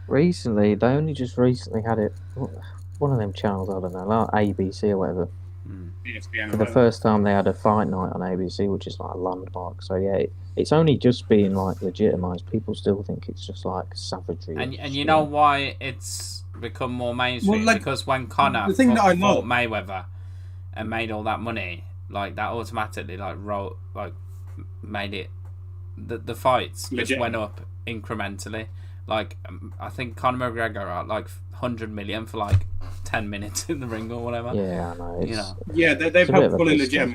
Recently, they only just recently had it. One of them channels, I don't know, like ABC or whatever. For the first time, they had a fight night on ABC, which is like a landmark. So yeah, it's only just being like legitimised. People still think it's just like savagery. And you know why it's become more mainstream? Because when Conor fought Mayweather and made all that money, like that automatically made it. The fights just went up incrementally. Like I think Conor McGregor are like 100 million for like 10 minutes in the ring or whatever. Yeah, I know. Yeah, they've helped fully legitimise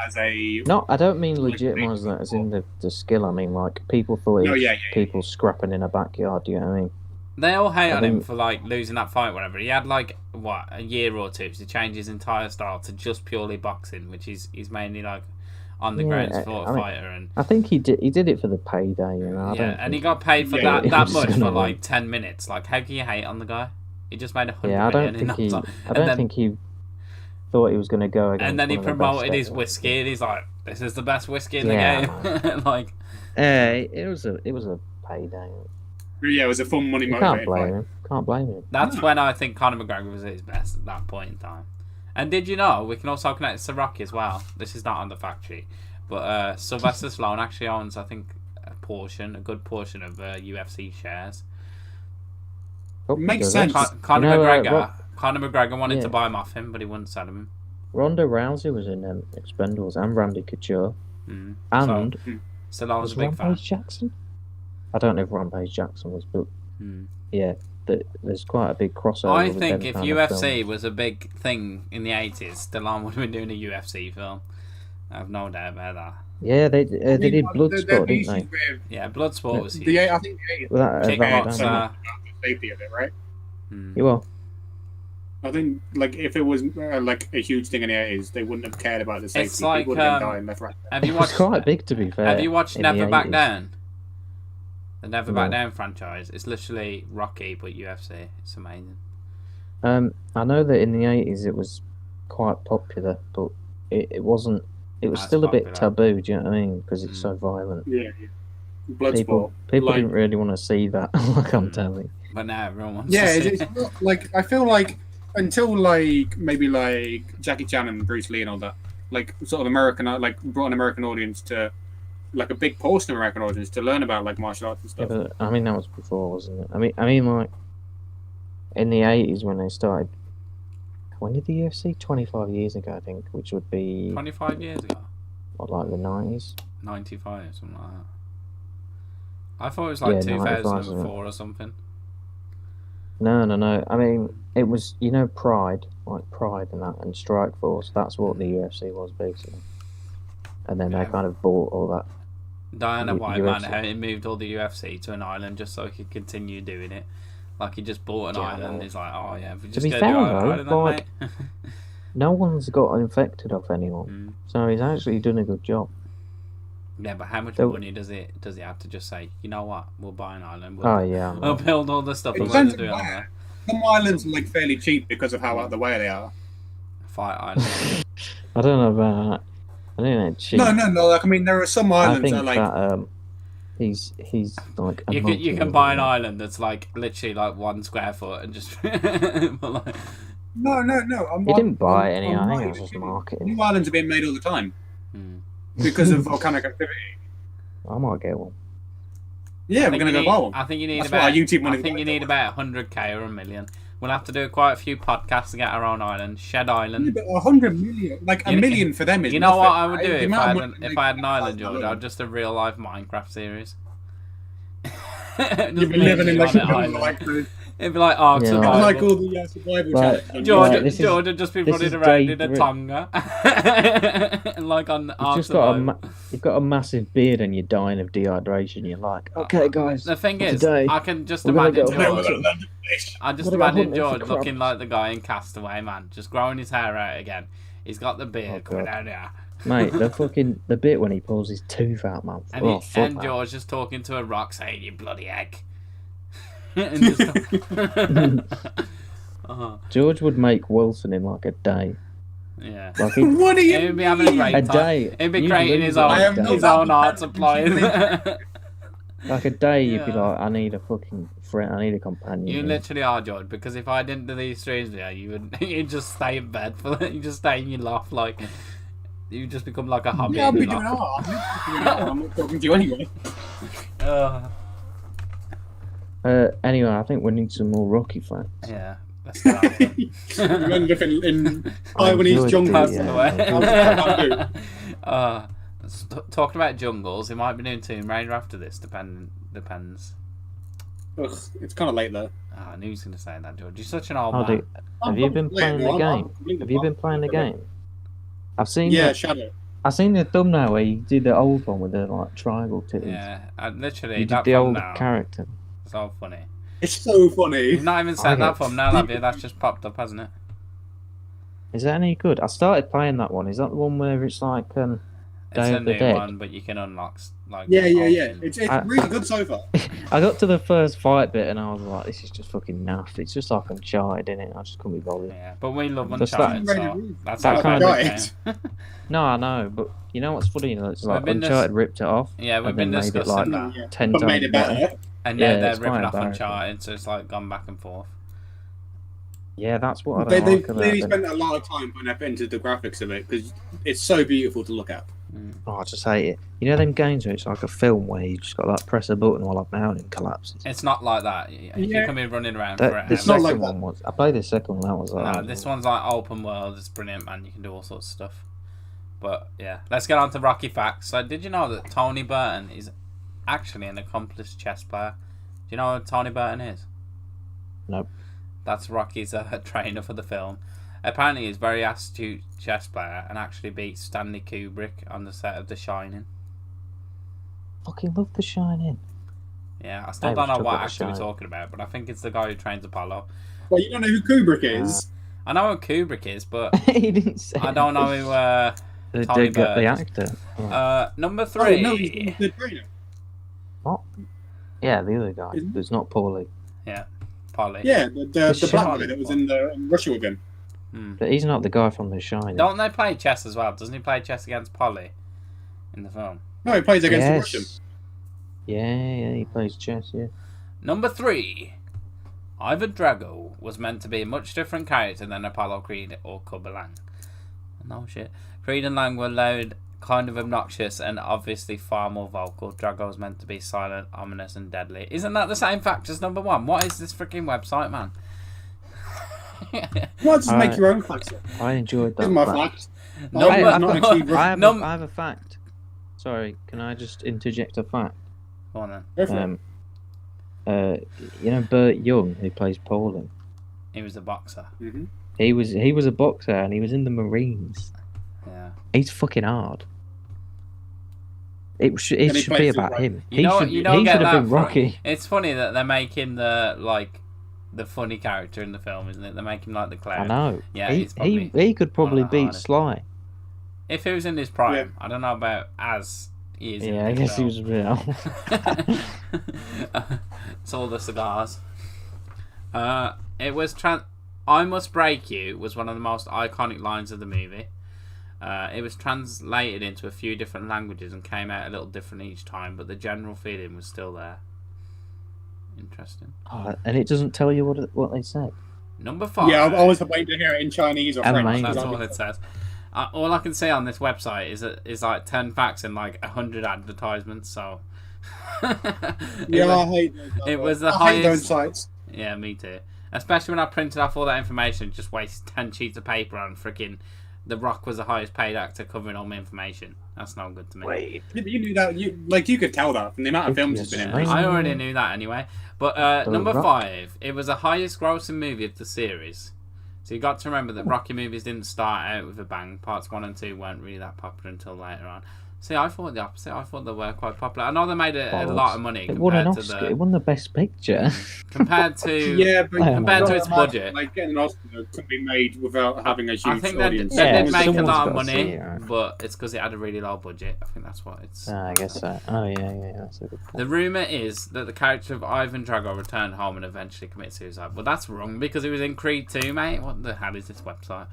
as a. No, I don't mean legitimise that as in the skill. I mean like people thought it was people scrapping in a backyard. Do you know what I mean? They all hate on him for like losing that fight, whatever. He had like a year or two to change his entire style to just purely boxing, which he's mainly like on the ground sport fighter. And I think he did it for the payday, you know. And he got paid for that much for like 10 minutes. Like, how can you hate on the guy? He just made 100 million in that time. I don't think he thought he was going to go against. And then he promoted his whiskey, and he's like, "This is the best whiskey in the game." Like, it was a payday. Yeah, it was a fun money motivated fight. Can't blame him. That's when I think Conor McGregor was at his best at that point in time. And did you know we can also connect to Rocky as well? This is not on the fact sheet, but Sylvester Stallone actually owns, I think, a good portion of UFC shares. Makes sense. Conor McGregor wanted to buy him off him, but he wouldn't sell him. Ronda Rousey was in Expendables, and Randy Couture, and Stallone was a big fan. Rampage Jackson. I don't know if Rampage Jackson was, but yeah. There's quite a big crossover. I think if UFC was a big thing in the 80s, Stallone would have been doing a UFC film. I have no doubt about that. Yeah, they did Bloodsport, didn't they? Yeah, Bloodsport was huge. I think Kickboxer. Safety of it, right? You are. I think if it was like a huge thing in the 80s, they wouldn't have cared about the safety. It's like people would have been dying left, right. Have you watched? It's quite big, to be fair. Have you watched Never Back Down? The Never Back Down franchise. It's literally Rocky, but UFC. It's amazing. I know that in the 80s it was quite popular, but it wasn't. It was still a bit taboo. Do you know what I mean? Because it's so violent. Yeah. Bloodsport. People didn't really want to see that. Like I'm telling you. But now everyone wants to see it's not, like I feel like until like maybe like Jackie Chan and Bruce Lee and all that, like sort of brought an American audience to. Like a big portion of American audience to learn about like martial arts and stuff. Yeah, but, I mean that was before, wasn't it? I mean like in the 80s when they started. When did the UFC? 25 years ago, I think, which would be 25 years ago. What, like the 90s? 95, something like that. I thought it was like 2004 or something. No. I mean, it was Pride and that, and Strikeforce. That's what the UFC was basically. And then they kind of bought all that. Diana White, man, how he moved all the UFC to an island just so he could continue doing it. Like he just bought an island. He's like, oh yeah, if we just go to island, like, no one's got infected off anyone, so he's actually done a good job. Yeah, but how much money does he have to just say, you know what, we'll buy an island. We'll build all the stuff we're going to do on there. Some islands are like fairly cheap because of how out of the way they are. Fight Island. I don't know about that. I think they're cheap. No. Like, I mean, there are some islands I think that are like. that he's like. You can buy an island that's like literally like 1 square foot and just. Like... No. He didn't buy any. I think it was just marketing. New islands are being made all the time because of volcanic activity. I might get one. Yeah, we're gonna go buy one. I think you need That's about. what our YouTube money I think you need about 100k or 1 million. We'll have to do quite a few podcasts to get our own island, Shed Island. Yeah, but 100 million, like a million for them is. You know nothing, what I would right? do The if amount I had an island, George? I'd just a real life Minecraft series. You'd be living in like it'd be like Ark Survival. Like all the survival challenges. George would just be running around in a Tonga. Like on Ark Survival. You've got a massive beard and you're dying of dehydration. You're like, okay, guys. The thing is, today, I can just imagine George. I just What about imagine hunting George for looking crabs? like the guy in Castaway, man. Just growing his hair out again. He's got the beard coming God. out here. Mate, the bit when he pulls his tooth out, man. And George just talking to a rock saying, "You bloody egg." And just, George would make Wilson in like a day. Yeah. Like What do you He'd be having a great a time. day. He'd be You'd creating lose his it. own art supply. Like a day, you'd be Yeah. like, I need a fucking friend. I need a companion. You here. literally are, George, because if I didn't do these streams, you'd just stay in bed you just stay in your loft, like you just become like a hobby. Yeah, I'll in be your doing loft. art. I'm not talking to you anyway. Anyway, I think we need some more Rocky facts. Yeah, let's get on with it. You end up in Taiwanese enjoyed jungles. the, Talking about jungles, he might be doing Tomb Raider after this. Depends. Ugh, it's kind of late though. Oh, I knew he was going to say that, George. You're such an old I'll man. do. Have you been playing the game? Have you been playing the game? I've seen. Yeah, the, Shadow. I've seen the thumbnail where you did the old one with the like triangle titties. Yeah, literally You that did the old thumbnail. character. So funny. It's so funny. You've not even said that get- thumbnail, have you? That's just popped up, hasn't it? Is that any good? I started playing that one. Is that the one where it's like It's Day a of the new Dead? one, but you can unlock like. Yeah. options. It's I- really good so far. I got to the first fight bit and I was like, this is just fucking naff. It's just like Uncharted, innit? I just couldn't be bothered. Yeah, but we love Just Uncharted, that- so that's that how kind bad of- it's game. No, I know, but you know what's funny? It's like been Uncharted ripped it off. Yeah, we've and been then made it discussing like that. Yeah. 10 But times made it better. And now Yeah, they're it's ripping quite off embarrassing. Uncharted, so it's like gone back and forth. Yeah, that's what I They don't like about clearly it. spent a lot of time putting up into the graphics of it because it's so beautiful to look at. Oh, I just hate it. You know them games where it's like a film where you just got to like press a button while a mountain collapses? It's not like that. You Yeah. can be running around The forever. second like that. one was. I played the second one. That was like. No, this one's like open world. It's brilliant, man. You can do all sorts of stuff. But yeah, let's get on to Rocky facts. So, did you know that Tony Burton is actually an accomplished chess player? Do you know who Tony Burton is? Nope. That's Rocky's trainer for the film. Apparently, he's a very astute chess player and actually beat Stanley Kubrick on the set of The Shining. Fucking love The Shining. Yeah, I still I don't know was what talking actor we're about The talking about, but I think it's the guy who trains Apollo. Well, you don't know who Kubrick is. I know who Kubrick is, but He didn't say. I don't know who the, Tony the Burton. actor. Yeah. number Oh, 3. no, he's the trainer. Yeah, the other guy. Isn't- It's not Paulie. Polly. Yeah, the black Shining guy that was in Russia with him. But he's not the guy from The Shining. Don't they play chess as well? Doesn't he play chess against Polly in the film? No, he plays against the Yes. Russian. Yeah, he plays chess. Yeah. Number 3. Ivan Drago was meant to be a much different character than Apollo Creed or Clubber Lang. No shit. Creed and Lang were loud, kind of obnoxious, and obviously far more vocal. Drago was meant to be silent, ominous, and deadly. Isn't that the same fact as number 1? What is this freaking website, man? Why just make Alright. your own facts up? I enjoyed This that. is my fact. fact. Number- Hey, Not actually Russian. I have a fact. Sorry, can I just interject a fact? Go on then. Go for it. You know Burt Young, who plays Paulie. He was a boxer. Mhm. He was a boxer and he was in the Marines. Yeah. He's fucking hard. It should he be plays about it, him. You don't he get should that have been from- Rocky. It's funny that they make him the funny character in the film, isn't it? They make him like the I clown. know. Yeah, he, he's probably he could probably one of the beat hardest. Sly. If he was in his prime, Yeah. I don't know about as he is. Yeah, I in guess he this was real. film. It's all the cigars. It was I must break you was one of the most iconic lines of the movie. It was translated into a few different languages and came out a little different each time, but the general feeling was still there. Interesting. Oh, and it doesn't tell you what they said. Number 5. Yeah, I was waiting to hear it in Chinese or French. That's all it says. All I can see on this website is like 10 facts and like 100 advertisements. So yeah, I hate those. It was the I hate highest. those sites. Yeah, me too. Especially when I printed off all that information, just wasted 10 sheets of paper on freaking The Rock was the highest paid actor covering all my information. That's not good to me. Wait. Yeah, but you knew that. You could tell that from the amount of films he's been in. I already knew that anyway. But number 5, it was the highest grossing movie of the series. So you got to remember that Rocky movies didn't start out with a bang. Parts 1 and 2 weren't really that popular until later on. See, I thought the opposite. I thought they were quite popular. I know they made a lot of money. It won an Oscar. It won the Best Picture. Compared to yeah, but compared to its budget. Like getting an Oscar couldn't be made without having a huge I think audience. they did make a someone's lot of got to money, see it, right? but it's because it had a really low budget. I think that's what it's. I guess so. Oh yeah, that's a good point. The rumour is that the character of Ivan Drago returned home and eventually committed suicide. But that's wrong because he was in Creed 2, mate. What the hell is this website?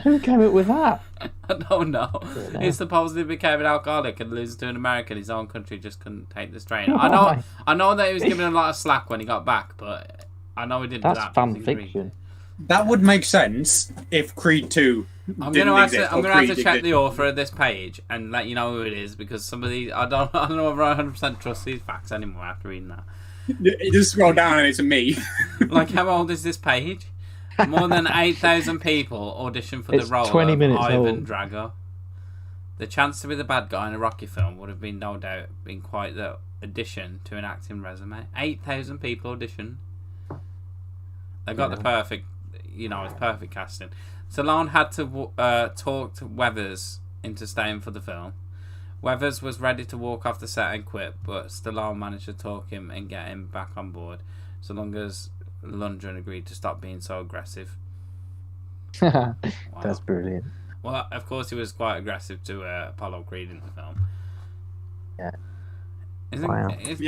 Who came up with that? I don't know. He supposedly became an alcoholic and losing to an American. His own country just couldn't take the strain. I know that he was given a lot of slack when he got back, but I know he didn't do that. That's fan fiction. That would make sense if Creed 2 I'm didn't gonna exist. have to check the author of this page and let you know who it is because some of these I don't know if I 100% trust these facts anymore after reading that. You just scroll down and it's me. Like, how old is this page? More than 8,000 people auditioned for the role 20 of minutes Ivan old. Drago. The chance to be the bad guy in a Rocky film would have been no doubt been quite the addition to an acting resume. 8,000 people auditioned. They got the perfect, it's perfect casting. Stallone had to talk to Weathers into staying for the film. Weathers was ready to walk off the set and quit, but Stallone managed to talk him and get him back on board, so long as Lundgren agreed to stop being so aggressive. Wow. That's brilliant. Well, of course, he was quite aggressive to Apollo Creed in the film. Yeah.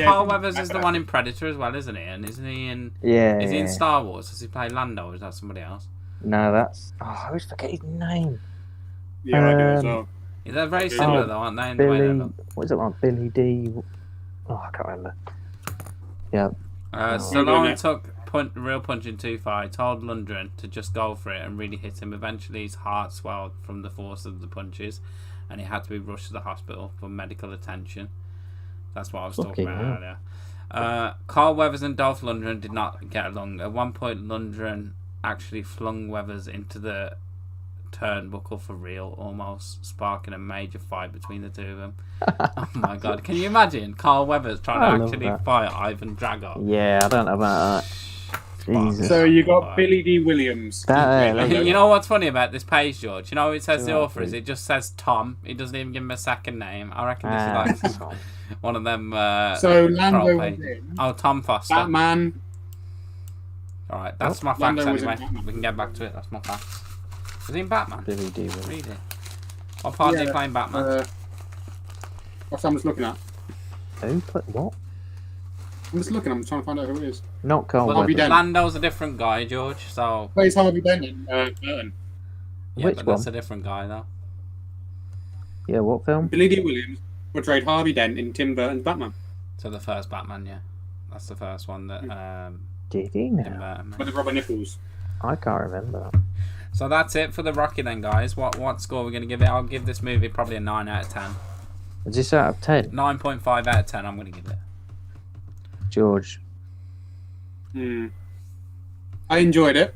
Carl Weathers is the one in Predator as well, isn't he? And isn't he in? Yeah. Is he in Star Wars? Does he play Lando, or is that somebody else? No, that's. Oh, I always forget his name. Yeah, I do as well. They're very similar, though, aren't they? In Billy. the way they look. What is it like? Billy D. Oh, I can't remember. Yeah. Stallone took real punching too far. He told Lundgren to just go for it and really hit him. Eventually, his heart swelled from the force of the punches, and he had to be rushed to the hospital for medical attention. That's what I was talking about earlier. Carl Weathers and Dolph Lundgren did not get along. At one point, Lundgren actually flung Weathers into the turnbuckle for real, almost sparking a major fight between the two of them. Oh my god, can you imagine Carl Weathers trying to actually fight Ivan Drago? Yeah, I don't know about that. Jesus. So you got Billy D. Williams. You know what's funny about this page, George? You know what it says the author is? It just says Tom. It doesn't even give him a second name. I reckon this is like one of them. So Lando was in. Oh, Tom Foster. Batman. Alright, that's my facts anyway. We can get back to it. That's my facts. Was he in Batman? Billy D. Williams. Read it. What part did he play in Batman? What's I'm just looking at? Who put what? I'm just looking. I'm trying to find out who it is. Not Carl Well, Weathers. Lando's a different guy, George. So. Plays Harvey Dent in Burton. Yeah, Which but one? that's a different guy, though. Yeah, what film? Billy D. Williams portrayed Harvey Dent in Tim Burton's Batman. So the first Batman, yeah, that's the first one that. Did he Tim now? Burton. With the rubber nipples. I can't remember. So that's it for the Rocky then, guys. What score are we going to give it? I'll give this movie probably a 9 out of 10. Is this out of 10? 9.5 out of 10 I'm going to give it. George. I enjoyed it.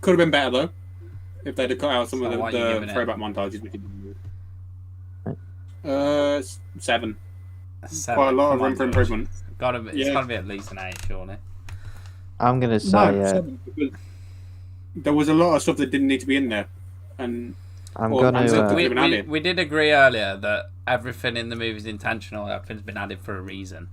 Could have been better though, if they'd have cut out some of what are you the giving it? throwback montages. We did. 7. 7. Quite a lot of Come on, room for George. improvement. It's got to be at least an 8, surely. I'm going to say... No, 7, because there was a lot of stuff that didn't need to be in there. And I'm going to... We did agree earlier that everything in the movie is intentional. Everything's been added for a reason.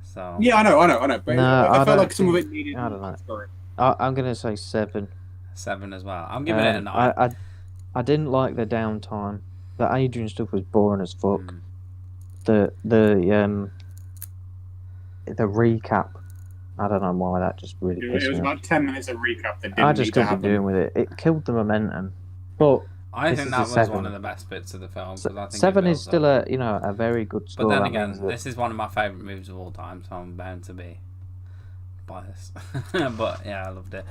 So yeah, I know. But No, I I felt like don't some of it think- needed. I don't know. Story. I'm going to say 7. 7 as well. I'm giving it a 9. I didn't like the downtime. The Adrian stuff was boring as fuck. The recap I don't know why that just really pissed me off. It was about 10 minutes of recap that didn't I just need to couldn't happen. be doing with it. It killed the momentum. But I think that was 7. one of the best bits of the film. So, I think 7 is still a very good score. But then again, this is one of my favourite movies of all time, so I'm bound to be biased. But yeah, I loved it.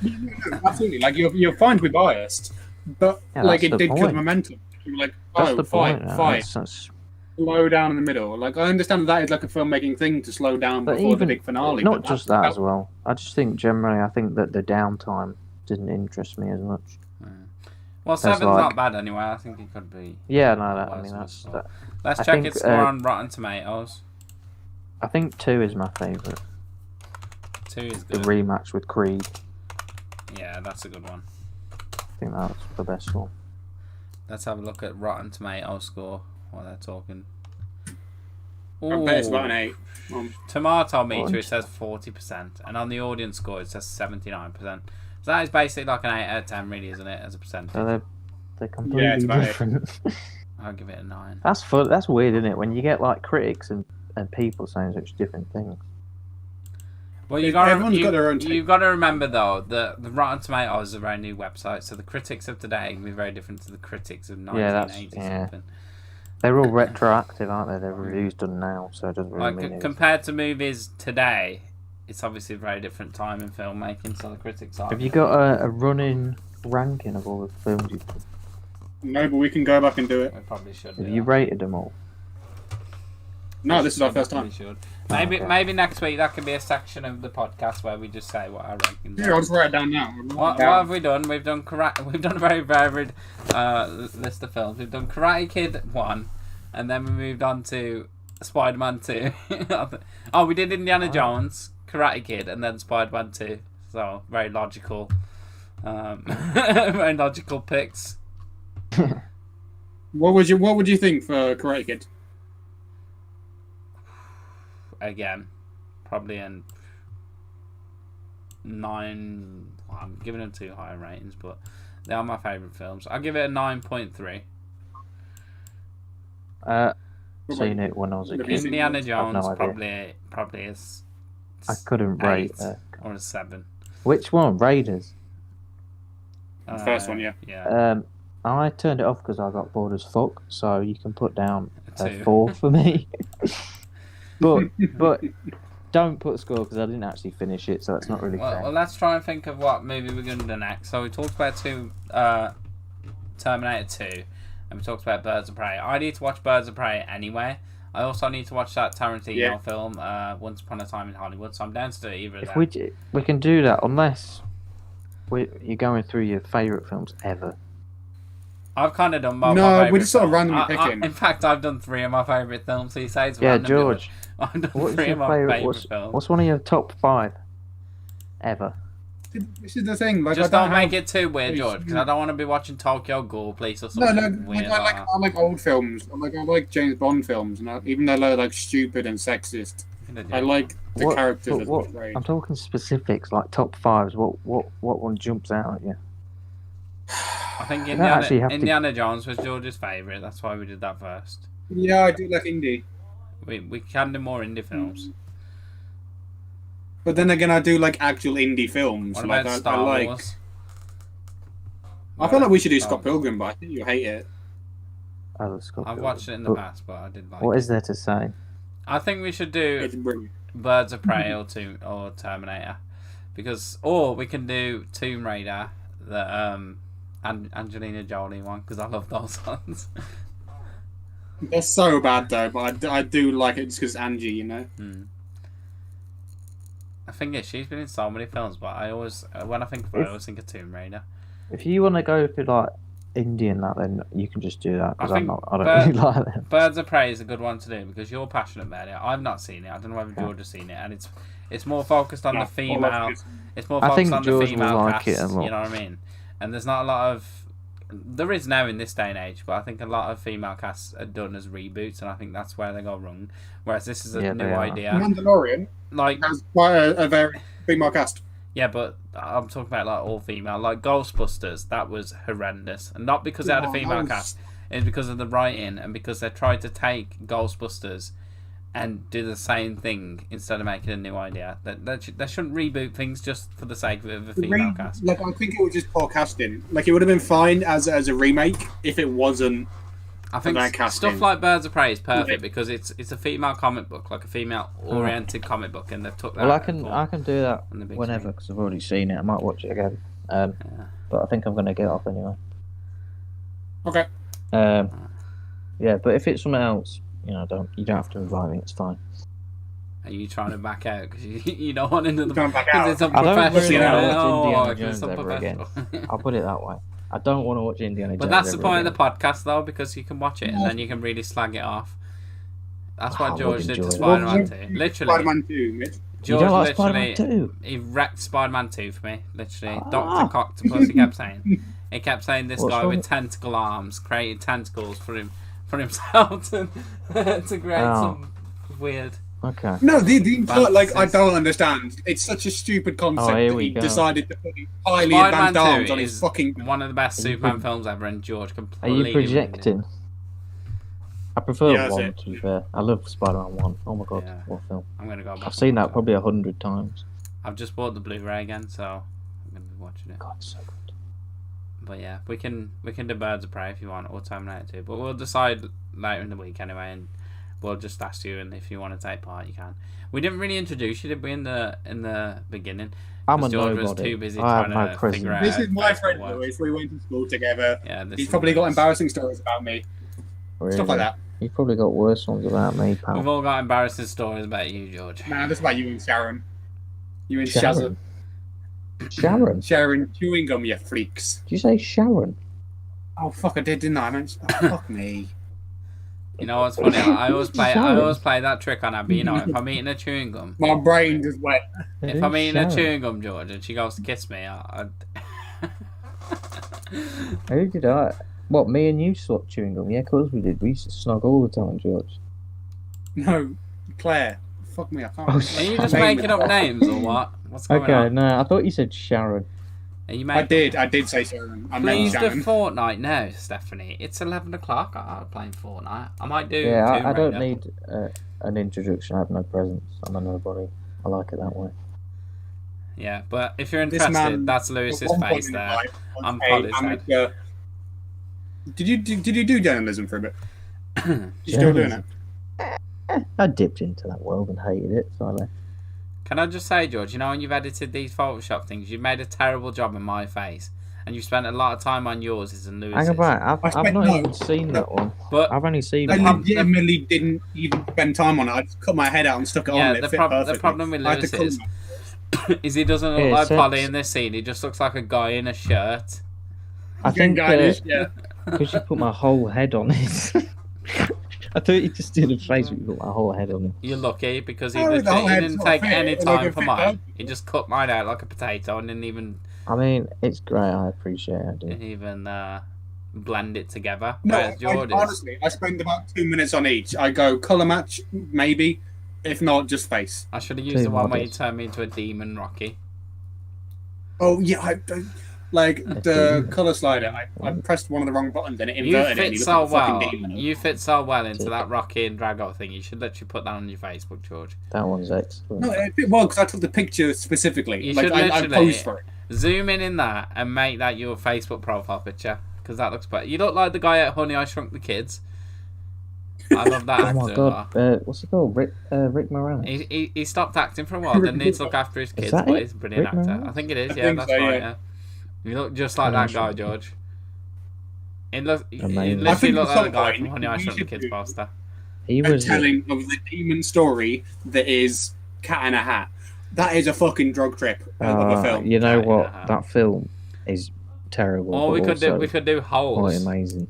Absolutely, like you're fine to be biased, but like it did kill the momentum. You were like, oh, fight. Slow down in the middle. Like I understand that is like a filmmaking thing to slow down before the big finale. Not just that as well. I just think generally, I think that the downtime didn't interest me as much. Well, 7's not bad anyway. I think it could be. Yeah, no, I mean that's. Let's check its score on Rotten Tomatoes. I think 2 is my favourite. 2 is good. The rematch with Creed. Yeah, that's a good one. I think that's the best one. Let's have a look at Rotten Tomatoes score while they're talking. I bet it's about an 8. Tomato meter, it says 40%, and on the audience score it says 79%. So that is basically like an 8 out of 10, really, isn't it, as a percentage? So they're completely different. I'll give it a 9. That's fun. That's weird, isn't it? When you get like critics and people saying such different things. Well, everyone's got their own take. You've got to remember though that the Rotten Tomatoes is a very new website, so the critics of today can be very different to the critics of 1980 something. They're all retroactive, aren't they? They're reviews done now, so it doesn't really mean compared to movies today, it's obviously a very different time in filmmaking, so the critics are. Have you got a running ranking of all the films you've done? No, but we can go back and do it. We probably should. Have you rated them all? No, this is our first time. Maybe next week that could be a section of the podcast where we just say what our rankings are. I'll just write it down now. What have we done? We've done a very varied list of films. We've done Karate Kid 1, and then we moved on to Spider-Man 2. Oh, we did Indiana Jones, Karate Kid, and then Spider-Man 2. So very logical, very logical picks. What would you think for Karate Kid? Again, probably a 9. Well, I'm giving them 2 higher ratings, but they are my favourite films. I'll give it a 9.3. Seen it when I was a kid. Indiana Jones probably is. I couldn't rate or a 7. Which one? Raiders. The first one, yeah. Yeah. I turned it off because I got bored as fuck. So you can put down a 4 for me. But don't put a score because I didn't actually finish it, so that's not really fair. Well, let's try and think of what movie we're going to do next. So we talked about Terminator 2, and we talked about Birds of Prey. I need to watch Birds of Prey anyway. I also need to watch that Tarantino film, Once Upon a Time in Hollywood, so I'm down to do either of them. We can do that unless you're going through your favourite films ever. I've kind of done my No, we're just sort of randomly picking. In fact, I've done 3 of my favourite films. So he says George. I've done 3 of my favourite films. What's one of your top 5 ever? This is the thing. Like, just don't make it too weird, George, because I don't want to be watching Tokyo Ghoul Police or something weird. I like old films. I like James Bond films, and even though they're like stupid and sexist, I like the characters as portrayed. I'm talking specifics, like top 5s. What one jumps out at you? I think Indiana Jones was George's favourite. That's why we did that first. Yeah, I do like indie. We can do more indie films. But then again, I do like actual indie films. What about Star Wars? I feel like we should do Scott Pilgrim, but I think you hate it. I love Scott I've watched it in the past, but I did like it. What is there to say? I think we should do Birds of Prey or Terminator. Or we can do Tomb Raider, the Angelina Jolie one, because I love those ones. They're so bad though, but I do like it just because Angie, you know. I think she's been in so many films, but I always, when I think of her, I always think of Tomb Raider. If you want to go for like indie and that, then you can just do that because I don't really like them. Birds of Prey is a good one to do because you're passionate about it. I've not seen it. I don't know whether George has seen it, and it's more focused on the female. It's more focused on the female cast. You know what I mean? And there's not a lot of. There is now in this day and age, but I think a lot of female casts are done as reboots, and I think that's where they go wrong. Whereas this is a new idea. Mandalorian has quite a very female cast. Yeah, but I'm talking about like all female. Like Ghostbusters, that was horrendous, and not because it had a female cast. It's because of the writing and because they tried to take Ghostbusters and do the same thing instead of making a new idea. They shouldn't reboot things just for the sake of a female cast. Like, I think it was just poor casting. Like, it would have been fine as a remake if it wasn't. I think stuff like Birds of Prey is perfect because it's a female comic book, like a female-oriented comic book, and they've took that. Well, I can do that whenever because I've already seen it. I might watch it again, but I think I'm going to get off anyway. Okay. Yeah, but if it's something else, you don't have to invite me. It's fine. Are you trying to back out because you don't want another? Back out. It's I don't really unprofessional. want to watch Indiana Jones ever again. I'll put it that way. I don't want to watch Indiana Jones. But that's the point again. of the podcast, though, because you can watch it and then you can really slag it off. That's what George did to Spider-Man 2. Literally. Spider-Man 2, Mitch. George you don't like literally, Spider-Man 2? he wrecked Spider-Man 2 for me. Literally. Dr. Octopus, he kept saying. He kept saying this guy with tentacle arms created tentacles for himself to create some weird. Okay. No, like, I don't understand. It's such a stupid concept that he decided to put highly advanced arms on his fucking. One of the best Superman films ever, and George completely. Are you projecting? I prefer 1, it. to be fair. I love Spider-Man 1. Oh my god, what film. I'm going to go back. I've seen that probably 100 times. I've just bought the Blu-ray again, so I'm going to be watching it. God, it's so good. But yeah, we can do Birds of Prey if you want, or Terminator 2. But we'll decide later in the week anyway, and we'll just ask you, and if you want to take part, you can. We didn't really introduce you, did we, in the beginning? I'm a George nobody. was too busy trying to figure out. This is my friend, Louis. We went to school together. Yeah, he's probably got embarrassing stories about me. Really? Stuff like that. You've probably got worse ones about me, pal. We've all got embarrassing stories about you, George. Nah, that's about you and Sharon. You and Sharon. Sharon? Sharon chewing gum, you freaks. Did you say Sharon? Oh, fuck, I did, didn't I? Fuck me. You know what's funny? I always play that trick on Abby. You know, if I'm eating a chewing gum, my brain just went. If I'm eating a chewing gum, George, and she goes to kiss me, Who did I? What, me and you swapped chewing gum? Yeah, of course we did. We used to snog all the time, George. No, Claire. Fuck me, I can't. Are you just making up names or what? What's going on? Okay, no, I thought you said Sharon. Are you I did say Sharon. I Please do Sharon. Fortnite now, Stephanie. It's 11 o'clock. I'm playing Fortnite. I might do. Yeah, I don't need an introduction. I have no presence. I'm a nobody. I like it that way. Yeah, but if you're interested, that's Lewis's face there. I'm Polly's head. Did you do journalism for a bit? You still doing it? I dipped into that world and hated it, so I left. Can I just say, George, you know when you've edited these Photoshop things, you've made a terrible job in my face, and you've spent a lot of time on yours and Lewis's. Hang about, I've not even seen that one. But I've only seen I legitimately didn't even spend time on it. I just cut my head out and stuck it on. The problem with Lewis is he doesn't look like Polly in this scene. He just looks like a guy in a shirt. I think yeah. Because you put my whole head on it. I thought you just did a face with my whole head on it. You're lucky because he didn't take any time for mine. He just cut mine out like a potato and didn't even. I mean, it's great. I appreciate it. I do. Didn't even blend it together. No, honestly, I spend about 2 minutes on each. I go colour match, maybe. If not, just face. I should have used the one where you turned me into a demon, Rocky. Oh yeah, like the colour slider. I pressed one of the wrong buttons and it inverted it. You fit so well into that Rocky and Drago thing. You should literally put that on your Facebook, George. That one's excellent. No, it fit well because I took the picture specifically. You like should I posed for it. Zoom in that and make that your Facebook profile picture because that looks better. You look like the guy at Honey, I Shrunk the Kids. I love that. Oh my god, what's he called? Rick Moranis. He stopped acting for a while. Didn't need to look after his kids, but he's a brilliant actor. Moranis? I think it is. Yeah, that's right. Yeah. You look just like that guy, George. He literally looks like the guy from Honey, I Shrunk the Kids poster. He was telling of the demon story that is Cat in a Hat. That is a fucking drug trip of a film. You know what? That film is terrible. Or we could do Holes. Quite amazing.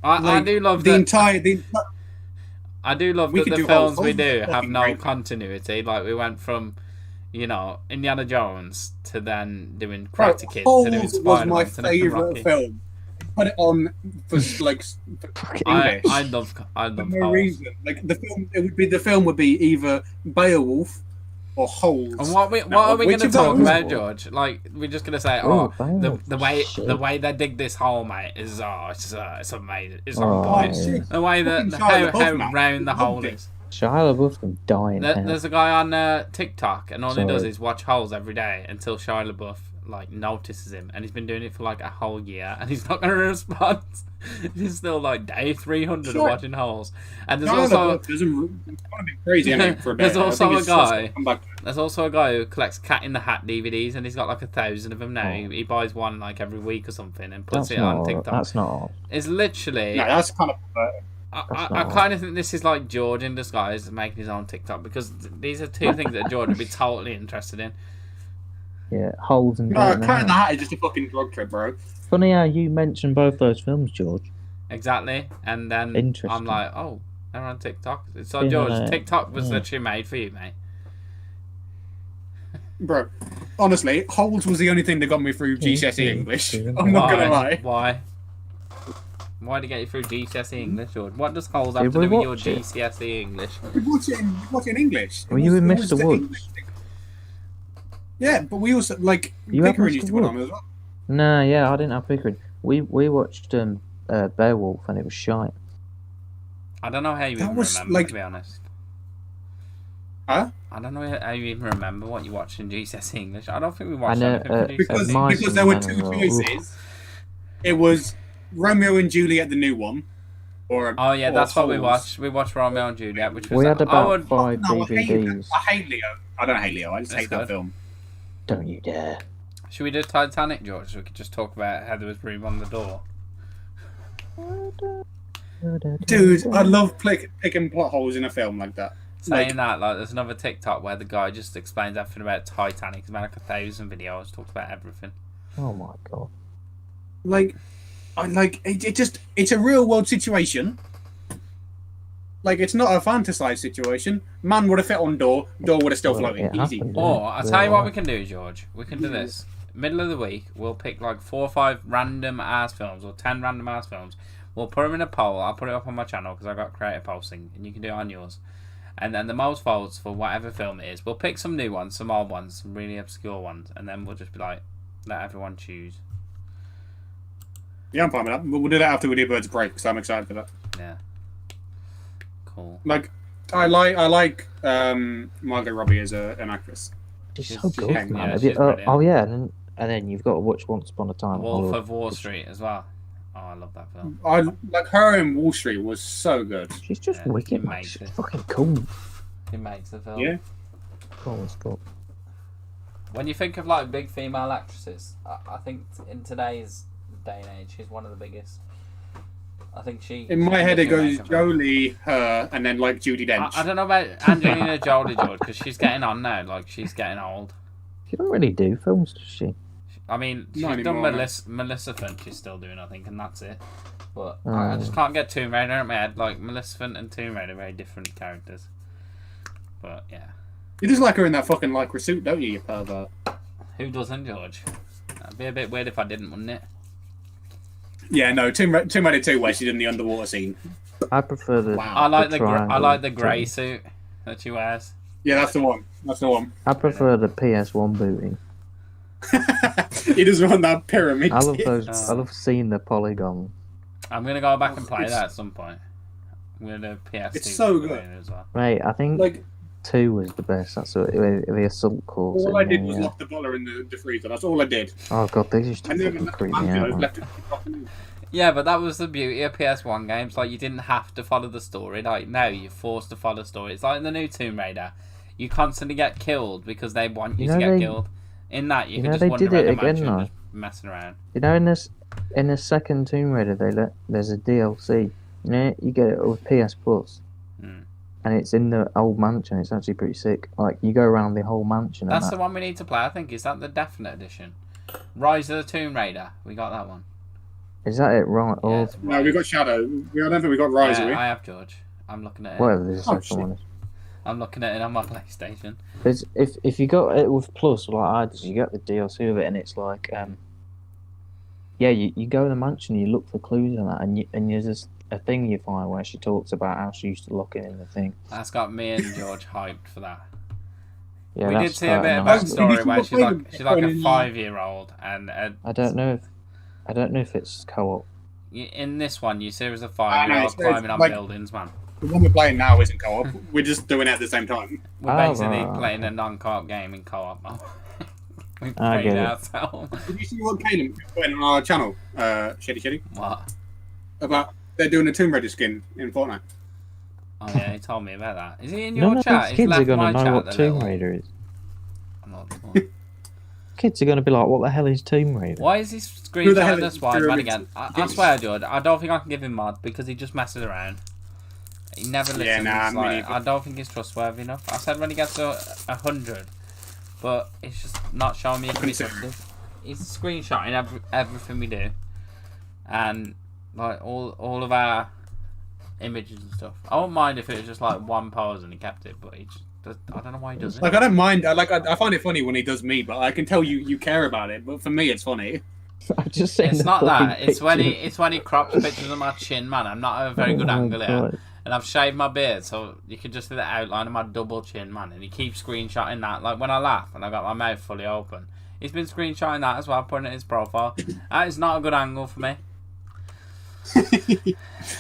I do love I do love that the films we do have no continuity. Like we went from, Indiana Jones to then doing Karate Kid to doing Spider-Man. Was my favourite film. Put it on for like English. I love no reason. Like the film would be either Beowulf or Holes. And what are we going to talk about, George? Like, we're just going to say, the way they dig this hole, mate, is it's amazing. It's on point. Yeah. The way that how round the hole is. Shia LaBeouf can die in hell. There's a guy on TikTok, and all he does is watch holes every day until Shia LaBeouf like notices him, and he's been doing it for like a whole year, and he's not going to respond. He's still like day 300 of watching holes. And there's also crazy for a bit. There's also a guy who collects Cat in the Hat DVDs, and he's got like 1,000 of them now. He buys one like every week or something and puts it on TikTok. That's not odd. It's literally. No, that's kind of. I kind of think this is like George in disguise making his own TikTok, because these are two things that George would be totally interested in. Yeah, holes and. No, Cat in the Hat is just a fucking drug trip, bro. Funny how you mentioned both those films, George. Exactly, and then I'm like, oh, they're on TikTok. So George, TikTok was literally made for you, mate. Bro, honestly, Holes was the only thing that got me through GCSE English. I'm not gonna lie. Why? Why did it get you through GCSE English, George? What does Holes have to do with your GCSE English? We watch it in English. Were you in Mr. Woods? Yeah, but we also Pickering used to put on as well. No, yeah, I didn't have Pickering. We watched Beowulf, and it was shite. I don't know how you even remember, to be honest. Huh? I don't know how you even remember what you watched in GCSE English. I don't think we watched anything because there were two choices. It was Romeo and Juliet, the new one, that's what we watched. We watched Romeo and Juliet, which was. We had about 5 DVDs. I hate Leo. I don't hate Leo. I just hate that film. Don't you dare. Should we do Titanic, George, so we could just talk about how there was room on the door? Dude, I love picking plot holes in a film like that. Saying that, there's another TikTok where the guy just explains everything about Titanic. He's made like 1,000 videos, talks about everything. Oh my god. It's a real world situation. Like, it's not a fantasized situation. Man would have fit on door would have still floated. Easy. Or, I'll tell you what we can do, George. We can do this. Middle of the week, we'll pick like 4 or 5 random ass films, or 10 random ass films. We'll put them in a poll. I'll put it up on my channel because I've got creative posting, and you can do it on yours. And then the most votes for whatever film it is. We'll pick some new ones, some old ones, some really obscure ones, and then we'll just be like, let everyone choose. Yeah, I'm fine with that. We'll do that after we do Birds of Prey, because I'm excited for that. Yeah. Cool. Like, I like Margot Robbie as an actress. She's so good, man. Yeah, and then you've got to watch Once Upon a Time. Wolf of Wall Street as well. Oh, I love that film. Like her in Wall Street was so good. She's just wicked, man. She's fucking cool. She makes the film. Yeah. Cool as fuck. When you think of like big female actresses, I think in today's day and age, she's one of the biggest. I think she. In my head, it goes Jolie, her, and then like Judi Dench. I don't know about Angelina Jolie, George, because she's getting on now. Like, she's getting old. She don't really do films, does she? I mean, she's done Maleficent. She's still doing, I think, and that's it. But I just can't get Tomb Raider in my head. Like, Maleficent and Tomb Raider are very different characters. But yeah. You just like her in that fucking lycra suit, don't you pervert? Who doesn't, George? That'd be a bit weird if I didn't, wouldn't it? Yeah, no, Tomb Raider 2 where she did in the underwater scene. I prefer the. Wow. I like the grey suit that she wears. Yeah, that's the one. I prefer the PS1 booty. He doesn't want that pyramid. I love those. I love seeing the polygon. I'm gonna go back and play that at some point. I'm gonna do PS2. It's so good as well. Mate, I think 2 was the best. That's what the assault course. All I did was lock the boiler in the freezer. That's all I did. Oh god, they just fucking creep me out. Yeah, but that was the beauty of PS1 games. Like, you didn't have to follow the story. Like, now you're forced to follow the story. It's like in the new Tomb Raider. You constantly get killed because they want you to get killed. In that, you can just wander around the mansion just messing around. You know, in the second Tomb Raider, there's a DLC. You know, you get it with PS Plus. And it's in the old mansion. It's actually pretty sick. Like, you go around the whole mansion. That's the one we need to play, I think. Is that the definite edition? Rise of the Tomb Raider. We got that one. Is that it? Right. Yeah, no, we got Shadow. I don't think we got Rise. Yeah, I have, George. I'm looking at it. Whatever the second one is. I'm looking at it on my PlayStation. If you got it with Plus, like I did, you get the DLC of it, and it's like, you go in the mansion, you look for clues and that, and there's this a thing you find where she talks about how she used to lock it in the thing. That's got me and George hyped for that. Yeah, we that's did see a bit of nice. backstory where she's like a 5-year-old, and I don't know if it's co-op. in this one you see her as a 5-year-old climbing on buildings, man. The one we're playing now isn't co-op. We're just doing it at the same time. We're basically playing a non-co-op game in co-op, man. We played it ourselves. Did you see what Caleb put on our channel, Sheddy? What? About they're doing a Tomb Raider skin in Fortnite. Oh yeah, he told me about that. Is he in your chat? Kids are going to know what Tomb Raider is. I'm not sure. Kids are going to be like, what the hell is Tomb Raider? Why is he screenshotting this wide man again? I swear, dude, I don't think I can give him mod because he just messes around. He never listens. I don't think he's trustworthy enough. I said when he gets to 100, but it's just not showing me a perspective. He's screenshotting everything we do, and like all of our images and stuff. I wouldn't mind if it was just like one pose and he kept it, but he just I don't know why he does it. Like I don't mind. I find it funny when he does me, but I can tell you care about it. But for me, it's funny. I've just seen it's not that. It's when he crops pictures of my chin, man. I'm not at a very good angle here. And I've shaved my beard, so you can just see the outline of my double chin, man. And he keeps screenshotting that. Like when I laugh and I got my mouth fully open. He's been screenshotting that as well, putting it in his profile. That is not a good angle for me.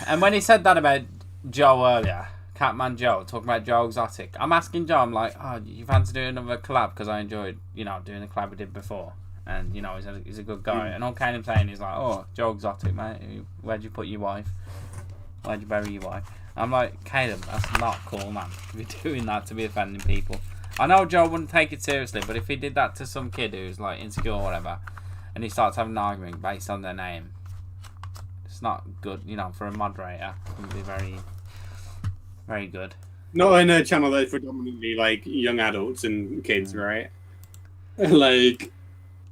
And when he said that about Joe earlier, Catman Joe, talking about Joe Exotic, I'm asking Joe, I'm like, oh, you fancy doing another collab? Because I enjoyed, doing the collab we did before. And, he's a good guy. And all kind of saying, he's like, oh, Joe Exotic, mate. Where'd you put your wife? Where'd you bury your wife? I'm like, Caleb, that's not cool, man. To be doing that, to be offending people. I know Joe wouldn't take it seriously, but if he did that to some kid who's like insecure or whatever, and he starts having an argument based on their name, it's not good, for a moderator. It would be very, very good. Not in a channel that's predominantly like young adults and kids, right? Like,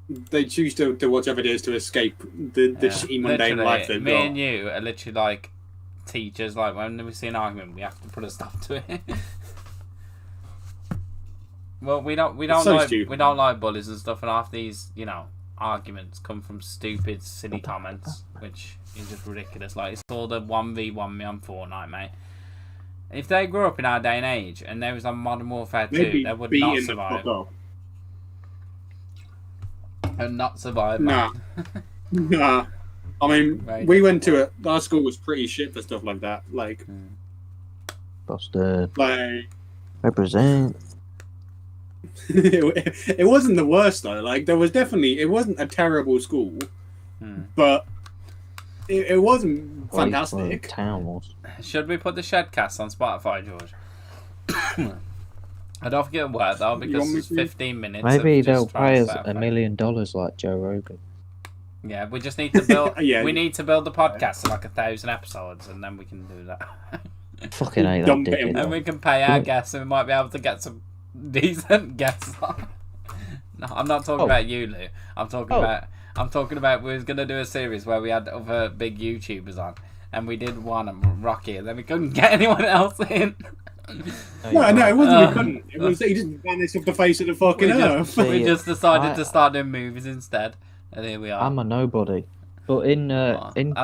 they choose to watch our videos to escape the shitty mundane life they've got. Me and you are literally like teachers. Like when we see an argument, we have to put a stop to it. Well, we don't like bullies and stuff, and half these arguments come from stupid, silly comments, which is just ridiculous. Like it's all the 1v1 me on Fortnite, mate. If they grew up in our day and age, and there was on Modern Warfare 2, they would not survive. And not survive, nah. Nah. I mean, we went to it. Our school was pretty shit for stuff like that. Like, busted. Like, represent. It wasn't the worst though. Like, there was definitely. It wasn't a terrible school, but it wasn't fantastic. Town was. Should we put the Shedcast on Spotify, George? I don't think it'll work though because it's 15 minutes. Maybe they'll pay us $1 million like Joe Rogan. Yeah, we just need to build. We need to build the podcast to like 1,000 episodes, and then we can do that. Fucking hate that dick. And we can pay our guests, and we might be able to get some decent guests on. No, I'm not talking about you, Lou. I'm talking about we was gonna do a series where we had other big YouTubers on, and we did one and Rocky, and then we couldn't get anyone else in. No, it wasn't. We couldn't. It was he just vanished off the face of the fucking earth. We just decided to start doing movies instead, and here we are. I'm a nobody, but in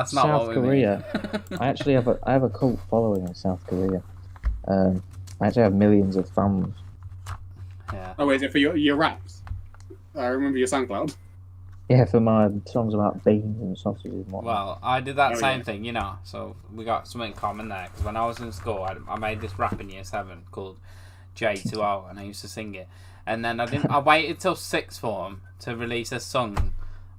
South Korea, I actually have a cult following in South Korea. I actually have millions of fans. Yeah. Oh, is it for your raps? I remember your SoundCloud. Yeah, for my songs about beans and sausages and whatnot. Well, I did that same thing, so we got something in common there. Because when I was in school, I made this rap in year 7 called J2O, and I used to sing it. And then I waited till 6th form to release a song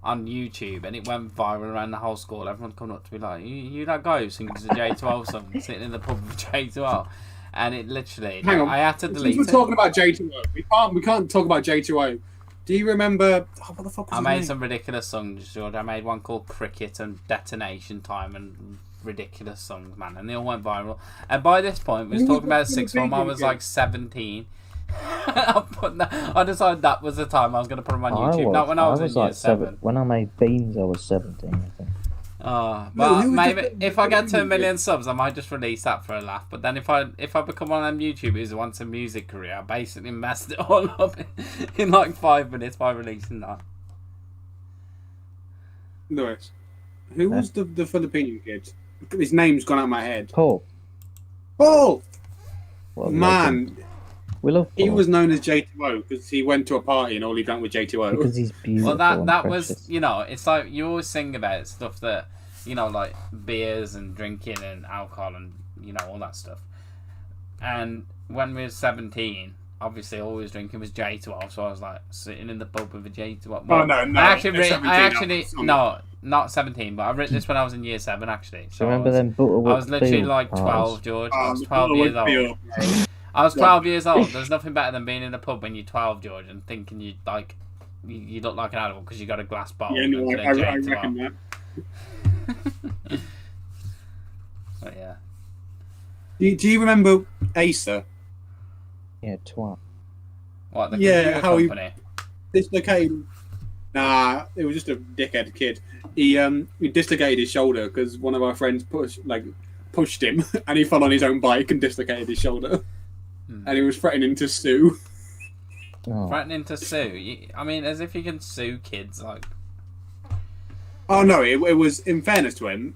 on YouTube, and it went viral around the whole school. Everyone come up to me like, you that guy who sings the J2O song, sitting in the pub with J2O. And it literally, hang on. I had to delete it. We're talking about J2O. We can't talk about J2O. Do you remember? Oh, what the fuck was I made some ridiculous songs, George. I made one called Cricket and Detonation Time and ridiculous songs, man. And they all went viral. And by this point, we was talking about 6th form. I was like 17. I decided that was the time I was going to put them on YouTube. Not when I was in year 7. When I made Beans, I was 17, I think. But maybe if I get to 1 million subs, I might just release that for a laugh. But then if I become one of them YouTubers who wants a music career, I basically messed it all up in like 5 minutes by releasing that. Nice. Who was the Filipino kid? His name's gone out of my head. Paul. Man, We love Paul. He was known as J2O because he went to a party and all he drank was J2O. Because he's beautiful. Well, that precious. was, you know, it's like you always sing about stuff that, you know, like beers and drinking and alcohol and, you know, all that stuff. And when we were 17, obviously all we was drinking was J2O, so I was like sitting in the pub with a J2O. Well, Oh, no. I actually, no, not 17, but I wrote this when I was in year 7, actually. So remember them Butterworth I was literally field like 12, parties? George. I was 12 years old. I was 12 years old. There's nothing better than being in a pub when you're 12, George, and thinking you like you look like an animal because you got a glass bottle. Yeah, no, I reckon that. But yeah. Do you remember Acer? Yeah, twat. What, the Yeah, computer how he- company? Dislocated. Nah, it was just a dickhead kid. He dislocated his shoulder because one of our friends pushed him, and he fell on his own bike and dislocated his shoulder. And he was threatening to sue. Oh. Threatening to sue? I mean, as if you can sue kids, like... Oh no, it was, in fairness to him,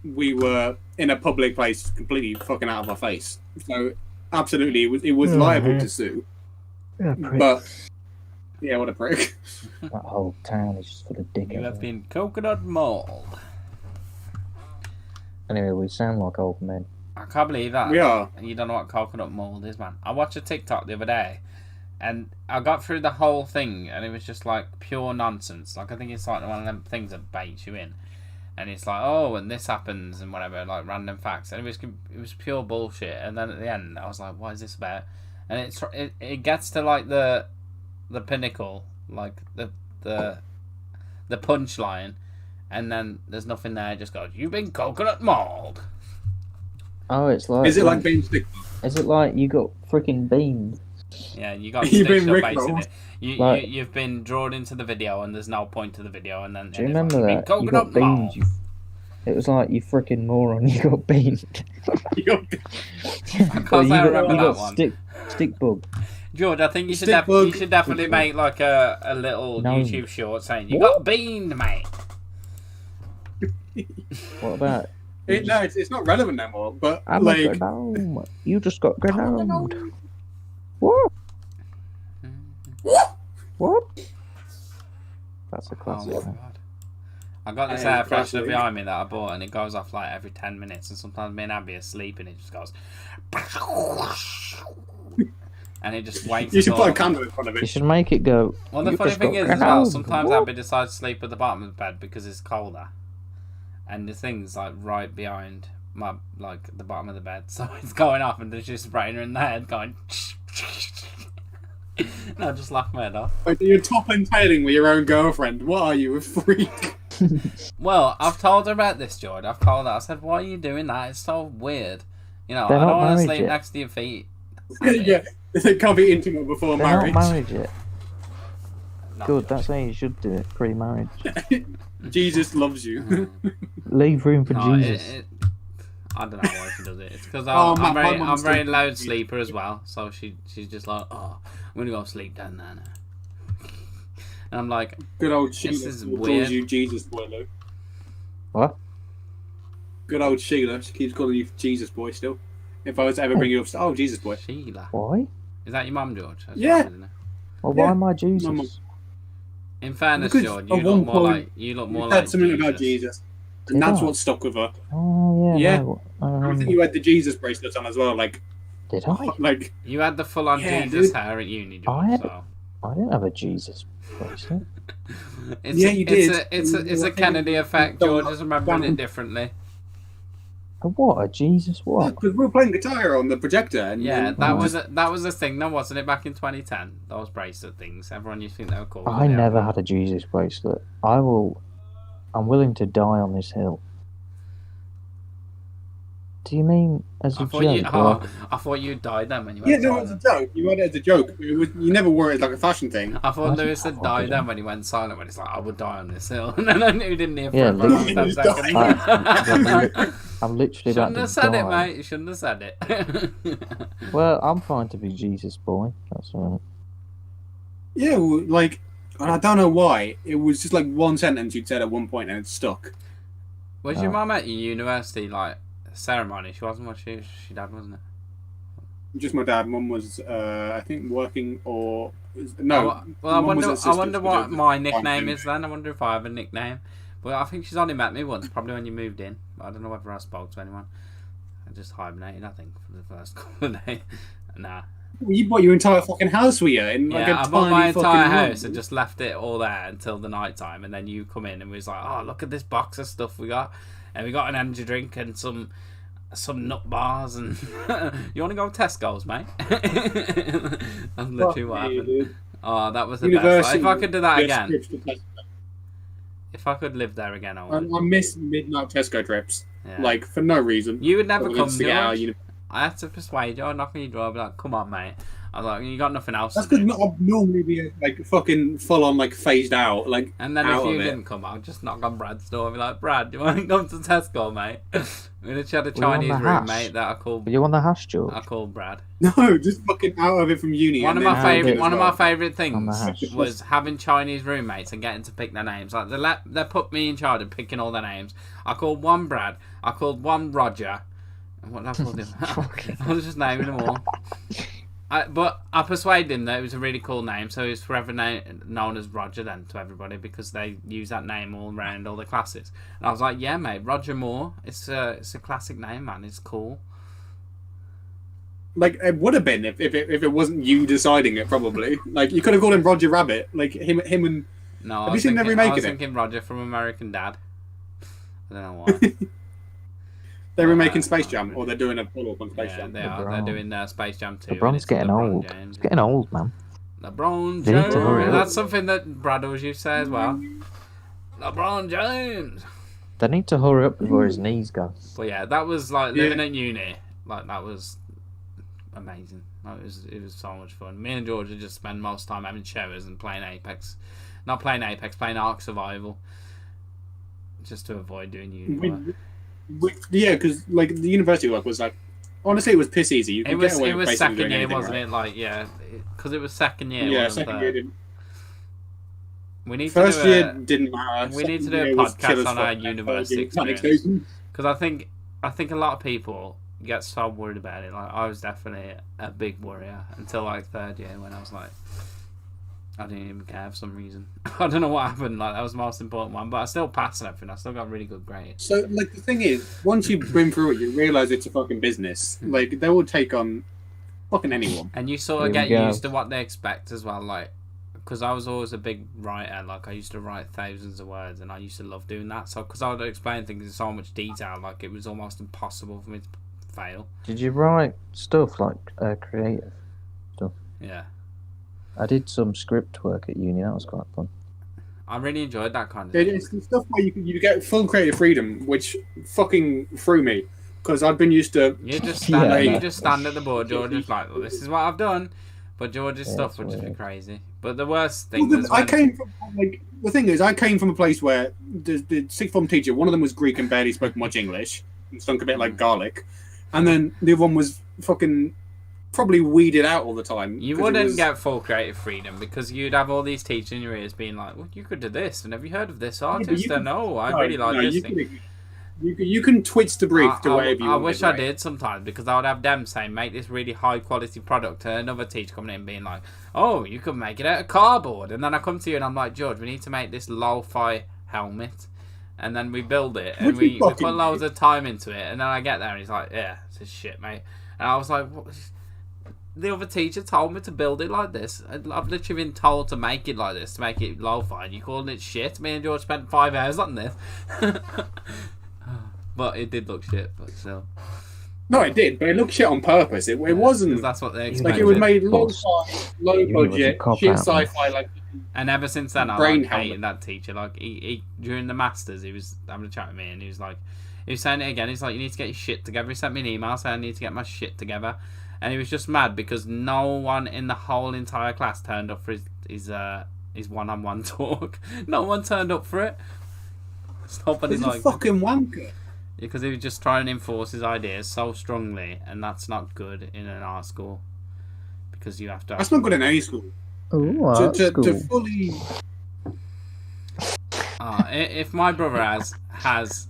we were in a public place completely fucking out of our face. So, absolutely, it was liable to sue. Yeah, prick. But, yeah, what a prick. That whole town is just full of dickheads. You have been coconut mauled. Anyway, we sound like old men. I can't believe that. We are. You don't know what coconut mold is, man. I watched a TikTok the other day, and I got through the whole thing, and it was just like pure nonsense. Like, I think it's like one of them things that baits you in, and it's like, oh, and this happens and whatever, like random facts, and it was pure bullshit. And then at the end, I was like, what is this about? And it gets to like the pinnacle, like the punchline, and then there's nothing there. It just goes, you've been coconut mauled. Oh, it's like... Is it like being stick? Is it like you got freaking beamed? Yeah, you got You've stitched been up, rickrolled. basically. You've been drawn into the video, and there's no point to the video, and then... Do you remember that? You got beamed. It was like, you freaking moron, you got beamed. I can't say I remember that one. Stick bug. George, I think you should Stick bug. definitely make like a little No. YouTube short saying, you got beamed, mate. What about... No, it's not relevant anymore, but I'm like... a gnome. You just got gnomed. What? What? That's a classic. Oh my God. I got this air freshener behind me that I bought, and it goes off like every 10 minutes, and sometimes me and Abby are asleep, and it just goes... and it just waits. You should put a candle in front of You it. should make it go... Well, the "You funny just thing got is, as well, gnomed." sometimes What? Abby decides to sleep at the bottom of the bed because it's colder. And the thing's like right behind the bottom of the bed, so it's going off, and there's just spraying her in the head, going. And I just laugh my head off. Like, you're top and tailing with your own girlfriend. What are you, a freak? Well, I've told her about this, George. I've told her. I said, "Why are you doing that? It's so weird. You know, They're I don't not want to married sleep yet. next to your feet." Yeah, they can't be intimate before They're marriage. not married yet. No, Good, George. that's how you should do it, pre-marriage. Jesus loves you. Leave room for No, Jesus. I don't know why she does it. It's because Oh, I'm my very mum's very still- loud sleeper as well. So she's just like, oh, I'm gonna go sleep down there now. And I'm like, Good old Sheila is still weird. calls you Jesus boy, Lou. What? Good old Sheila. She keeps calling you Jesus boy still. If I was to ever bring you up, oh, Jesus boy. Sheila. Why? Is that your mum, George? That's Yeah. right, isn't it? Well, Yeah. why am I Jesus? Mum. In fairness, Because George, at you look one more point, like You said something about Jesus. And Did that's I? what stuck with her. Oh, yeah. Yeah. No, I think you had the Jesus bracelets on as well. Like, did I? like You had the full-on Yeah, Jesus dude. hair at uni, I George. had- So I didn't have a Jesus bracelet. Yeah, you did. It's a Kennedy effect. George is remembering it differently. A what? A Jesus what? because we were playing guitar on the projector. And Yeah, and that Oh. was a thing, though, wasn't it? Back in 2010, those bracelet things. Everyone used to think they were cool. but I they never weren't. had a Jesus bracelet. I'm willing to die on this hill. Do you mean as a I thought joke? I thought you died then when you Yeah, went no, it was a silent. joke. You had it as a joke. You never wore it like a fashion thing. I thought I Lewis had thought died it. then when he went silent. When he's like, I would die on this hill, and then I knew he didn't hear for Yeah, about literally. 10 seconds. I'm literally Shouldn't about to have said it, die. mate. You shouldn't have said it. Well, I'm fine to be Jesus boy. That's all right. Yeah, well, like, and I don't know why. It was just like one sentence you'd said at one point and it stuck. Was your mum at your university like ceremony? She wasn't what she dad, wasn't it? Just my dad. Mum was, I think, working or no. Well, I wonder what my nickname is then. I wonder if I have a nickname. Well, I think she's only met me once, probably when you moved in. I don't know whether I spoke to anyone. I just hibernated, I think, for the first couple of days. Nah. You bought your entire fucking house with you in like yeah, a I bought my entire house room. and just left it all there until the night time, and then you come in and we was like, oh, look at this box of stuff we got, and we got an energy drink and some nut bars, and you want to go to Tesco's, mate? That's literally what happened. Dude. Oh, that was the best. Like, if I could do that again, if I could live there again, I would. I miss midnight Tesco trips, like for no reason. You would never come to it. I had to persuade you. I'd knock on your door, I'd be like, come on, mate. I was like, you got nothing else. That's because I'd normally be like fucking full on, like phased out, like. And then if you didn't come, I'd just knock on Brad's door and be like, Brad, do you want to come to Tesco, mate? We literally had a Chinese roommate that I called. Were you on the hash, George? I called Brad. No, just fucking out of it from uni. One of my favourite things was having Chinese roommates and getting to pick their names. Like they put me in charge of picking all their names. I called one Brad. I called one Roger. What did I call him? I was just naming them all. But I persuaded him that it was a really cool name, so he was forever known as Roger then to everybody because they use that name all around all the classes. And I was like, yeah, mate, Roger Moore. It's a classic name, man. It's cool. Like, it would have been if it wasn't you deciding it, probably. Like, you could have called him Roger Rabbit. Like, him and... No, have you seen the remake of it? I was thinking Roger from American Dad. I don't know why. They're remaking Space Jam, or they're doing a follow-up on Space Jam. They are. They're doing Space Jam 2. LeBron's getting old. It's getting old, man. LeBron James. That's something that Brad always used to say as well. LeBron James. They need to hurry up before his knees go. But yeah, that was like living at uni. Like, that was amazing. Like, it was so much fun. Me and George just spend most time having showers and playing Apex. Not playing Apex, playing Ark Survival. Just to avoid doing uni work. Yeah, because like the university work was like, honestly, it was piss easy. You could get away with second year, anything, wasn't right? it? Like, yeah, because it was second year. Yeah, second year didn't. We need First year didn't matter. We need to do a podcast on our university experience because I think a lot of people get so worried about it. Like, I was definitely a big worrier until like third year when I was like, I didn't even care for some reason. I don't know what happened. Like, that was the most important one, but I still passed and everything. I still got really good grades. So, like, the thing is, once you've been through it, you realise it's a fucking business. Like, they will take on fucking anyone. And you sort of get used to what they expect as well. Like, because I was always a big writer. Like, I used to write thousands of words, and I used to love doing that. So, because I would explain things in so much detail, like, it was almost impossible for me to fail. Did you write stuff like creative stuff? Yeah. I did some script work at uni. That was quite fun. I really enjoyed that kind of thing. It's the stuff where you get full creative freedom, which fucking threw me. Because I'd been used to... You just stand at the board, George, just like, well, this is what I've done. But George's stuff would just be crazy. But the worst thing was I came from, like, the thing is, I came from a place where the sixth form teacher, one of them was Greek and barely spoke much English. It stunk a bit like garlic. And then the other one was fucking... probably weeded out all the time. You wouldn't get full creative freedom because you'd have all these teachers in your ears being like, well, you could do this, and have you heard of this artist? I really like this thing. You can twist the brief to whatever you want. I wish I did sometimes because I would have them saying, make this really high quality product, and another teacher coming in being like, oh, you could make it out of cardboard. And then I come to you and I'm like, George, we need to make this lo-fi helmet. And then we build it, and we put loads of time into it, and then I get there and he's like, yeah, this is shit, mate. And I was like, what? The other teacher told me to build it like this. I've literally been told to make it like this, to make it lo-fi, and you calling it shit? Me and George spent 5 hours on this. But it did look shit, but still. No, it did, but it looked shit on purpose. It wasn't... That's what they expected. Like, it was made lo-fi, low-budget, shit sci-fi, like... And ever since then, I hated that teacher. Like, he during the Masters, he was having a chat with me, and he was saying it again. He's like, you need to get your shit together. He sent me an email saying I need to get my shit together. And he was just mad because no one in the whole entire class turned up for his one-on-one talk. No one turned up for it. Nobody's like, fucking wanker. Because he was just trying to enforce his ideas so strongly, and that's not good in an art school. Because you have to... That's not good in any school. Ooh, to fully... if my brother has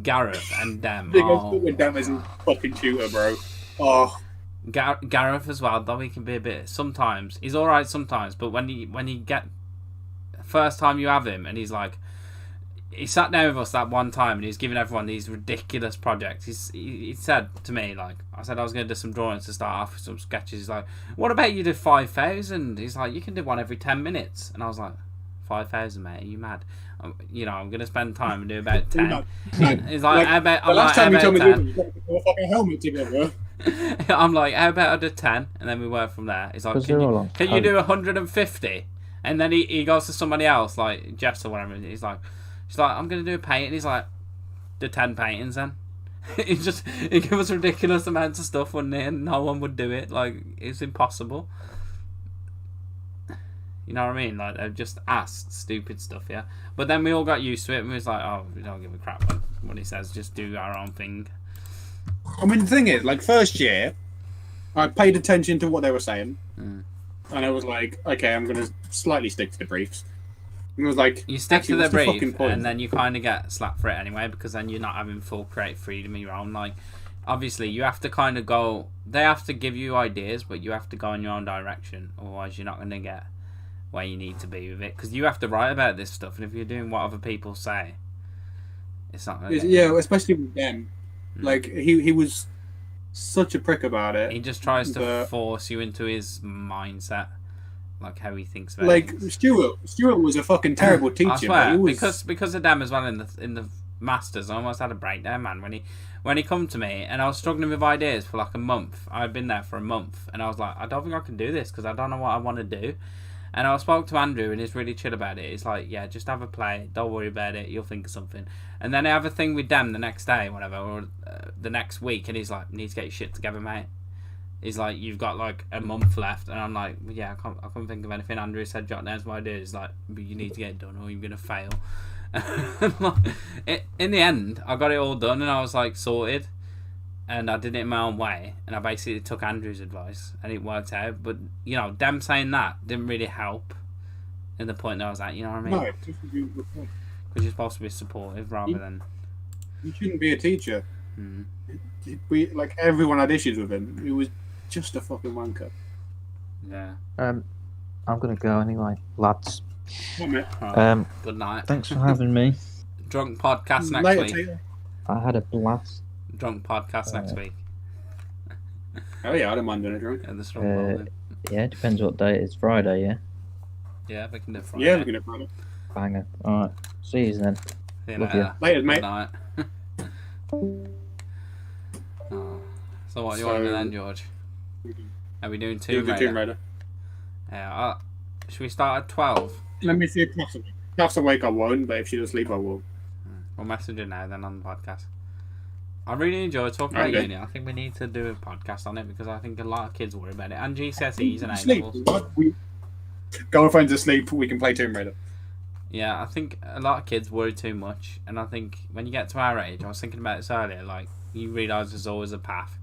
Gareth and Dem... Go with Dem as a fucking tutor, bro. Oh, Gareth as well, though he can be a bit. Sometimes he's all right. Sometimes, but when you get first time you have him, and he's like, he sat down with us that one time, and he was giving everyone these ridiculous projects. He said to me, like, I said I was going to do some drawings to start off with some sketches. He's like, what about you do 5,000? He's like, you can do one every 10 minutes, and I was like, 5,000, mate? Are you mad? I'm going to spend time and do about 10. He's like, how about? The last time you told me to do a fucking helmet together. I'm like, how about I do 10? And then we work from there. He's like, can you do 150? And then he goes to somebody else, like Jeffs or whatever. He's like, I'm going to do a painting. He's like, do 10 paintings then. He gave us ridiculous amounts of stuff, wouldn't he? And no one would do it. Like, it's impossible. You know what I mean? Like, they've just asked stupid stuff, yeah? But then we all got used to it, and we was like, oh, we don't give a crap what he says. Just do our own thing. I mean, the thing is, like, first year, I paid attention to what they were saying. And I was like, okay, I'm going to slightly stick to the briefs. And it was like, you stick to the brief, and then you kind of get slapped for it anyway, because then you're not having full creative freedom of your own. Like, obviously, you have to kind of go, they have to give you ideas, but you have to go in your own direction, otherwise you're not going to get where you need to be with it, because you have to write about this stuff, and if you're doing what other people say, it's not going to yeah, especially with them. Like, he was such a prick about it. He just tries to force you into his mindset, like how he thinks about like things. Stuart was a fucking terrible teacher. I swear, was... because of them as well in the masters, I almost had a breakdown, man. When he come to me and I was struggling with ideas for like a month. I'd been there for a month, and I was like, I don't think I can do this because I don't know what I want to do. And I spoke to Andrew, and he's really chill about it. He's like, yeah, just have a play. Don't worry about it. You'll think of something. And then I have a thing with them the next day, whatever, or the next week, and he's like, you need to get your shit together, mate. He's like, you've got like a month left. And I'm like, yeah, I can't think of anything. Andrew said, jot down my ideas. He's like, but you need to get it done or you're going to fail. In the end, I got it all done, and I was like, sorted. And I did it in my own way, and I basically took Andrew's advice, and it worked out. But, you know, them saying that didn't really help in the point that I was at, you know what I mean? No, it just be a good point. Because you're supposed to be supportive rather than... You shouldn't be a teacher. Like, everyone had issues with him. He was just a fucking wanker. Yeah. I'm going to go anyway, lads. Right. Good night. Thanks for having me. Drunk podcast next week. I had a blast. Drunk podcast next week. Oh yeah, I don't mind doing a drunk. Yeah, depends what day it is. Friday, yeah? Yeah, we can do Friday. Yeah, we can do Friday. Banger. Alright, see you then. See you Love later. Later, mate. Good night. So what, you want to do then, George? Are we doing Tomb Raider? Yeah, should we start at 12? Let me see if Kath's awake. I won't, but if she does sleep, I will. We'll message her now then on the podcast. I really enjoy talking about uni. I think we need to do a podcast on it because I think a lot of kids worry about it. And GCSEs and A-levels. Girlfriend's asleep, we can play Tomb Raider. Yeah, I think a lot of kids worry too much. And I think when you get to our age, I was thinking about this earlier, like, you realise there's always a path.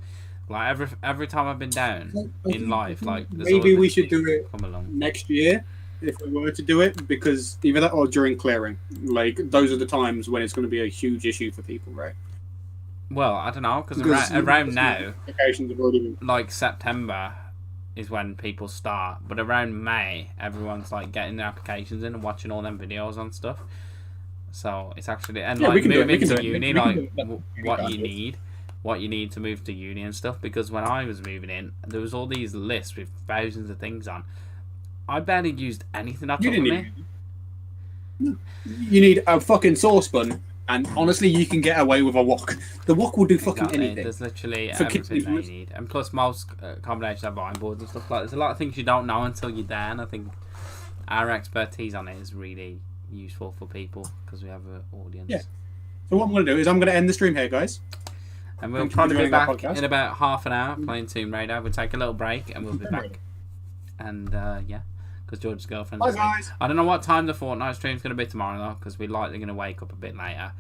Like, every time I've been down in life, like... Maybe we should do it next year, if we were to do it, because either that or during clearing. Like, those are the times when it's going to be a huge issue for people, right? Well, I don't know, because around now, applications have already been... like September is when people start, but around May, everyone's like getting their applications in and watching all them videos and stuff. So it's actually moving to uni, like what you need to move to uni and stuff. Because when I was moving in, there was all these lists with thousands of things on. I barely used anything up to me. You need a fucking saucepan. And honestly, you can get away with a wok. The wok will do fucking anything. There's literally everything they need. And plus, most combinations have iron boards and stuff like that. There's a lot of things you don't know until you're there. And I think our expertise on it is really useful for people because we have an audience. Yeah. So what I'm going to do is I'm going to end the stream here, guys. And we'll probably be back in about half an hour playing Tomb Raider. We'll take a little break and we'll be back. And yeah. Because George's girlfriend. Hi guys. I don't know what time the Fortnite stream's going to be tomorrow though, because we're likely going to wake up a bit later.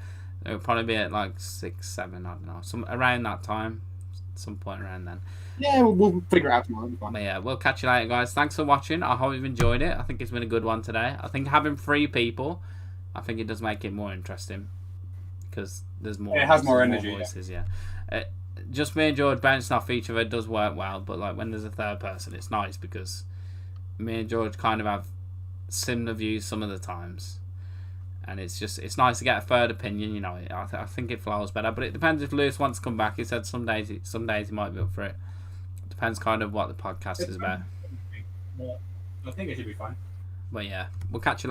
It'll probably be at like 6, 7, I don't know, around that time, some point around then. Yeah, we'll figure it out tomorrow. But yeah, we'll catch you later, guys. Thanks for watching. I hope you've enjoyed it. I think it's been a good one today. I think having 3 people, I think it does make it more interesting because there's more. It has more energy. More voices, yeah. just me and George bouncing off each other does work well, but like when there's a third person, it's nice because me and George kind of have similar views some of the times, and it's nice to get a third opinion. You know, I think it flows better, but it depends if Lewis wants to come back. He said some days he might be up for it. Depends kind of what the podcast is about. I think it should be fine. But yeah, we'll catch you later.